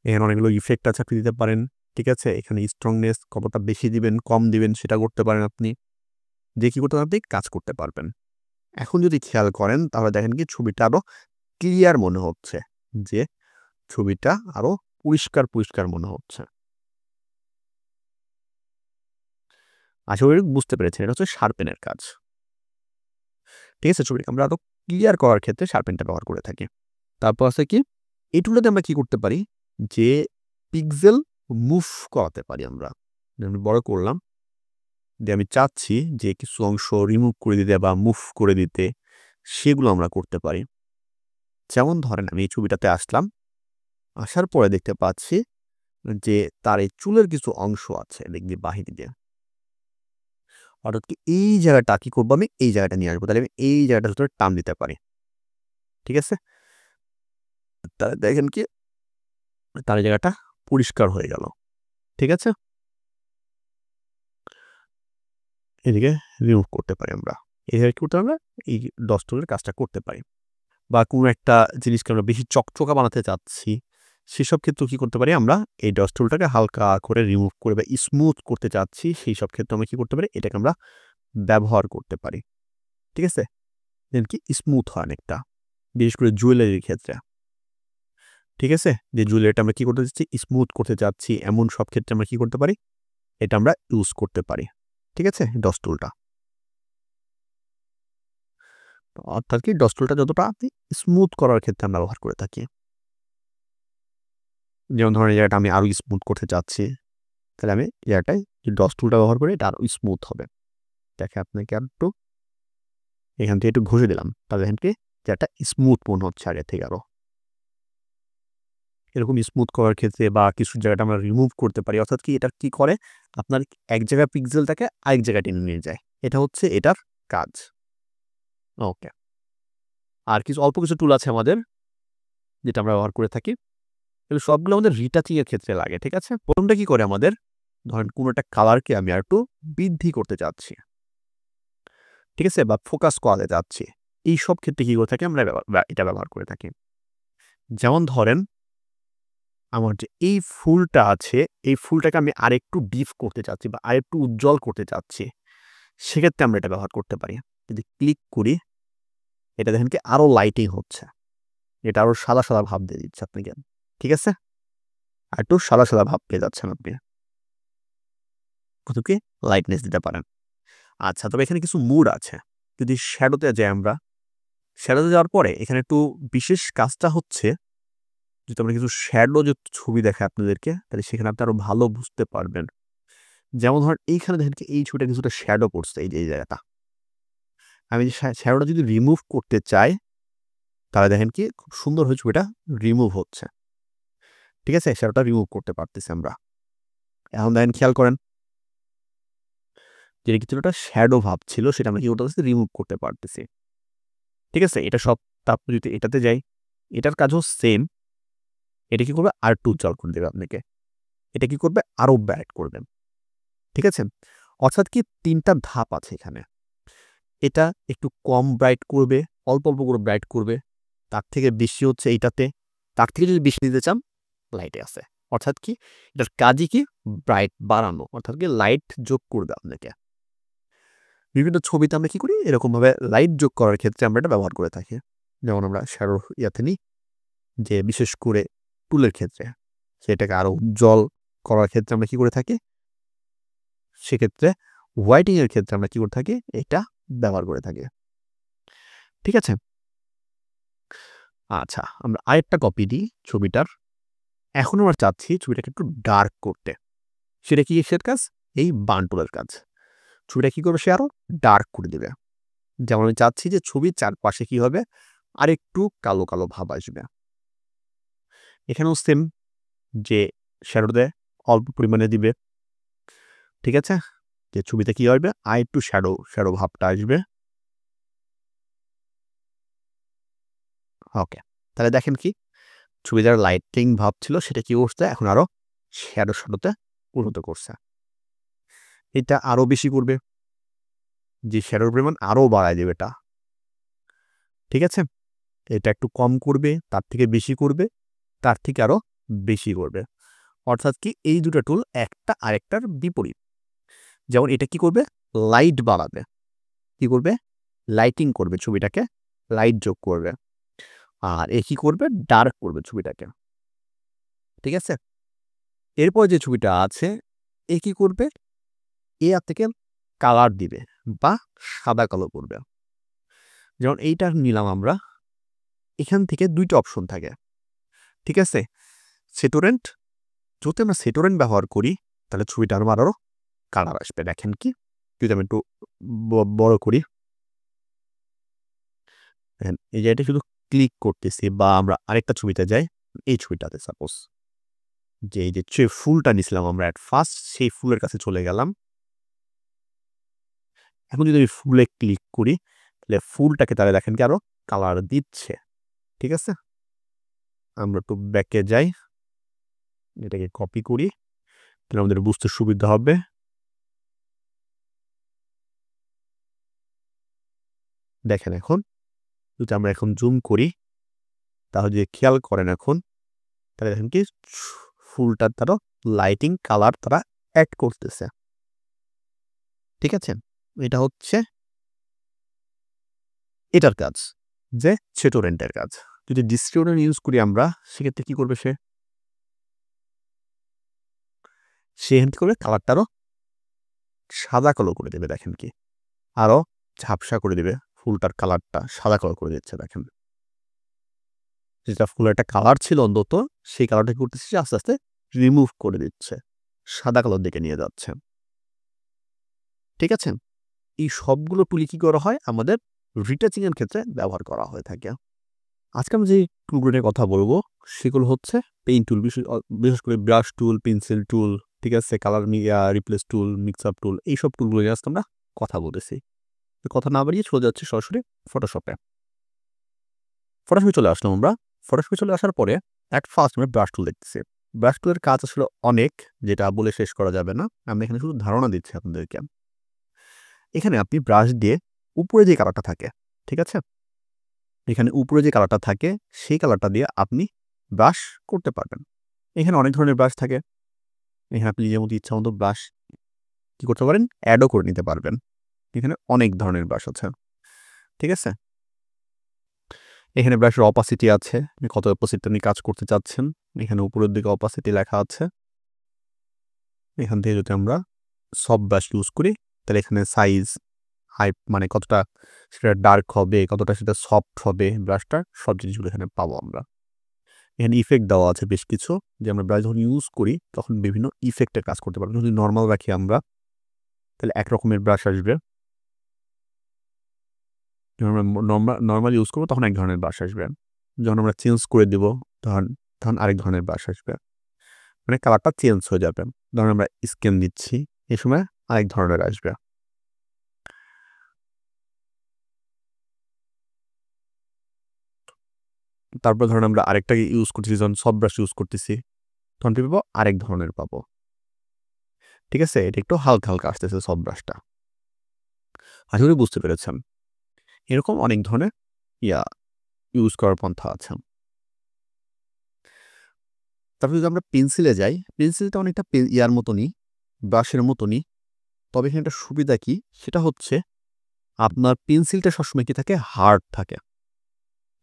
এখানে অনেকগুলো ইফেক্ট আছে আপনি দিতে পারেন, ঠিক আছে? এখানে স্ট্রংনেস কতটা বেশি দিবেন কম দিবেন সেটা করতে পারেন আপনি, যে কি করতে পারেন আপনি কাজ করতে পারবেন। এখন যদি খেয়াল করেন তাহলে দেখেন কি ছবিটা আরো ক্লিয়ার মনে হচ্ছে, যে ছবিটা আরো পরিষ্কার মনে হচ্ছে। আশা করি বুঝতে পেরেছেন, এটা হচ্ছে শার্পেনের কাজ, ঠিক আছে? ছবিকে আমরা আরো ক্লিয়ার করার ক্ষেত্রে শার্পেনটা ব্যবহার করে থাকি। তারপর আছে কি এই টুলটাতে আমরা কি করতে পারি যে পিক্সেল মুভ করাতে পারি আমরা। আমি বড় করলাম, যে আমি চাচ্ছি যে কিছু অংশ রিমুভ করে দিতে বা মুভ করে দিতে, সেগুলো আমরা করতে পারি। যেমন ধরেন আমি এই ছবিটাতে আসলাম, আসার পরে দেখতে পাচ্ছি যে তার এই চুলের কিছু অংশ আছে দেখবি বাহির দিয়ে, অর্থাৎ কি এই জায়গাটা কি করবো আমি এই জায়গাটা নিয়ে আসবো, তাহলে আমি এই জায়গাটার ভিতরে টান দিতে পারি, ঠিক আছে? তাহলে দেখেন কি তার এই জায়গাটা পরিষ্কার হয়ে গেল, ঠিক আছে? এদিকে রিমুভ করতে পারি আমরা, এইভাবে কি করতে আমরা এই ডস টুলের কাজটা করতে পারি। বা কোনো একটা জিনিসকে আমরা বেশি চকচকা বানাতে চাচ্ছি, সেসব ক্ষেত্রেও কি করতে পারি আমরা এই ডস টুলটাকে হালকা করে রিমুভ করে বা স্মুথ করতে চাচ্ছি, সেই সব ক্ষেত্রে আমরা কি করতে পারি এটাকে আমরা ব্যবহার করতে পারি, ঠিক আছে? দেন কি স্মুথ হয় অনেকটা, বিশেষ করে জুয়েলারির ক্ষেত্রে, ঠিক আছে? যে জুয়েলারিটা আমরা কি করতে চাচ্ছি স্মুথ করতে চাচ্ছি, এমন সব ক্ষেত্রে আমরা কি করতে পারি এটা আমরা ইউজ করতে পারি, ঠিক আছে? ডস টুলটা, অর্থাৎ কি ডস টুলটা যতটা আপনি স্মুথ করার ক্ষেত্রে আমরা ব্যবহার করে থাকি। যেমন ধরেন এই জায়গাটা আমি আরো স্মুথ করতে চাচ্ছি, তাহলে আমি এই জায়গাটায় যে ডস টুলটা ব্যবহার করে এটা আরো স্মুথ হবে। দেখে আপনাকে আরেকটু এখান থেকে একটু ঘষে দিলাম, তাহলে দেখেন কি যে একটা স্মুথ মনে হচ্ছে আগে থেকে আরো। এরকম স্মুথ করার ক্ষেত্রে বা কিছু জায়গাটা আমরা রিমুভ করতে পারি, অর্থাৎ কি এটা কি করে আপনার এক জায়গায় পিক্সেলটাকে আরেক জায়গায় টেনে নিয়ে যায়, এটা হচ্ছে এটার কাজ। ওকে, আর কিছু অল্প কিছু টুল আছে আমাদের যেটা আমরা ব্যবহার করে থাকি, এগুলো সবগুলো আমাদের রিটাচিং এর ক্ষেত্রে লাগে, ঠিক আছে? প্রথমটা কি করে আমাদের ধরেন কোনো একটা কালারকে আমি আর একটু বৃদ্ধি করতে চাচ্ছি, ঠিক আছে? বা ফোকাস করাতে চাচ্ছি, এই সব ক্ষেত্রে কি করে থাকি আমরা এটা ব্যবহার করে থাকি। যেমন ধরেন আমার যে এই ফুলটা আছে, এই ফুলটাকে আমি আরেকটু ডিপ করতে চাচ্ছি বা আরেকটু উজ্জ্বল করতে চাচ্ছি, সেক্ষেত্রে আমরা এটা ব্যবহার করতে পারি। যদি ক্লিক করি, এটা দেখেন কি আরো লাইটিং হচ্ছে। এটা আরো সাদা, সাদা ভাব দিয়ে দিচ্ছে আপনাকে। ঠিক আছে? আরেকটু সাদা, সাদা ভাব পেয়ে যাচ্ছেন আপনি। কত কি লাইটনেস দিতে পারেন। আচ্ছা, তবে এখানে কিছু মুড আছে। যদি শ্যাডোতে যাই আমরা, শ্যাডোতে যাওয়ার পরে এখানে একটু বিশেষ কাজটা হচ্ছে, যদি আমরা কিছু শ্যাডো ছবি দেখাই আপনাদেরকে, তাহলে সেখানে আপনি আরো ভালো বুঝতে পারবেন। যেমন ধরেন এইখানে দেখেন কি এই ছবিটা কিছুটা শ্যাডো পড়ছে এই যে এই জায়গাটা। আমি যে শ্যাডোটা যদি রিমুভ করতে চাই, তাহলে দেখেন কি খুব সুন্দরভাবে ছবিটা রিমুভ হচ্ছে। ঠিক আছে? শ্যাডোটা রিমুভ করতে পারতেছি আমরা। এখন দেখেন খেয়াল করেন, যেটা কিছুটা শ্যাডো ভাব ছিল সেটা আমরা কি করতেছি রিমুভ করতে পারতেছি। ঠিক আছে? এটা সব তারপর যদি এটাতে যাই, এটার কাজও সেম। এটা কি করবে আরেকটু উজ্জ্বল করে দেবে আপনাকে। এটা কি করবে আরো ব্রাইট করবে। ঠিক আছে? অর্থাৎ কি ৩ টা ধাপ আছে এখানে। এটা একটু কম ব্রাইট করবে, অল্প, অল্প করে ব্রাইট করবে। তার থেকে বেশি হচ্ছে এইটাতে। তার থেকে যদি বেশি দিতে চান, লাইটে আছে। অর্থাৎ কি এটার কাজই কি ব্রাইট বাড়ানো। অর্থাৎ কি লাইট যোগ করবে আপনাকে। বিভিন্ন ছবিতে আমরা কি করি এরকমভাবে লাইট যোগ করার ক্ষেত্রে আমরা এটা ব্যবহার করে থাকি। যেমন আমরা শ্যাডোর ইয়াতে নিই, যে বিশেষ করে টুলের ক্ষেত্রে সেটাকে আরো উজ্জ্বল করার ক্ষেত্রে আমরা কি করে থাকি, সেক্ষেত্রে হোয়াইটিং এর ক্ষেত্রে আমরা কি করে থাকি, এটা ব্যবহার করে থাকি। ঠিক আছে? আচ্ছা, আমরা আরেকটা কপি দিই ছবিটার। এখন আমরা চাচ্ছি ছবিটাকে একটু ডার্ক করতে। সেটা কি কিসের কাজ? এই বার্ন টুলের কাজ। ছবিটা কি করবে সে আরো ডার্ক করে দিবে। যেমন আমি চাচ্ছি যে ছবির চারপাশে কি হবে আরেকটু কালো, কালো ভাব আসবে। এখানেও সেম, যে শ্যাডোতে অল্প পরিমাণে দিবে। ঠিক আছে? যে ছবিতে কি হবে আরেকটু শ্যাডো, শ্যাডো ভাবটা আসবে। ওকে। তাহলে দেখেন কি ছবিটার লাইটিং ভাব ছিল সেটা কি করছে এখন আরো শ্যাডো, শ্যাডোতে পরিণত করছে। এটা আরো বেশি করবে, যে শ্যাডোর পরিমাণ আরো বাড়ায় দেবে এটা। ঠিক আছে? এটা একটু কম করবে, তার থেকে বেশি করবে, তার থেকে আরো বেশি করবে। অর্থাৎ কি এই দুটো টুল একটা আরেকটার বিপরীত। যেমন এটা কি করবে লাইট বাড়াবে, কি করবে লাইটিং করবে ছবিটাকে, লাইট যোগ করবে। আর এ কি করবে ডার্ক করবে ছবিটাকে। ঠিক আছে? এরপর যে ছবিটা আছে এ কি করবে, এ থেকে কালার দিবে বা সাদা কালো করবে। যেমন এইটা নিলাম আমরা, এখান থেকে ২ টা অপশন থাকে। ঠিক আছে? সেটোরেন্ট, যদি আমরা সেটোরেন্ট ব্যবহার করি তাহলে ছবিটা আরো কালার আসবে। দেখেন কি যদি আমি একটু বড় করি, দেখেন এই যে এটা শুধু ক্লিক করতেছি বা আমরা আরেকটা ছবিতে যাই, এই ছবিটাতে সাপোজ যে এই যে ফুলটা নিছিলাম আমরা এট ফার্স্ট সেই ফুলের কাছে চলে গেলাম। এখন যদি আমি ফুলে ক্লিক করি তাহলে ফুলটাকে তাহলে দেখেন কি আরো কালার দিচ্ছে। ঠিক আছে? আমরা একটু ব্যাকে যাই, এটাকে কপি করি, তাহলে আমাদের বুঝতে সুবিধা হবে। দেখেন এখন যদি আমরা এখন জুম করি তাহলে যদি খেয়াল করেন এখন, তাহলে দেখেন কি ফুলটার তারা লাইটিং কালার তারা অ্যাড করতেছে। ঠিক আছে? এটা হচ্ছে এটার কাজ, যে সেটোরেন্টের কাজ। যদি ডিস্ট্রিবিউটর ইউজ করি আমরা সেক্ষেত্রে কি করবে সে, সে কি করবে কালারটা আরো সাদা কালো করে দেবে। দেখেন কি আরো ঝাপসা করে দিবে, ফুলটার কালারটা সাদা কালো করে দিচ্ছে। দেখেন যেটা ফুলের একটা কালার ছিল অন্তত সেই কালারটা কি করতেছে আস্তে আস্তে রিমুভ করে দিচ্ছে, সাদা কালোর দিকে নিয়ে যাচ্ছে। ঠিক আছে? এই সবগুলো টুলই কি করা হয় আমাদের রিটাচিং এর ক্ষেত্রে ব্যবহার করা হয়ে থাকে। আজকে আমি যে টুলগুলো নিয়ে কথা বলবো সেগুলো হচ্ছে পেইন্ট টুল, বিশেষ করে ব্রাশ টুল, পেন্সিল টুল, ঠিক আছে, কালার রিপ্লেস টুল, মিক্স আপ টুল, এইসব টুলগুলো নিয়ে আজকে আমরা কথা বলতেছি। কথা না বাড়িয়ে চলে যাচ্ছে সরাসরি ফটোশপে। ফটোশপে চলে আসলাম আমরা। ফটোশপে চলে আসার পরে অ্যাট ফার্স্ট আমরা ব্রাশ টুল দেখতেছি। ব্রাশ টুলের কাজ আসলে অনেক, যেটা বলে শেষ করা যাবে না। আমি এখানে শুধু ধারণা দিচ্ছি আপনাদেরকে। এখানে আপনি ব্রাশ দিয়ে উপরে যে কালারটা থাকে, ঠিক আছে, এখানে উপরে যে কালারটা থাকে সেই কালারটা দিয়ে আপনি ব্রাশ করতে পারবেন। এখানে অনেক ধরনের ব্রাশ থাকে। এখানে আপনি নিজের মতো ইচ্ছা মতো ব্রাশ কি করতে পারেন, অ্যাডও করে নিতে পারবেন। এখানে অনেক ধরনের ব্রাশ আছে, ঠিক আছে? এখানে ব্রাশের অপাসিটি আছে, কত অপাসিটি আপনি কাজ করতে চাচ্ছেন। এখানে উপরের দিকে অপাসিটি লেখা আছে। এখান থেকে যদি আমরা সফট ব্রাশ ইউজ করি, তাহলে এখানে সাইজ, হাইট, মানে কতটা সেটা ডার্ক হবে, কতটা সেটা সফট হবে ব্রাশটা, সব জিনিসগুলো এখানে পাবো আমরা। এখানে ইফেক্ট দেওয়া আছে বেশ কিছু, যে আমরা ব্রাশ যখন ইউজ করি তখন বিভিন্ন ইফেক্টের কাজ করতে পারবো। যদি নর্মাল রাখি আমরা, তাহলে এক রকমের ব্রাশ আসবে। যখন আমরা নর্মাল ইউজ করবো তখন এক ধরনের ব্রাশ আসবে। যখন আমরা চেঞ্জ করে দিব তখন তখন আরেক ধরনের ব্রাশ আসবে, মানে কালারটা চেঞ্জ হয়ে যাবে। ধরুন আমরা স্ক্যান দিচ্ছি, এই সময় আরেক ধরনের আসবে। তারপর ধরুন আমরা আরেকটাকে ইউজ করতেছি, যখন সফট ব্রাশ ইউজ করতেছি তখন কি পাবো, আরেক ধরনের পাবো। ঠিক আছে, এটা একটু হালকা হালকা আসতেছে সফট ব্রাশটা। আশা করি বুঝতে পেরেছেন। এরকম অনেক ধরনের ইয়া ইউজ করার পন্থা আছে। তারপর যদি আমরা পেন্সিলে যাই, পেন্সিলটা অনেকটা ইয়ার মতনই, ব্রাশের মতনই। তবে এখানে একটা সুবিধা কি, সেটা হচ্ছে আপনার পেন্সিলটা সবসময় কি থাকে, হার্ড থাকে।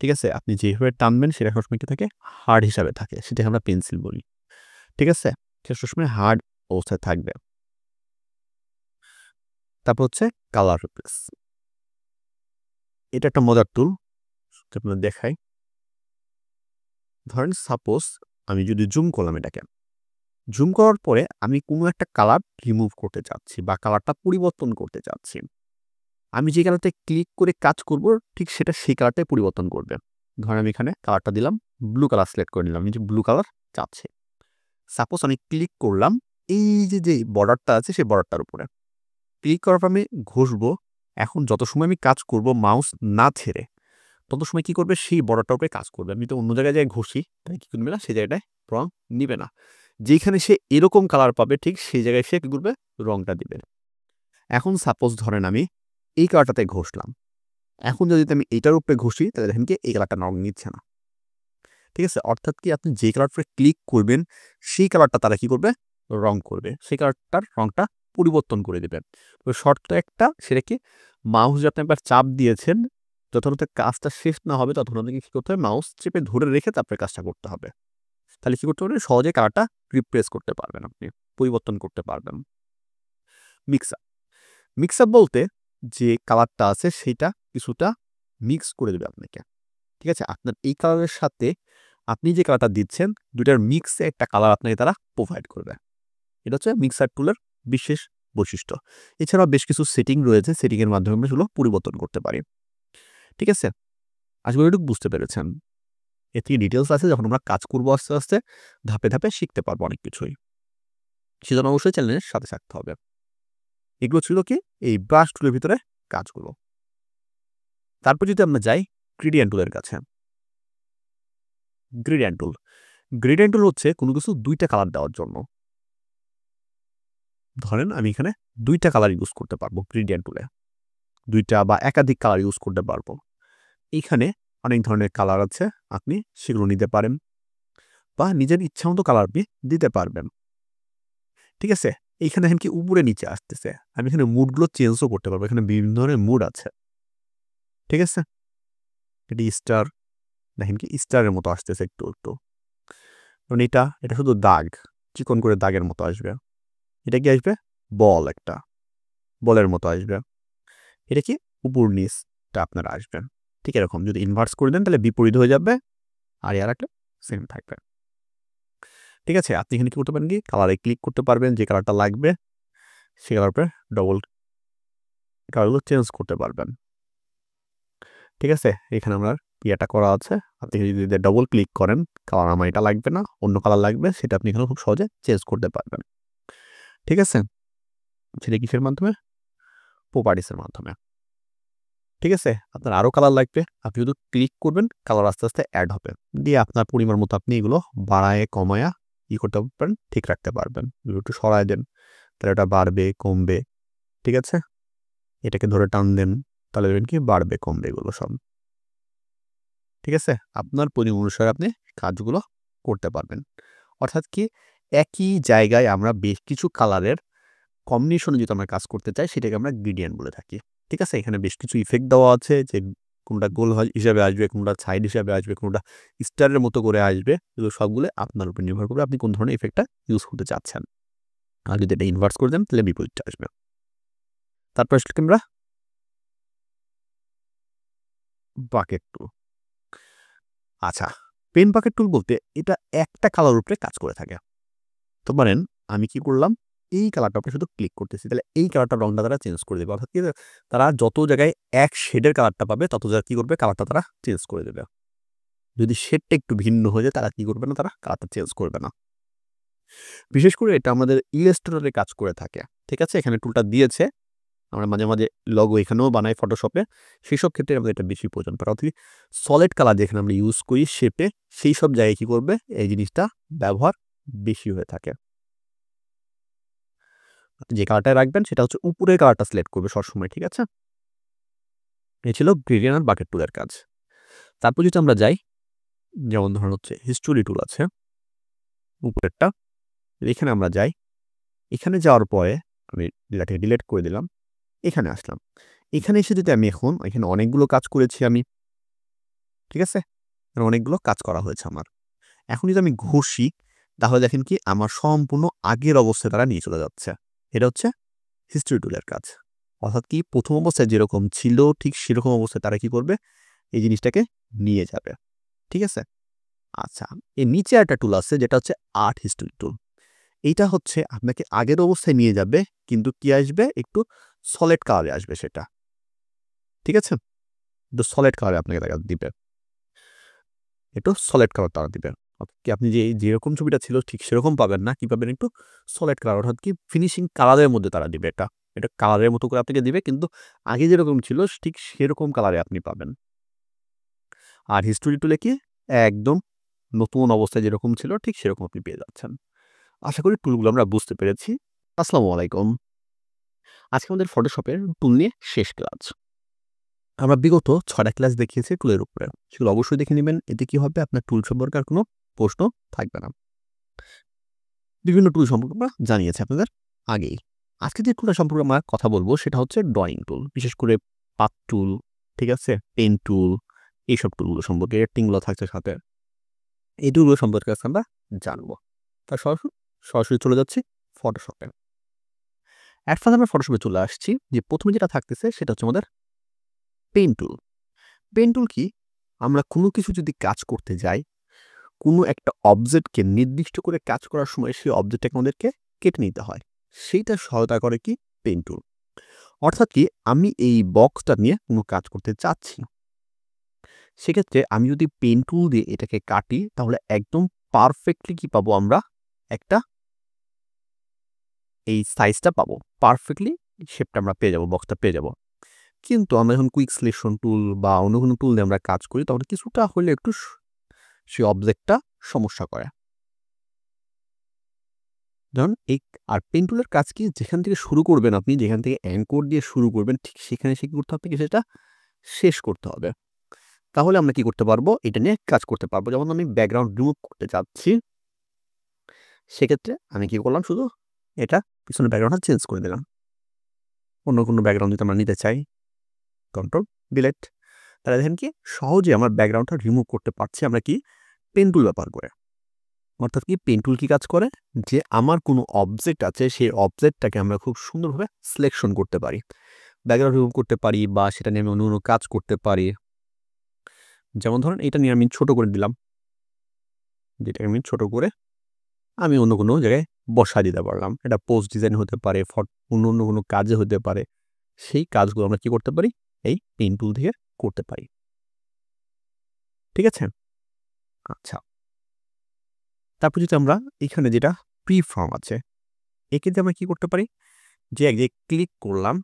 ঠিক আছে, আপনি যেভাবে টানবেন সেটা সবসময় কি থাকে, হার্ড হিসাবে থাকে, সেটাকে আমরা পেন্সিল বলি। ঠিক আছে, সেটা সবসময় হার্ড অবস্থায় থাকবে। তারপর হচ্ছে কালার রিপ্লেস। এটা একটা মজার টুল, আপনাদের দেখাই। ধরেন সাপোজ আমি যদি জুম করলাম, এটাকে জুম করার পরে আমি কোনো একটা কালার রিমুভ করতে চাচ্ছি বা কালারটা পরিবর্তন করতে চাচ্ছি, আমি যে কালারটা ক্লিক করে কাজ করব ঠিক সেটা সেই কালারটাই পরিবর্তন করবে। ধরেন আমি এখানে কালারটা দিলাম, ব্লু কালার সিলেক্ট করে নিলাম, আমি যে ব্লু কালার চাচ্ছি। সাপোজ আমি ক্লিক করলাম এই যে বর্ডারটা আছে সেই বর্ডারটার উপরে, ক্লিক করার পর আমি ঘষবো। এখন যত সময় আমি কাজ করব মাউস না ছেড়ে, তত সময় কি করবে, সেই বর্ডারটার উপরে কাজ করবে। আমি তো অন্য জায়গায় যাই ঘষি, তাই কি করবে না, সেই জায়গাটায় রং নিবে না। যেখানে সে এরকম কালার পাবে ঠিক সেই জায়গায় সে কি করবে, রংটা দিবে। এখন সাপোজ ধরেন আমি এই কালারটাতে ঘষলাম, এখন যদি আমি এইটার উপরে ঘষি তাহলে দেখেন কি এই কালারটা রং নিচ্ছে না। ঠিক আছে, অর্থাৎ কি আপনি যে কালারটা ক্লিক করবেন সেই কালারটা তারা কি করবে, রং করবে, সেই কালারটার রংটা পরিবর্তন করে দেবেন। তো শর্ত একটা, সেটা কি, মাউস যে আপনি একবার চাপ দিয়েছেন, যতক্ষণ কাজটা শেষ না হবে ততক্ষণ আপনাকে কি করতে হবে, মাউস চেপে ধরে রেখে তারপরে কাজটা করতে হবে। তাহলে কি করতে পারবেন, সহজে কালারটা রিপ্লেস করতে পারবেন, আপনি পরিবর্তন করতে পারবেন। মিক্স আপ, মিক্স আপ বলতে যে কালারটা আছে সেটা কিছুটা মিক্স করে দেবে আপনাকে। ঠিক আছে, আপনার এই কালারের সাথে আপনি যে কালারটা দিচ্ছেন দুইটার মিক্সে একটা কালার আপনাকে তারা প্রোভাইড করবে। এটা হচ্ছে মিক্সার টুলের বিশেষ বৈশিষ্ট্য। এছাড়াও বেশ কিছু সেটিং রয়েছে, সেটিংয়ের মাধ্যমে আমরা সেগুলো পরিবর্তন করতে পারি। ঠিক আছে, আশা করি এটুকু বুঝতে পেরেছেন। এর থেকে ডিটেলস আছে, যখন আমরা কাজ করবো আস্তে আস্তে ধাপে ধাপে শিখতে পারবো অনেক কিছুই। সেজন্য অবশ্যই চ্যানেলের সাথে থাকতে হবে। এগুলো ছিল কি এই ব্রাশ টুলের ভিতরে কাজগুলো। তারপর যদি আমরা যাই গ্রেডিয়েন্ট টুলের কাছে। গ্রেডিয়েন্ট টুল, গ্রেডিয়েন্ট টুল হচ্ছে কোনো কিছু দুইটা কালার দেওয়ার জন্য। ধরেন আমি এখানে দুইটা কালার ইউজ করতে পারবো গ্রেডিয়েন্ট টুলে, দুইটা বা একাধিক কালার ইউজ করতে পারবো। এইখানে অনেক ধরনের কালার আছে, আপনি সেগুলো নিতে পারেন বা নিজের ইচ্ছা মতো কালার আপনি দিতে পারবেন। ঠিক আছে, এইখানে কি উপরে নিচে আসতেছে, আমি এখানে মুডগুলো চেঞ্জও করতে পারবো। এখানে বিভিন্ন ধরনের মুড আছে। ঠিক আছে, এটি স্টার, দেখেন কি স্টারের মতো আসতেছে একটু একটু। এটা শুধু দাগ, চিকন করে দাগের মতো আসবে। এটা কি আসবে, বল, একটা বলের মতো আসবে। এটা কি উপর নিচটা আপনারা আসবেন। ঠিক এরকম যদি ইনভার্স করে দেন তাহলে বিপরীত হয়ে যাবে, আর আর একটা সেম থাকবে। ঠিক আছে, আপনি এখানে কি করতে পারেন, কি কালারে ক্লিক করতে পারবেন, যে কালারটা লাগবে সে কালার ডবল কালারগুলো চেঞ্জ করতে পারবেন। ঠিক আছে, এখানে আমার ইয়েটা করা আছে। আপনি যদি ডবল ক্লিক করেন, কালার আমার এটা লাগবে না, অন্য কালার লাগবে, সেটা আপনি এখানে খুব সহজে চেঞ্জ করতে পারবেন। ঠিক আছে, সেটা কিসের মাধ্যমে, প্রপার্টিসের মাধ্যমে। ঠিক আছে, আপনার আরও কালার লাগবে, আপনি শুধু ক্লিক করবেন, কালার আস্তে আস্তে অ্যাড হবে, দিয়ে আপনার পরিমাণ মতো আপনি এগুলো বাড়ায় কমায়া করতে পারেন, ঠিক রাখতে পারবেন। একটু সরায় দেন তাহলে এটা বাড়বে কমবে। ঠিক আছে, এটাকে ধরে টান দেন তাহলে দেখবেন কি বাড়বে কমবে এগুলো সব। ঠিক আছে, আপনার পরিমাণ অনুসারে আপনি কাজগুলো করতে পারবেন। অর্থাৎ কি একই জায়গায় আমরা বেশ কিছু কালারের কম্বিনেশনে যদি আমরা কাজ করতে চাই সেটাকে আমরা গ্রেডিয়েন্ট বলে থাকি। ঠিক আছে? এখানে বেশ কিছু ইফেক্ট দেওয়া আছে যে কোনটা গোল হিসাবে আসবে, কোনটা সাইড হিসাবে আসবে, কোনটা স্টারের মতো করে আসবে। এগুলো সবগুলো আপনার উপর নির্ভর করবে আপনি কোন ধরনের ইফেক্টটা ইউজ করতে চাচ্ছেন। আর যদি এটা ইনভার্স করে দেন তাহলে বিপরীতটা আসবে। তারপর আসলে আমরা বাকেট টুল। আচ্ছা, পেন বাকেট টুল বলতে এটা একটা কালার উপরে কাজ করে থাকে। তো পারেন আমি কি করলাম, এই কালারটা উপরে শুধু ক্লিক করতেছি। তাহলে এই কালারটার রংটা তারা চেঞ্জ করে দেবে। অর্থাৎ কি তারা যত জায়গায় এক শেডের কালারটা পাবে তত জায়গায় কি করবে কালারটা তারা চেঞ্জ করে দেবে। যদি শেডটা একটু ভিন্ন হয়ে যায় তারা কি করবে না, তারা কালারটা চেঞ্জ করবে না। বিশেষ করে এটা আমাদের ইলাস্ট্রেটরে কাজ করে থাকে। ঠিক আছে? এখানে টুলটা দিয়েছে। আমরা মাঝে, মাঝে লোগো এখানেও বানাই ফটোশপে। সেসব ক্ষেত্রে আমাদের এটা বেশি প্রয়োজন পড়ে। অর্থাৎ সলিড কালার যেখানে আমরা ইউজ করি শেপে, সেই সব জায়গায় কি করবে এই জিনিসটা ব্যবহার বেশি হয়ে থাকে। যে কালারটা রাখবেন সেটা হচ্ছে উপরের কালারটা সিলেক্ট করবে সবসময়। ঠিক আছে? এই ছিল গ্রেডিয়েন্ট আর বাকেট টুলের কাজ। তারপর যদি আমরা যাই, যেমন ধরুন হচ্ছে হিস্টোরি টুল আছে উপরেরটা। এখানে আমরা যাই। এখানে যাওয়ার পরে আমি এটাকে ডিলিট করে দিলাম। এখানে আসলাম। এখানে এসে যদি আমি এখন এখানে অনেকগুলো কাজ করেছি আমি। ঠিক আছে? অনেকগুলো কাজ করা হয়েছে আমার। এখন যদি আমি ঘষি তাহলে দেখেন কি আমার সম্পূর্ণ আগের অবস্থায় তারা নিয়ে চলে যাচ্ছে। এটা হচ্ছে হিস্ট্রি টুলের কাজ। অর্থাৎ কি প্রথম অবস্থায় যেরকম ছিল ঠিক সেরকম অবস্থায় তারা কি করবে এই জিনিসটাকে নিয়ে যাবে। ঠিক আছে? আচ্ছা, এর নিচে একটা টুল আছে যেটা হচ্ছে আর্ট হিস্ট্রি টুল। এইটা হচ্ছে আপনাকে আগের অবস্থায় নিয়ে যাবে কিন্তু কি আসবে একটু সলিড কালারে আসবে সেটা। ঠিক আছে? একটু সলিড কালারে আপনাকে দেখা দিবে। একটু সলিড কালার তারা দিবে। অর্থাৎ কি আপনি যেরকম ছবিটা ছিল ঠিক সেরকম পাবেন না। কি পাবেন একটু সলিড কালার অর্থাৎ কি ফিনিশিং কালারের মধ্যে তারা দিবে এটা। এটা কালারের মতো করে আপনাকে দিবে কিন্তু আগে যেরকম ছিল ঠিক সেরকম কালারে আপনি পাবেন। আর হিস্টোরি টুলে কি একদম নতুন অবস্থায় যেরকম ছিল ঠিক সেরকম আপনি পেয়ে যাচ্ছেন। আশা করি টুলগুলো আমরা বুঝতে পেরেছি। আসসালামু আলাইকুম। আজকে আমাদের ফটোশপের টুল নিয়ে শেষ ক্লাস। আমরা বিগত ৬টা ক্লাস দেখিয়েছি টুলের উপরে। সেগুলো অবশ্যই দেখে নিবেন। এতে কি হবে আপনার টুল সম্পর্কে আর কোনো প্রশ্ন থাকবে না। বিভিন্ন টুল সম্পর্কে আমরা জানিয়েছি আপনাদের আগেই। আজকে যে টুলটা সম্পর্কে আমরা কথা বলবো সেটা হচ্ছে ড্রয়িং টুল। বিশেষ করে পাথ টুল, ঠিক আছে? পেন টুল, এইসব টুলগুলো সম্পর্কে রেক্টিংগুলো থাকছে সাথে। এই টুলগুলো সম্পর্কে আজকে আমরা জানবো। তার সরাসরি চলে যাচ্ছি ফটোশপে। এট ফার্স্ট আমরা ফটোশপে চলে আসছি। যে প্রথমে যেটা থাকতেছে সেটা হচ্ছে আমাদের পেন টুল। পেন টুল কি? আমরা কোনো কিছু যদি কাজ করতে যাই, কোনো একটা অবজেক্টকে নির্দিষ্ট করে কাজ করার সময় সেই অবজেক্টটাকে আমাদেরকে কেটে নিতে হয়। সেইটা সহায়তা করে কি? Pen tool. অর্থাৎ কি আমি এই বক্সটা নিয়ে কোনো কাজ করতে চাচ্ছি। সেক্ষেত্রে আমি যদি পেন টুল দিয়ে এটাকে কাটি তাহলে একদম পারফেক্টলি কি পাবো আমরা? একটা এই সাইজটা পাবো। পারফেক্টলি শেপটা আমরা পেয়ে যাবো, বক্সটা পেয়ে যাবো। কিন্তু আমরা যখন কুইক সিলেকশন টুল বা অন্য কোনো টুল দিয়ে আমরা কাজ করি তখন কিছুটা হলে একটু সেই অবজেক্টটা সমস্যা করে। যেমন এই আর পেন টুলের কাজ কি? যেখান থেকে শুরু করবেন আপনি, যেখান থেকে অ্যাঙ্কর দিয়ে শুরু করবেন ঠিক সেখানে এসে কি করতে হবে? আপনাকে সেটা শেষ করতে হবে। তাহলে আমরা কি করতে পারবো? এটা নিয়ে কাজ করতে পারবো। যেমন আমি ব্যাকগ্রাউন্ড রিমুভ করতে চাচ্ছি। সেক্ষেত্রে আমি কি করলাম? শুধু এটা পিছনের ব্যাকগ্রাউন্ডটা চেঞ্জ করে দিলাম। অন্য কোনো ব্যাকগ্রাউন্ড যদি আমরা নিতে চাই, কন্ট্রোল ডিলিট। তাহলে দেখেন কি সহজে আমার ব্যাকগ্রাউন্ডটা রিমুভ করতে পারছি আমরা কি? পেন টুল ব্যবহার করে। অর্থাৎ কি পেন টুল কি কাজ করে? যে আমার কোনো অবজেক্ট আছে সেই অবজেক্টটাকে আমরা খুব সুন্দরভাবে সিলেকশন করতে পারি। ব্যাকগ্রাউন্ড রিমুভ করতে পারি বা সেটা নিয়ে আমি অন্য কোনো কাজ করতে পারি। যেমন ধরেন এটা নিয়ে আমি ছোট করে দিলাম। যেটাকে আমি ছোট করে আমি অন্য কোনো জায়গায় বসায় দিতে পারলাম। এটা পোস্ট ডিজাইন হতে পারে, অন্য কোনো কাজে হতে পারে। সেই কাজগুলো আমরা কি করতে পারি? এই পেন টুল দিয়ে করতে পারি। ঠিক আছে? আচ্ছা। তারপর যদি আমরা এখানে যেটা প্রিফর্ম আছে, এক্ষেত্রে আমরা কি করতে পারি? যে এক জায়গায় ক্লিক করলাম।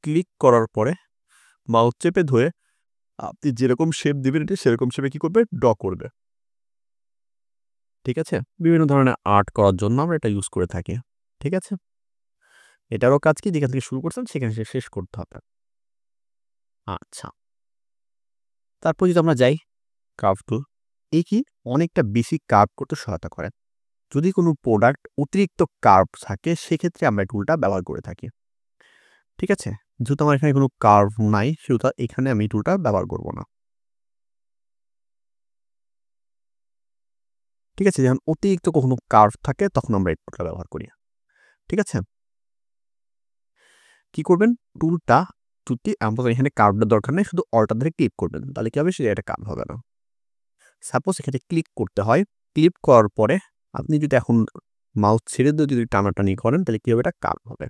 ক্লিক করার পরে মাউস চেপে ধরে আপনি যেরকম শেপ দিবেন এটা সেরকম শেপে কি করবে? ড্র করবে। ঠিক আছে? বিভিন্ন ধরনের আর্ট করার জন্য আমরা এটা ইউজ করে থাকি। ঠিক আছে? এটারও কাজ কি? যেখান থেকে শুরু করছেন সেখানে শেষ করতে হবে। আচ্ছা। তারপর যদি আমরা যাই কার্ভ টুল। এই কি অনেকটা বেশি কার্ভ করতে সহায়তা করে। যদি কোনো প্রোডাক্ট অতিরিক্ত কার্ভ থাকে সেক্ষেত্রে আমরা এই টুলটা ব্যবহার করে থাকি। ঠিক আছে? যেহেতু আমার এখানে কোনো কার্ভ নাই সেহেতু এখানে আমি এই টুলটা ব্যবহার করব না। ঠিক আছে? যখন অতিরিক্ত কোনো কার্ভ থাকে তখন আমরা এই টুলটা ব্যবহার করি। ঠিক আছে? কি করবেন? টুলটা যদি আপনার এখানে কার্ভের দরকার নেই, শুধু অল্টার ধরে ক্লিক করবেন। তাহলে কি হবে? সেটা কার্ভ হবে না। সাপোজ এখানে ক্লিক করতে হয়। ক্লিক করার পরে আপনি যদি এখন মাউস ছেড়ে দিয়ে যদি টানাটানি করেন তাহলে কি হবে? এটা কার্ভ হবে।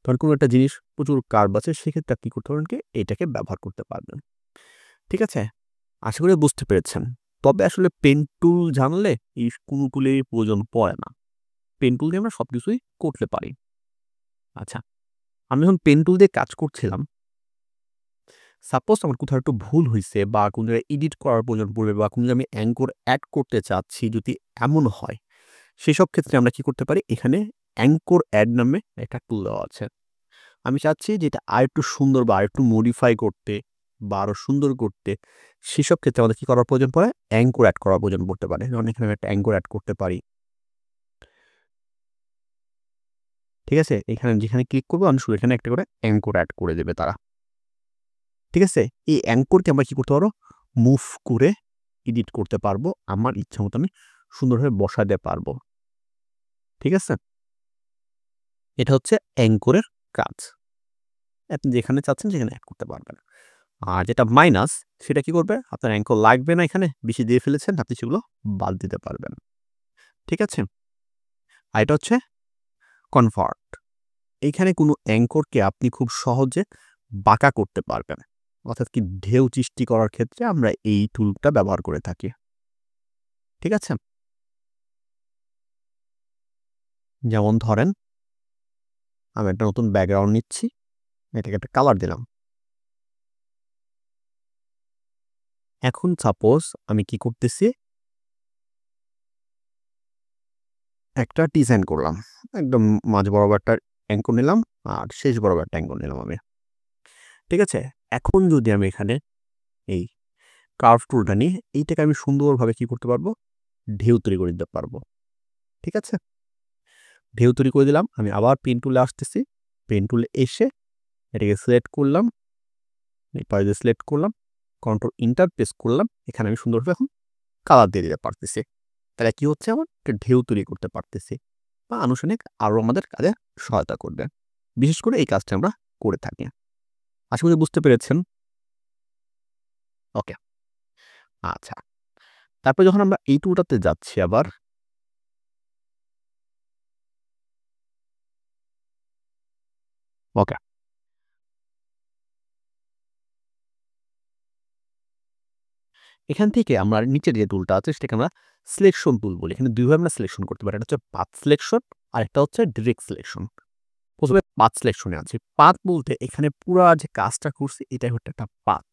তখন কোনো একটা জিনিস প্রচুর কার্ভ আছে সেক্ষেত্রে আপনি কি করতে পারবেন কি? এটাকে ব্যবহার করতে পারবেন। ঠিক আছে? আশা করি বুঝতে পেরেছেন। তবে আসলে পেন টুল জানলে এই কোনো টুলেরই প্রয়োজন পড়ে না। পেন টুল দিয়ে আমরা সবকিছুই করতে পারি। আচ্ছা, আমি যখন পেন টুল দিয়ে কাজ করছিলাম, সাপোজ আমার কোথাও একটু ভুল হইছে বা কোনো জায়গায় এডিট করার প্রয়োজন পড়বে বা কোনো জায়গায় আমি অ্যাঙ্কর এড করতে চাচ্ছি যদি এমন হয়, সেসব ক্ষেত্রে আমরা কি করতে পারি? এখানে অ্যাঙ্কর এড নামে একটা টুল দেওয়া আছে। আমি চাচ্ছি যে এটা আরেকটু সুন্দর বা আরেকটু মডিফাই করতে বা আরো সুন্দর করতে, সেসব ক্ষেত্রে আমাদের কি করার প্রয়োজন পড়ে? অ্যাঙ্কর এড করার প্রয়োজন পড়তে পারে। যেমন এখানে আমি একটা অ্যাঙ্কর এড করতে পারি। ঠিক আছে? এখানে যেখানে ক্লিক করব আমি শুধু এখানে একটা করে অ্যাঙ্কর এড করে দেবে তারা। ঠিক আছে? এই অ্যাঙ্করকে আমরা কি করতে পারবো? মুভ করে এডিট করতে পারবো। আমার ইচ্ছা মতো আমি সুন্দরভাবে বসাতে পারবো। ঠিক আছে? এটা হচ্ছে অ্যাঙ্করের কাজ। আপনি যেখানে চাচ্ছেন সেখানে এড করতে পারবেন। আর যেটা মাইনাস সেটা কি করবে? আপনার অ্যাঙ্কর লাগবে না এখানে, বেশি দিয়ে ফেলেছেন, আপনি সেগুলো বাদ দিতে পারবেন। ঠিক আছে? আর এটা হচ্ছে কনভার্ট। এইখানে কোনো অ্যাঙ্করকে আপনি খুব সহজে বাঁকা করতে পারবেন। অর্থাৎ কি ঢেউ সৃষ্টি করার ক্ষেত্রে আমরা এই টুলটা ব্যবহার করে থাকি। ঠিক আছে? যেমন ধরেন আমি একটা নতুন ব্যাকগ্রাউন্ড নিচ্ছি, এটাকে একটা কালার দিলাম। এখন সাপোজ আমি কি করতেছি? একটা ডিজাইন করলাম। একদম মাঝ বরাবর একটা অ্যাঙ্কর নিলাম আর শেষ বরাবর একটা অ্যাঙ্কর নিলাম আমি। ঠিক আছে? এখন যদি আমি এখানে এই কার্ভ টুলটা নিই, এইটাকে আমি সুন্দরভাবে কি করতে পারবো? ঢেউ তৈরি করে দিতে পারবো। ঠিক আছে? ঢেউ তৈরি করে দিলাম। আমি আবার পেন টুলে আসতেছি। পেন টুলে এসে এটাকে সিলেক্ট করলাম। এই পাশে দিয়ে সিলেক্ট করলাম। কন্ট্রোল এন্টার প্রেস করলাম। এখানে আমি সুন্দরভাবে এখন কালার দিয়ে দিতে পারতেছি। তাহলে কি হচ্ছে? আমার একটা ঢেউ তৈরি করতে পারতেছি বা আনুষঙ্গিক আরো আমাদের কাজে সহায়তা করবে। বিশেষ করে এই কাজটা আমরা করে থাকি। আশা করি বুঝতে পেরেছেন। ওকে, আচ্ছা। তারপরে যখন আমরা এই টুলটাতে যাচ্ছি আবার, ওকে। এখান থেকে আমরা নিচে যে টুলটা আছে সেটাকে আমরা সিলেকশন টুল বলি। এখানে ২ ভাবে আমরা সিলেকশন করতে পারি। একটা হচ্ছে পাথ সিলেকশন, আরেকটা হচ্ছে ডিরেক্ট সিলেকশন। ১ম এ পাথ সিলেকশনে আছি। পাথ বলতে এখানে পুরা যে কাজটা করছি এটাই হচ্ছে একটা পাথ।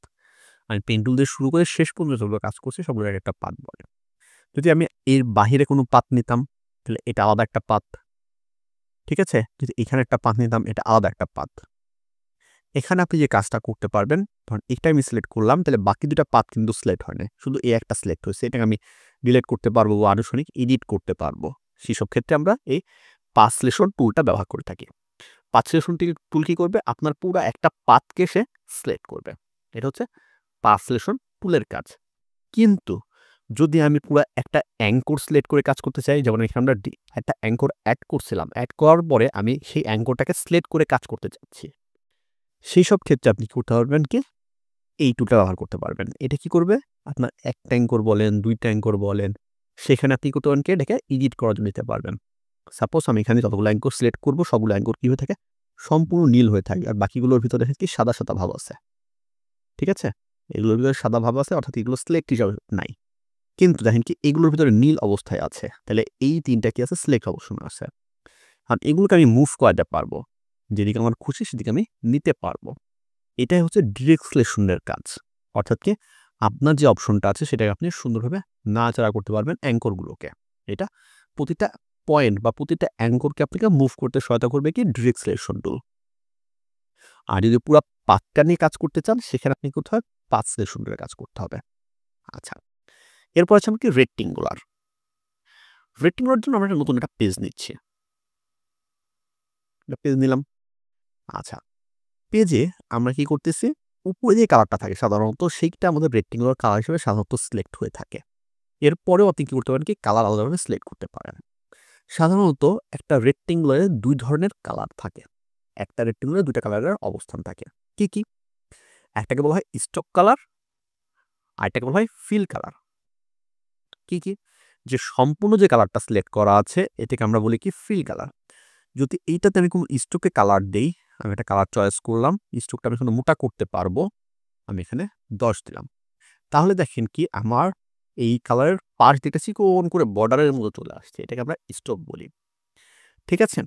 আমি পেন টুল দিয়ে শুরু করে শেষ পর্যন্ত যতগুলো কাজ করছি সবগুলোর একটা পাথ বলে। যদি আমি এর বাহিরে কোনো পাথ নিতাম তাহলে এটা আলাদা একটা পাথ। ঠিক আছে? যদি এখানে একটা পাথ নিতাম এটা আলাদা একটা পাথ। এখানে আপনি যে কাজটা করতে পারবেন, ধরুন এটা আমি সিলেক্ট করলাম, তাহলে বাকি ২ টা পাথ কিন্তু সিলেক্ট হয় নাই। শুধু এই একটা সিলেক্ট হইছে। এটাকে আমি ডিলিট করতে পারবো বা আনুষঙ্গিক এডিট করতে পারবো। সেসব ক্ষেত্রে আমরা এই পাথ সিলেকশন টুলটা ব্যবহার করে থাকি। পাথ সিলেকশন টুল কি করবে? আপনার পুরা একটা পাথকে সে সিলেক্ট করবে। এটা হচ্ছে পাথ সিলেকশন টুলের কাজ। কিন্তু যদি আমি পুরা একটা অ্যাঙ্কর সিলেক্ট করে কাজ করতে চাই, যেমন এখানে আমরা একটা অ্যাঙ্কর এড করছিলাম। এড করার পরে আমি সেই অ্যাঙ্করটাকে সিলেক্ট করে কাজ করতে চাচ্ছি। সেইসব ক্ষেত্রে আপনি কি করতে পারবেন কি? এই টুলটা ব্যবহার করতে পারবেন। এটা কি করবে? আপনার ১ টা অ্যাঙ্কর বলেন, ২ টা অ্যাঙ্কর বলেন, সেখানে আপনি কি করতে পারেন কি? এটাকে এডিট করার জন্য নিতে পারবেন। সাপোজ আমি এখানে যতগুলো অ্যাঙ্কর সিলেক্ট করব, সবগুলো অ্যাঙ্কর কি হয়ে থাকে? সম্পূর্ণ নীল হয়ে থাকে। আর বাকিগুলোর ভিতরে দেখেন কি সাদা, সাদা ভাব আছে। ঠিক আছে? এগুলোর ভিতরে সাদা ভাব আছে অর্থাৎ এগুলো সিলেক্ট হিসাবে নাই। কিন্তু দেখেন কি এগুলোর ভিতরে নীল অবস্থায় আছে। তাহলে এই ৩ টা কি আছে? সিলেক্ট অপশনে আছে। আর এগুলোকে আমি মুভ করাতে পারবো। যেদিকে আমার খুশি সেদিকে আমি নিতে পারবো। এটাই হচ্ছে ডিরেক্ট সিলেকশনের কাজ। অর্থাৎ কি আপনার যে অপশনটা আছে সেটাকে আপনি সুন্দরভাবে নাড়াচাড়া করতে পারবেন অ্যাঙ্করগুলোকে। এটা প্রতিটা পয়েন্ট বা প্রতিটা অ্যাঙ্করকে আপনাকে মুভ করতে সহায়তা করবে কি ডিরেক্ট সিলেকশন টুল। আর যদি পুরা পাথটা নিয়ে কাজ করতে চান সেখানে আপনি কি করতে হবে? পাথ সিলেকশন করে কাজ করতে হবে। আচ্ছা, এরপর আছে আমাকে রেক্টেঙ্গুলার। রেক্টেঙ্গুলার জন্য আমরা নতুন একটা পেজ নিচ্ছি। একটা পেজ নিলাম। আচ্ছা, পেজে আমরা কি করতেছি, উপরে যে কালারটা থাকে সাধারণত সেইটা আমাদের রেক্টেঙ্গুলার কালার হিসেবে সাধারণত সিলেক্ট হয়ে থাকে। এরপরেও আপনি কি করতে পারেন, কি কালার আলাদাভাবে সিলেক্ট করতে পারেন। সাধারণত একটা রেক্টেঙ্গুলারে ২ ধরনের কালার থাকে। একটা রেক্টেঙ্গুলারে ২টা কালারের অবস্থান থাকে। কি, কি? একটাকে বলা হয় স্টক কালার, আরেকটাকে বলা হয় ফিল কালার। কি, কি? যে সম্পূর্ণ যে কালারটা সিলেক্ট করা আছে এটাকে আমরা বলি কি ফিল কালার। যদি এইটাতে আমি কোনো স্ট্রোকে কালার দেই, আমি একটা কালার চয়েস করলাম, স্ট্রোকটা আমি এখানে মোটা করতে পারবো, আমি এখানে ১০ দিলাম। তাহলে দেখেন কি আমার এই কালারের পাশ দিয়ে একটা চিকন করে বর্ডারের মতো চলে আসছে। এটাকে আমরা স্ট্রোক বলি। ঠিক আছে?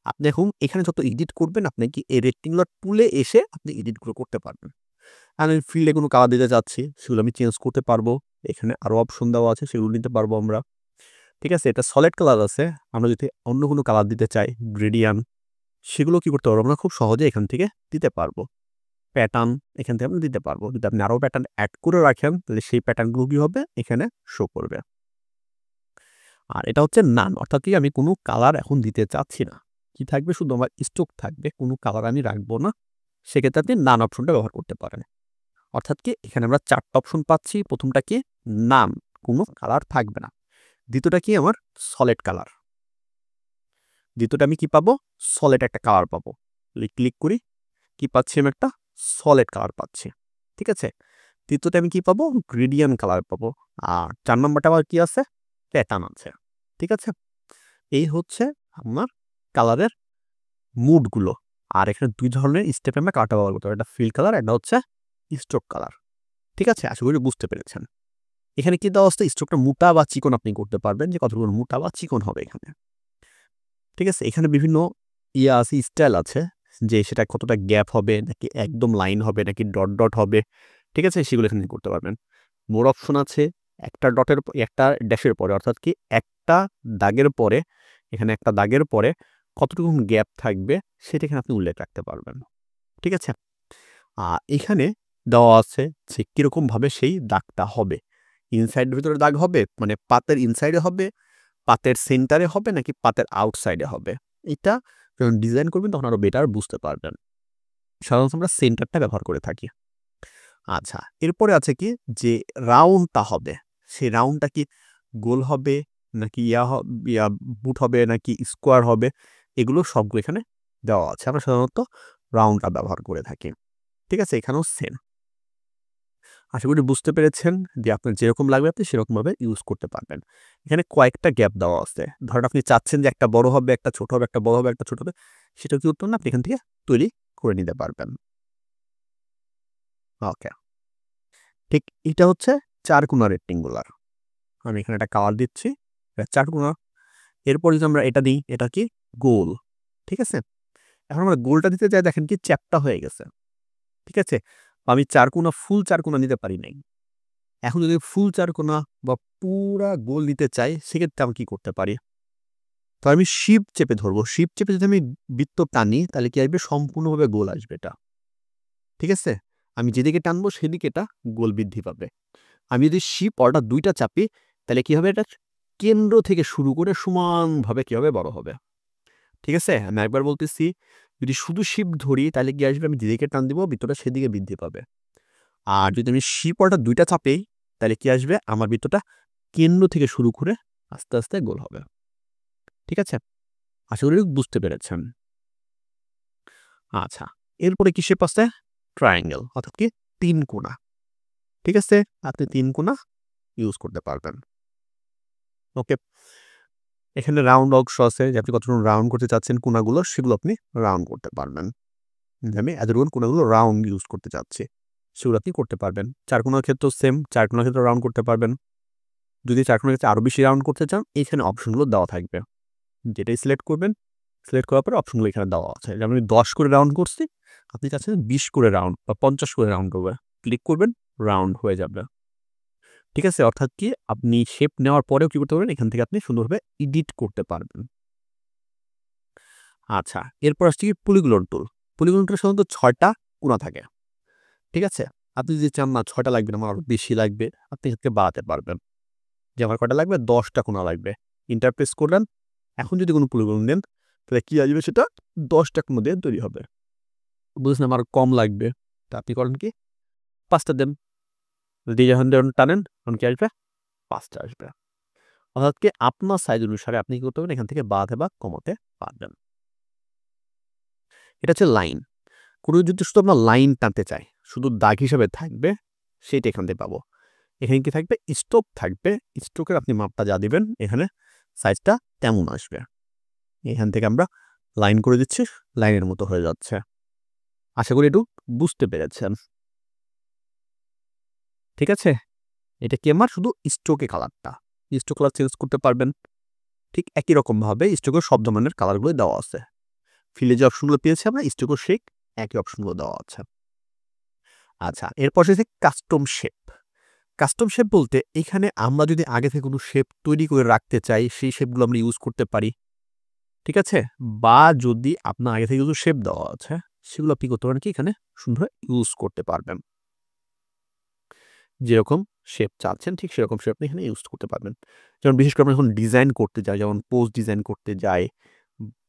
আপনি এখন এখানে যত এডিট করবেন আপনি কি এই রেক্টেঙ্গুলার টুলে এসে আপনি এডিটগুলো করতে পারবেন। আমি ফিল্ডে কোনো কালার দিতে চাচ্ছি, সেগুলো আমি চেঞ্জ করতে পারবো। এখানে আরো অপশন দেওয়া আছে, সেগুলো নিতে পারবো আমরা। ঠিক আছে? এটা সলিড কালার আছে। আমরা যদি অন্য কোনো কালার দিতে চাই, গ্রেডিয়ান্ট, সেগুলো কি করতে পারবো? আমরা খুব সহজে এখান থেকে দিতে পারবো। প্যাটার্ন এখান থেকে আমরা দিতে পারবো। যদি আপনি আরো প্যাটার্ন এড করে রাখেন, তাহলে সেই প্যাটার্নগুলো কি হবে? এখানে শো করবে। আর এটা হচ্ছে নান, অর্থাৎ কি আমি কোনো কালার এখন দিতে চাচ্ছি না। কি থাকবে? শুধু আমার স্ট্রোক থাকবে। কোনো কালার আমি রাখবো না। সেক্ষেত্রে আপনি নান অপশনটা ব্যবহার করতে পারেন। অর্থাৎ কি এখানে আমরা ৪ টা অপশন পাচ্ছি। ১ম টা কি? নান, কোনো কালার থাকবে না। দ্বিতীয়টা কি? আমার সলিড কালার। দ্বিতীয়টা আমি কি পাবো? সলিড একটা কালার পাবো। ক্লিক করি, কি পাচ্ছি? আমি একটা সলিড কালার পাচ্ছি। ঠিক আছে? তৃতীয়তে আমি কি পাবো? গ্রেডিয়ান্ট কালার পাবো। আর ৪ নাম্বারটা আবার কি আছে? প্যাটার্ন আছে। ঠিক আছে? এই হচ্ছে আপনার কালারের মুডগুলো। আর এখানে ২ ধরনের স্টেপে আমরা কালারটা ব্যবহার করতে পারি। একটা ফিল কালার, একটা হচ্ছে স্ট্রোক কালার। ঠিক আছে? আশা করি বুঝতে পেরেছেন। এখানে কি দেওয়া আছে? স্ট্রোকটা মোটা বা চিকন আপনি করতে পারবেন, যে কতটুকু মোটা বা চিকন হবে এখানে। ঠিক আছে? এখানে বিভিন্ন আছে, স্টাইল আছে, যে সেটা কতটা গ্যাপ হবে, নাকি একদম লাইন হবে, নাকি ডট, ডট হবে। ঠিক আছে? সেগুলো এখানে করতে পারবেন। মোর অপশন আছে একটা ডটের একটা ড্যাশের পরে, অর্থাৎ কি একটা দাগের পরে, এখানে একটা দাগের পরে কতটুকু গ্যাপ থাকবে সেটা এখানে আপনি উল্লেখ রাখতে পারবেন। ঠিক আছে? এখানে দেওয়া আছে যে কিরকমভাবে সেই দাগটা হবে। ইনসাইডের ভিতরে দাগ হবে, মানে পাতের ইনসাইডে হবে, পাতের সেন্টারে হবে, নাকি পাতের আউটসাইডে হবে। এটা যখন ডিজাইন করবেন তখন আরো বেটার বুঝতে পারবেন। সাধারণত আমরা সেন্টারটা ব্যবহার করে থাকি। আচ্ছা, এরপরে আছে কি যে রাউন্ডটা হবে। সেই রাউন্ডটা কি গোল হবে, নাকি বুট হবে, নাকি স্কোয়ার হবে, এগুলো সবগুলো এখানে দেওয়া আছে। আমরা সাধারণত রাউন্ডটা ব্যবহার করে থাকি। ঠিক আছে? এখানেও সেম। আশা করি বুঝতে পেরেছেন যে আপনার যেরকম লাগবে আপনি সেরকমভাবে ইউজ করতে পারবেন। এখানে কয়েকটা গ্যাপ দেওয়া আছে। ধরেন আপনি চাচ্ছেন যে একটা বড় হবে, একটা ছোট হবে, একটা বড় হবে, একটা ছোট হবে। সেটাও কি করতে পারেন, আপনি এখান থেকে তৈরি করে নিতে পারবেন। ওকে। ঠিক এটা হচ্ছে ৪ কোণা রেক্টেঙ্গুলার। আমি এখানে একটা কালার দিচ্ছি। এটা ৪ কোণা। এরপর যদি আমরা এটা দিই, এটা কি? গোল। ঠিক আছে? এখন আমরা গোলটা দিতে যাই, দেখেন কি চ্যাপ্টা হয়ে গেছে। ঠিক আছে? আমি ৪ কোণা, ফুল ৪ কোণা নিতে পারি নাই। এখন যদি ফুল ৪ কোণা বা পুরা গোল নিতে চাই, সেক্ষেত্রে আমি কি করতে পারি? তো আমি শিফট চেপে ধরবো। শিফট চেপে যদি আমি বৃত্ত টানি, তাহলে কি আসবে? সম্পূর্ণভাবে গোল আসবে এটা। ঠিক আছে? আমি যেদিকে টানবো সেদিকে এটা গোল বৃদ্ধি পাবে। আমি যদি শিফট অর্ডার ২ টা চাপি, তাহলে কি হবে? এটা কেন্দ্র থেকে শুরু করে সমানভাবে কি হবে? বড় হবে। ঠিক আছে? আমি আরেকবার বলতেছি, যদি শুধু শিফট ধরি তাহলে কি আসবে? আমি যেদিকে টান দিব বৃত্তটা সেদিকে বৃদ্ধি পাবে। আর যদি আমি শিফট অর্ডার ২ টা চাপি, তাহলে কি আসবে? আমার বৃত্তটা কেন্দ্র থেকে শুরু করে আস্তে, আস্তে গোল হবে। ঠিক আছে? আশা করি বুঝতে পেরেছেন। আচ্ছা, এরপরে কি শেপ আছে? ট্রায়াঙ্গেল, অর্থাৎ কি ৩ কোণা। ঠিক আছে? আপনি ৩ কোণা ইউজ করতে পারবেন। ওকে। এখানে রাউন্ড অংশ আছে, যে আপনি কতটুকু রাউন্ড করতে চাচ্ছেন কোণাগুলো, সেগুলো আপনি রাউন্ড করতে পারবেন। যে আমি এতটুকুন কোণাগুলো রাউন্ড ইউজ করতে চাচ্ছি, সেগুলো আপনি করতে পারবেন। ৪ কোণার ক্ষেত্রেও সেম, ৪ কোণার ক্ষেত্রে রাউন্ড করতে পারবেন। যদি ৪ কোণার ক্ষেত্রে আরো বেশি রাউন্ড করতে চান, এইখানে অপশনগুলো দেওয়া থাকবে। যেটাই সিলেক্ট করবেন, সিলেক্ট করার পরে অপশনগুলো এখানে দেওয়া আছে। যেমন আমি ১০ করে রাউন্ড করছি, আপনি চাচ্ছেন ২০ করে রাউন্ড বা ৫০ করে রাউন্ড হবে। ক্লিক করবেন, রাউন্ড হয়ে যাবে। ঠিক আছে? অর্থাৎ কি আপনি শেপ নেওয়ার পরেও কি করতে পারবেন? এখান থেকে আপনি সুন্দরভাবে এডিট করতে পারবেন। আচ্ছা, এরপর আসছে কি পলিগন টুল। পলিগন টুলে সাধারণত ৬ টা কোণা থাকে। ঠিক আছে? আপনি যদি চান না 6টা লাগবে না, আমার আরও বেশি লাগবে, আপনি এটাকে বাড়াতে পারবেন। যে আমার কয়টা লাগবে? 10টা কোণা লাগবে। এন্টার প্রেস করলেন। এখন যদি কোনো পলিগন দেন, তাহলে কি আসবে সেটা 10টা কোণ দিয়ে তৈরি হবে। বুঝলেন আমার কম লাগবে। তা আপনি করেন কি? 5টা দেন। দিয়ে যখন টানেন তখন কি আসবে? 5টা আসবে। অর্থাৎ কি আপনার সাইজ অনুসারে আপনি কি করতে পারবেন? এখান থেকে বাড়াতে বা কমাতে পারবেন। এটা হচ্ছে লাইন। কোনো যদি শুধু আপনার লাইন টানতে চায়, শুধু দাগ হিসাবে থাকবে, সেইটা এখান থেকে পাবো। এখানে কি থাকবে? স্ট্রোক থাকবে। স্ট্রোকের আপনি মাপটা যা দিবেন, এখানে সাইজটা তেমন আসবে। এখান থেকে আমরা লাইন করে দিচ্ছি, লাইনের মতো হয়ে যাচ্ছে। আশা করি একটু বুঝতে পেরেছেন। ঠিক আছে? এটা কি আমার শুধু স্ট্রোকে কালারটা। স্ট্রোক কালার চেঞ্জ করতে পারবেন। ঠিক একই রকমভাবে স্ট্রোকের সব ধরনের কালারগুলো দেওয়া আছে। ফিলে যে অপশনগুলো পেয়েছি আমরা, স্ট্রোকের শেক একই অপশনগুলো দেওয়া আছে। আচ্ছা, এরপর হচ্ছে কাস্টম শেপ। কাস্টম শেপ বলতে এখানে আমরা যদি আগে থেকে কোনো শেপ তৈরি করে রাখতে চাই, সেই শেপগুলো আমরা ইউজ করতে পারি। ঠিক আছে? বা যদি আপনার আগে থেকে কিছু শেপ দেওয়া আছে, সেগুলো আপনি করতে পারেন কি এখানে সুন্দরভাবে ইউজ করতে পারবেন। যেরকম শেপ চাচ্ছেন ঠিক সেরকম শেপ আপনি এখানে ইউজ করতে পারবেন। যেমন বিশেষ করে আমরা যখন ডিজাইন করতে যাই, যেমন পোস্ট ডিজাইন করতে যাই,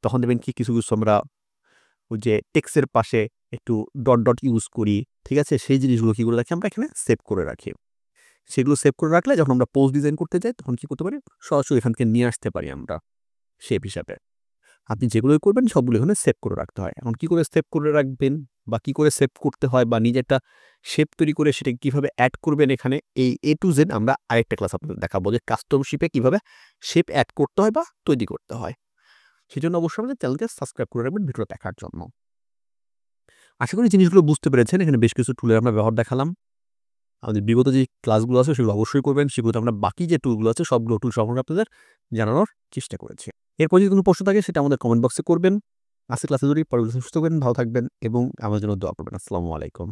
তখন দেখবেন কি কিছু আমরা ওই যে টেক্সটের পাশে একটু ডট, ডট ইউজ করি। ঠিক আছে? সেই জিনিসগুলো কি করে রাখি আমরা এখানে সেভ করে রাখি। সেগুলো সেভ করে রাখলে যখন আমরা পোস্ট ডিজাইন করতে যাই, তখন কি করতে পারি? সরাসরি এখান থেকে নিয়ে আসতে পারি আমরা শেপ হিসাবে। আপনি যেগুলোই করবেন সবগুলো এখানে সেভ করে রাখতে হয়। এখন কি করে সেভ করে রাখবেন বা কি করে সেভ করতে হয় বা নিজে একটা শেপ তৈরি করে সেটাকে কিভাবে এড করবেন এখানে, এই A to Z আমরা আরেকটা ক্লাস আপনাদের দেখাবো যে কাস্টম শিপে কিভাবে শেপ এড করতে হয় বা তৈরি করতে হয়। সেজন্য অবশ্যই আমাদের চ্যানেলকে সাবস্ক্রাইব করে রাখবেন ভিডিও দেখার জন্য। আশা করি জিনিসগুলো বুঝতে পেরেছেন। এখানে বেশ কিছু টুলের আমরা ব্যবহার দেখালাম। আমাদের বিগত যে ক্লাসগুলো আছে সেগুলো অবশ্যই করবেন। সেগুলোতে আমরা বাকি যে টুলগুলো আছে সবগুলো টুল সম্পর্কে আপনাদের জানানোর চেষ্টা করেছি। এরপর যদি কোনো প্রশ্ন থাকে সেটা আমাদের কমেন্ট বক্সে করবেন। আজকের ক্লাসে যদি পরবর্তী সুস্থ থাকবেন, ভালো থাকবেন এবং আমার জন্য দোয়া করবেন। আসসালামু আলাইকুম।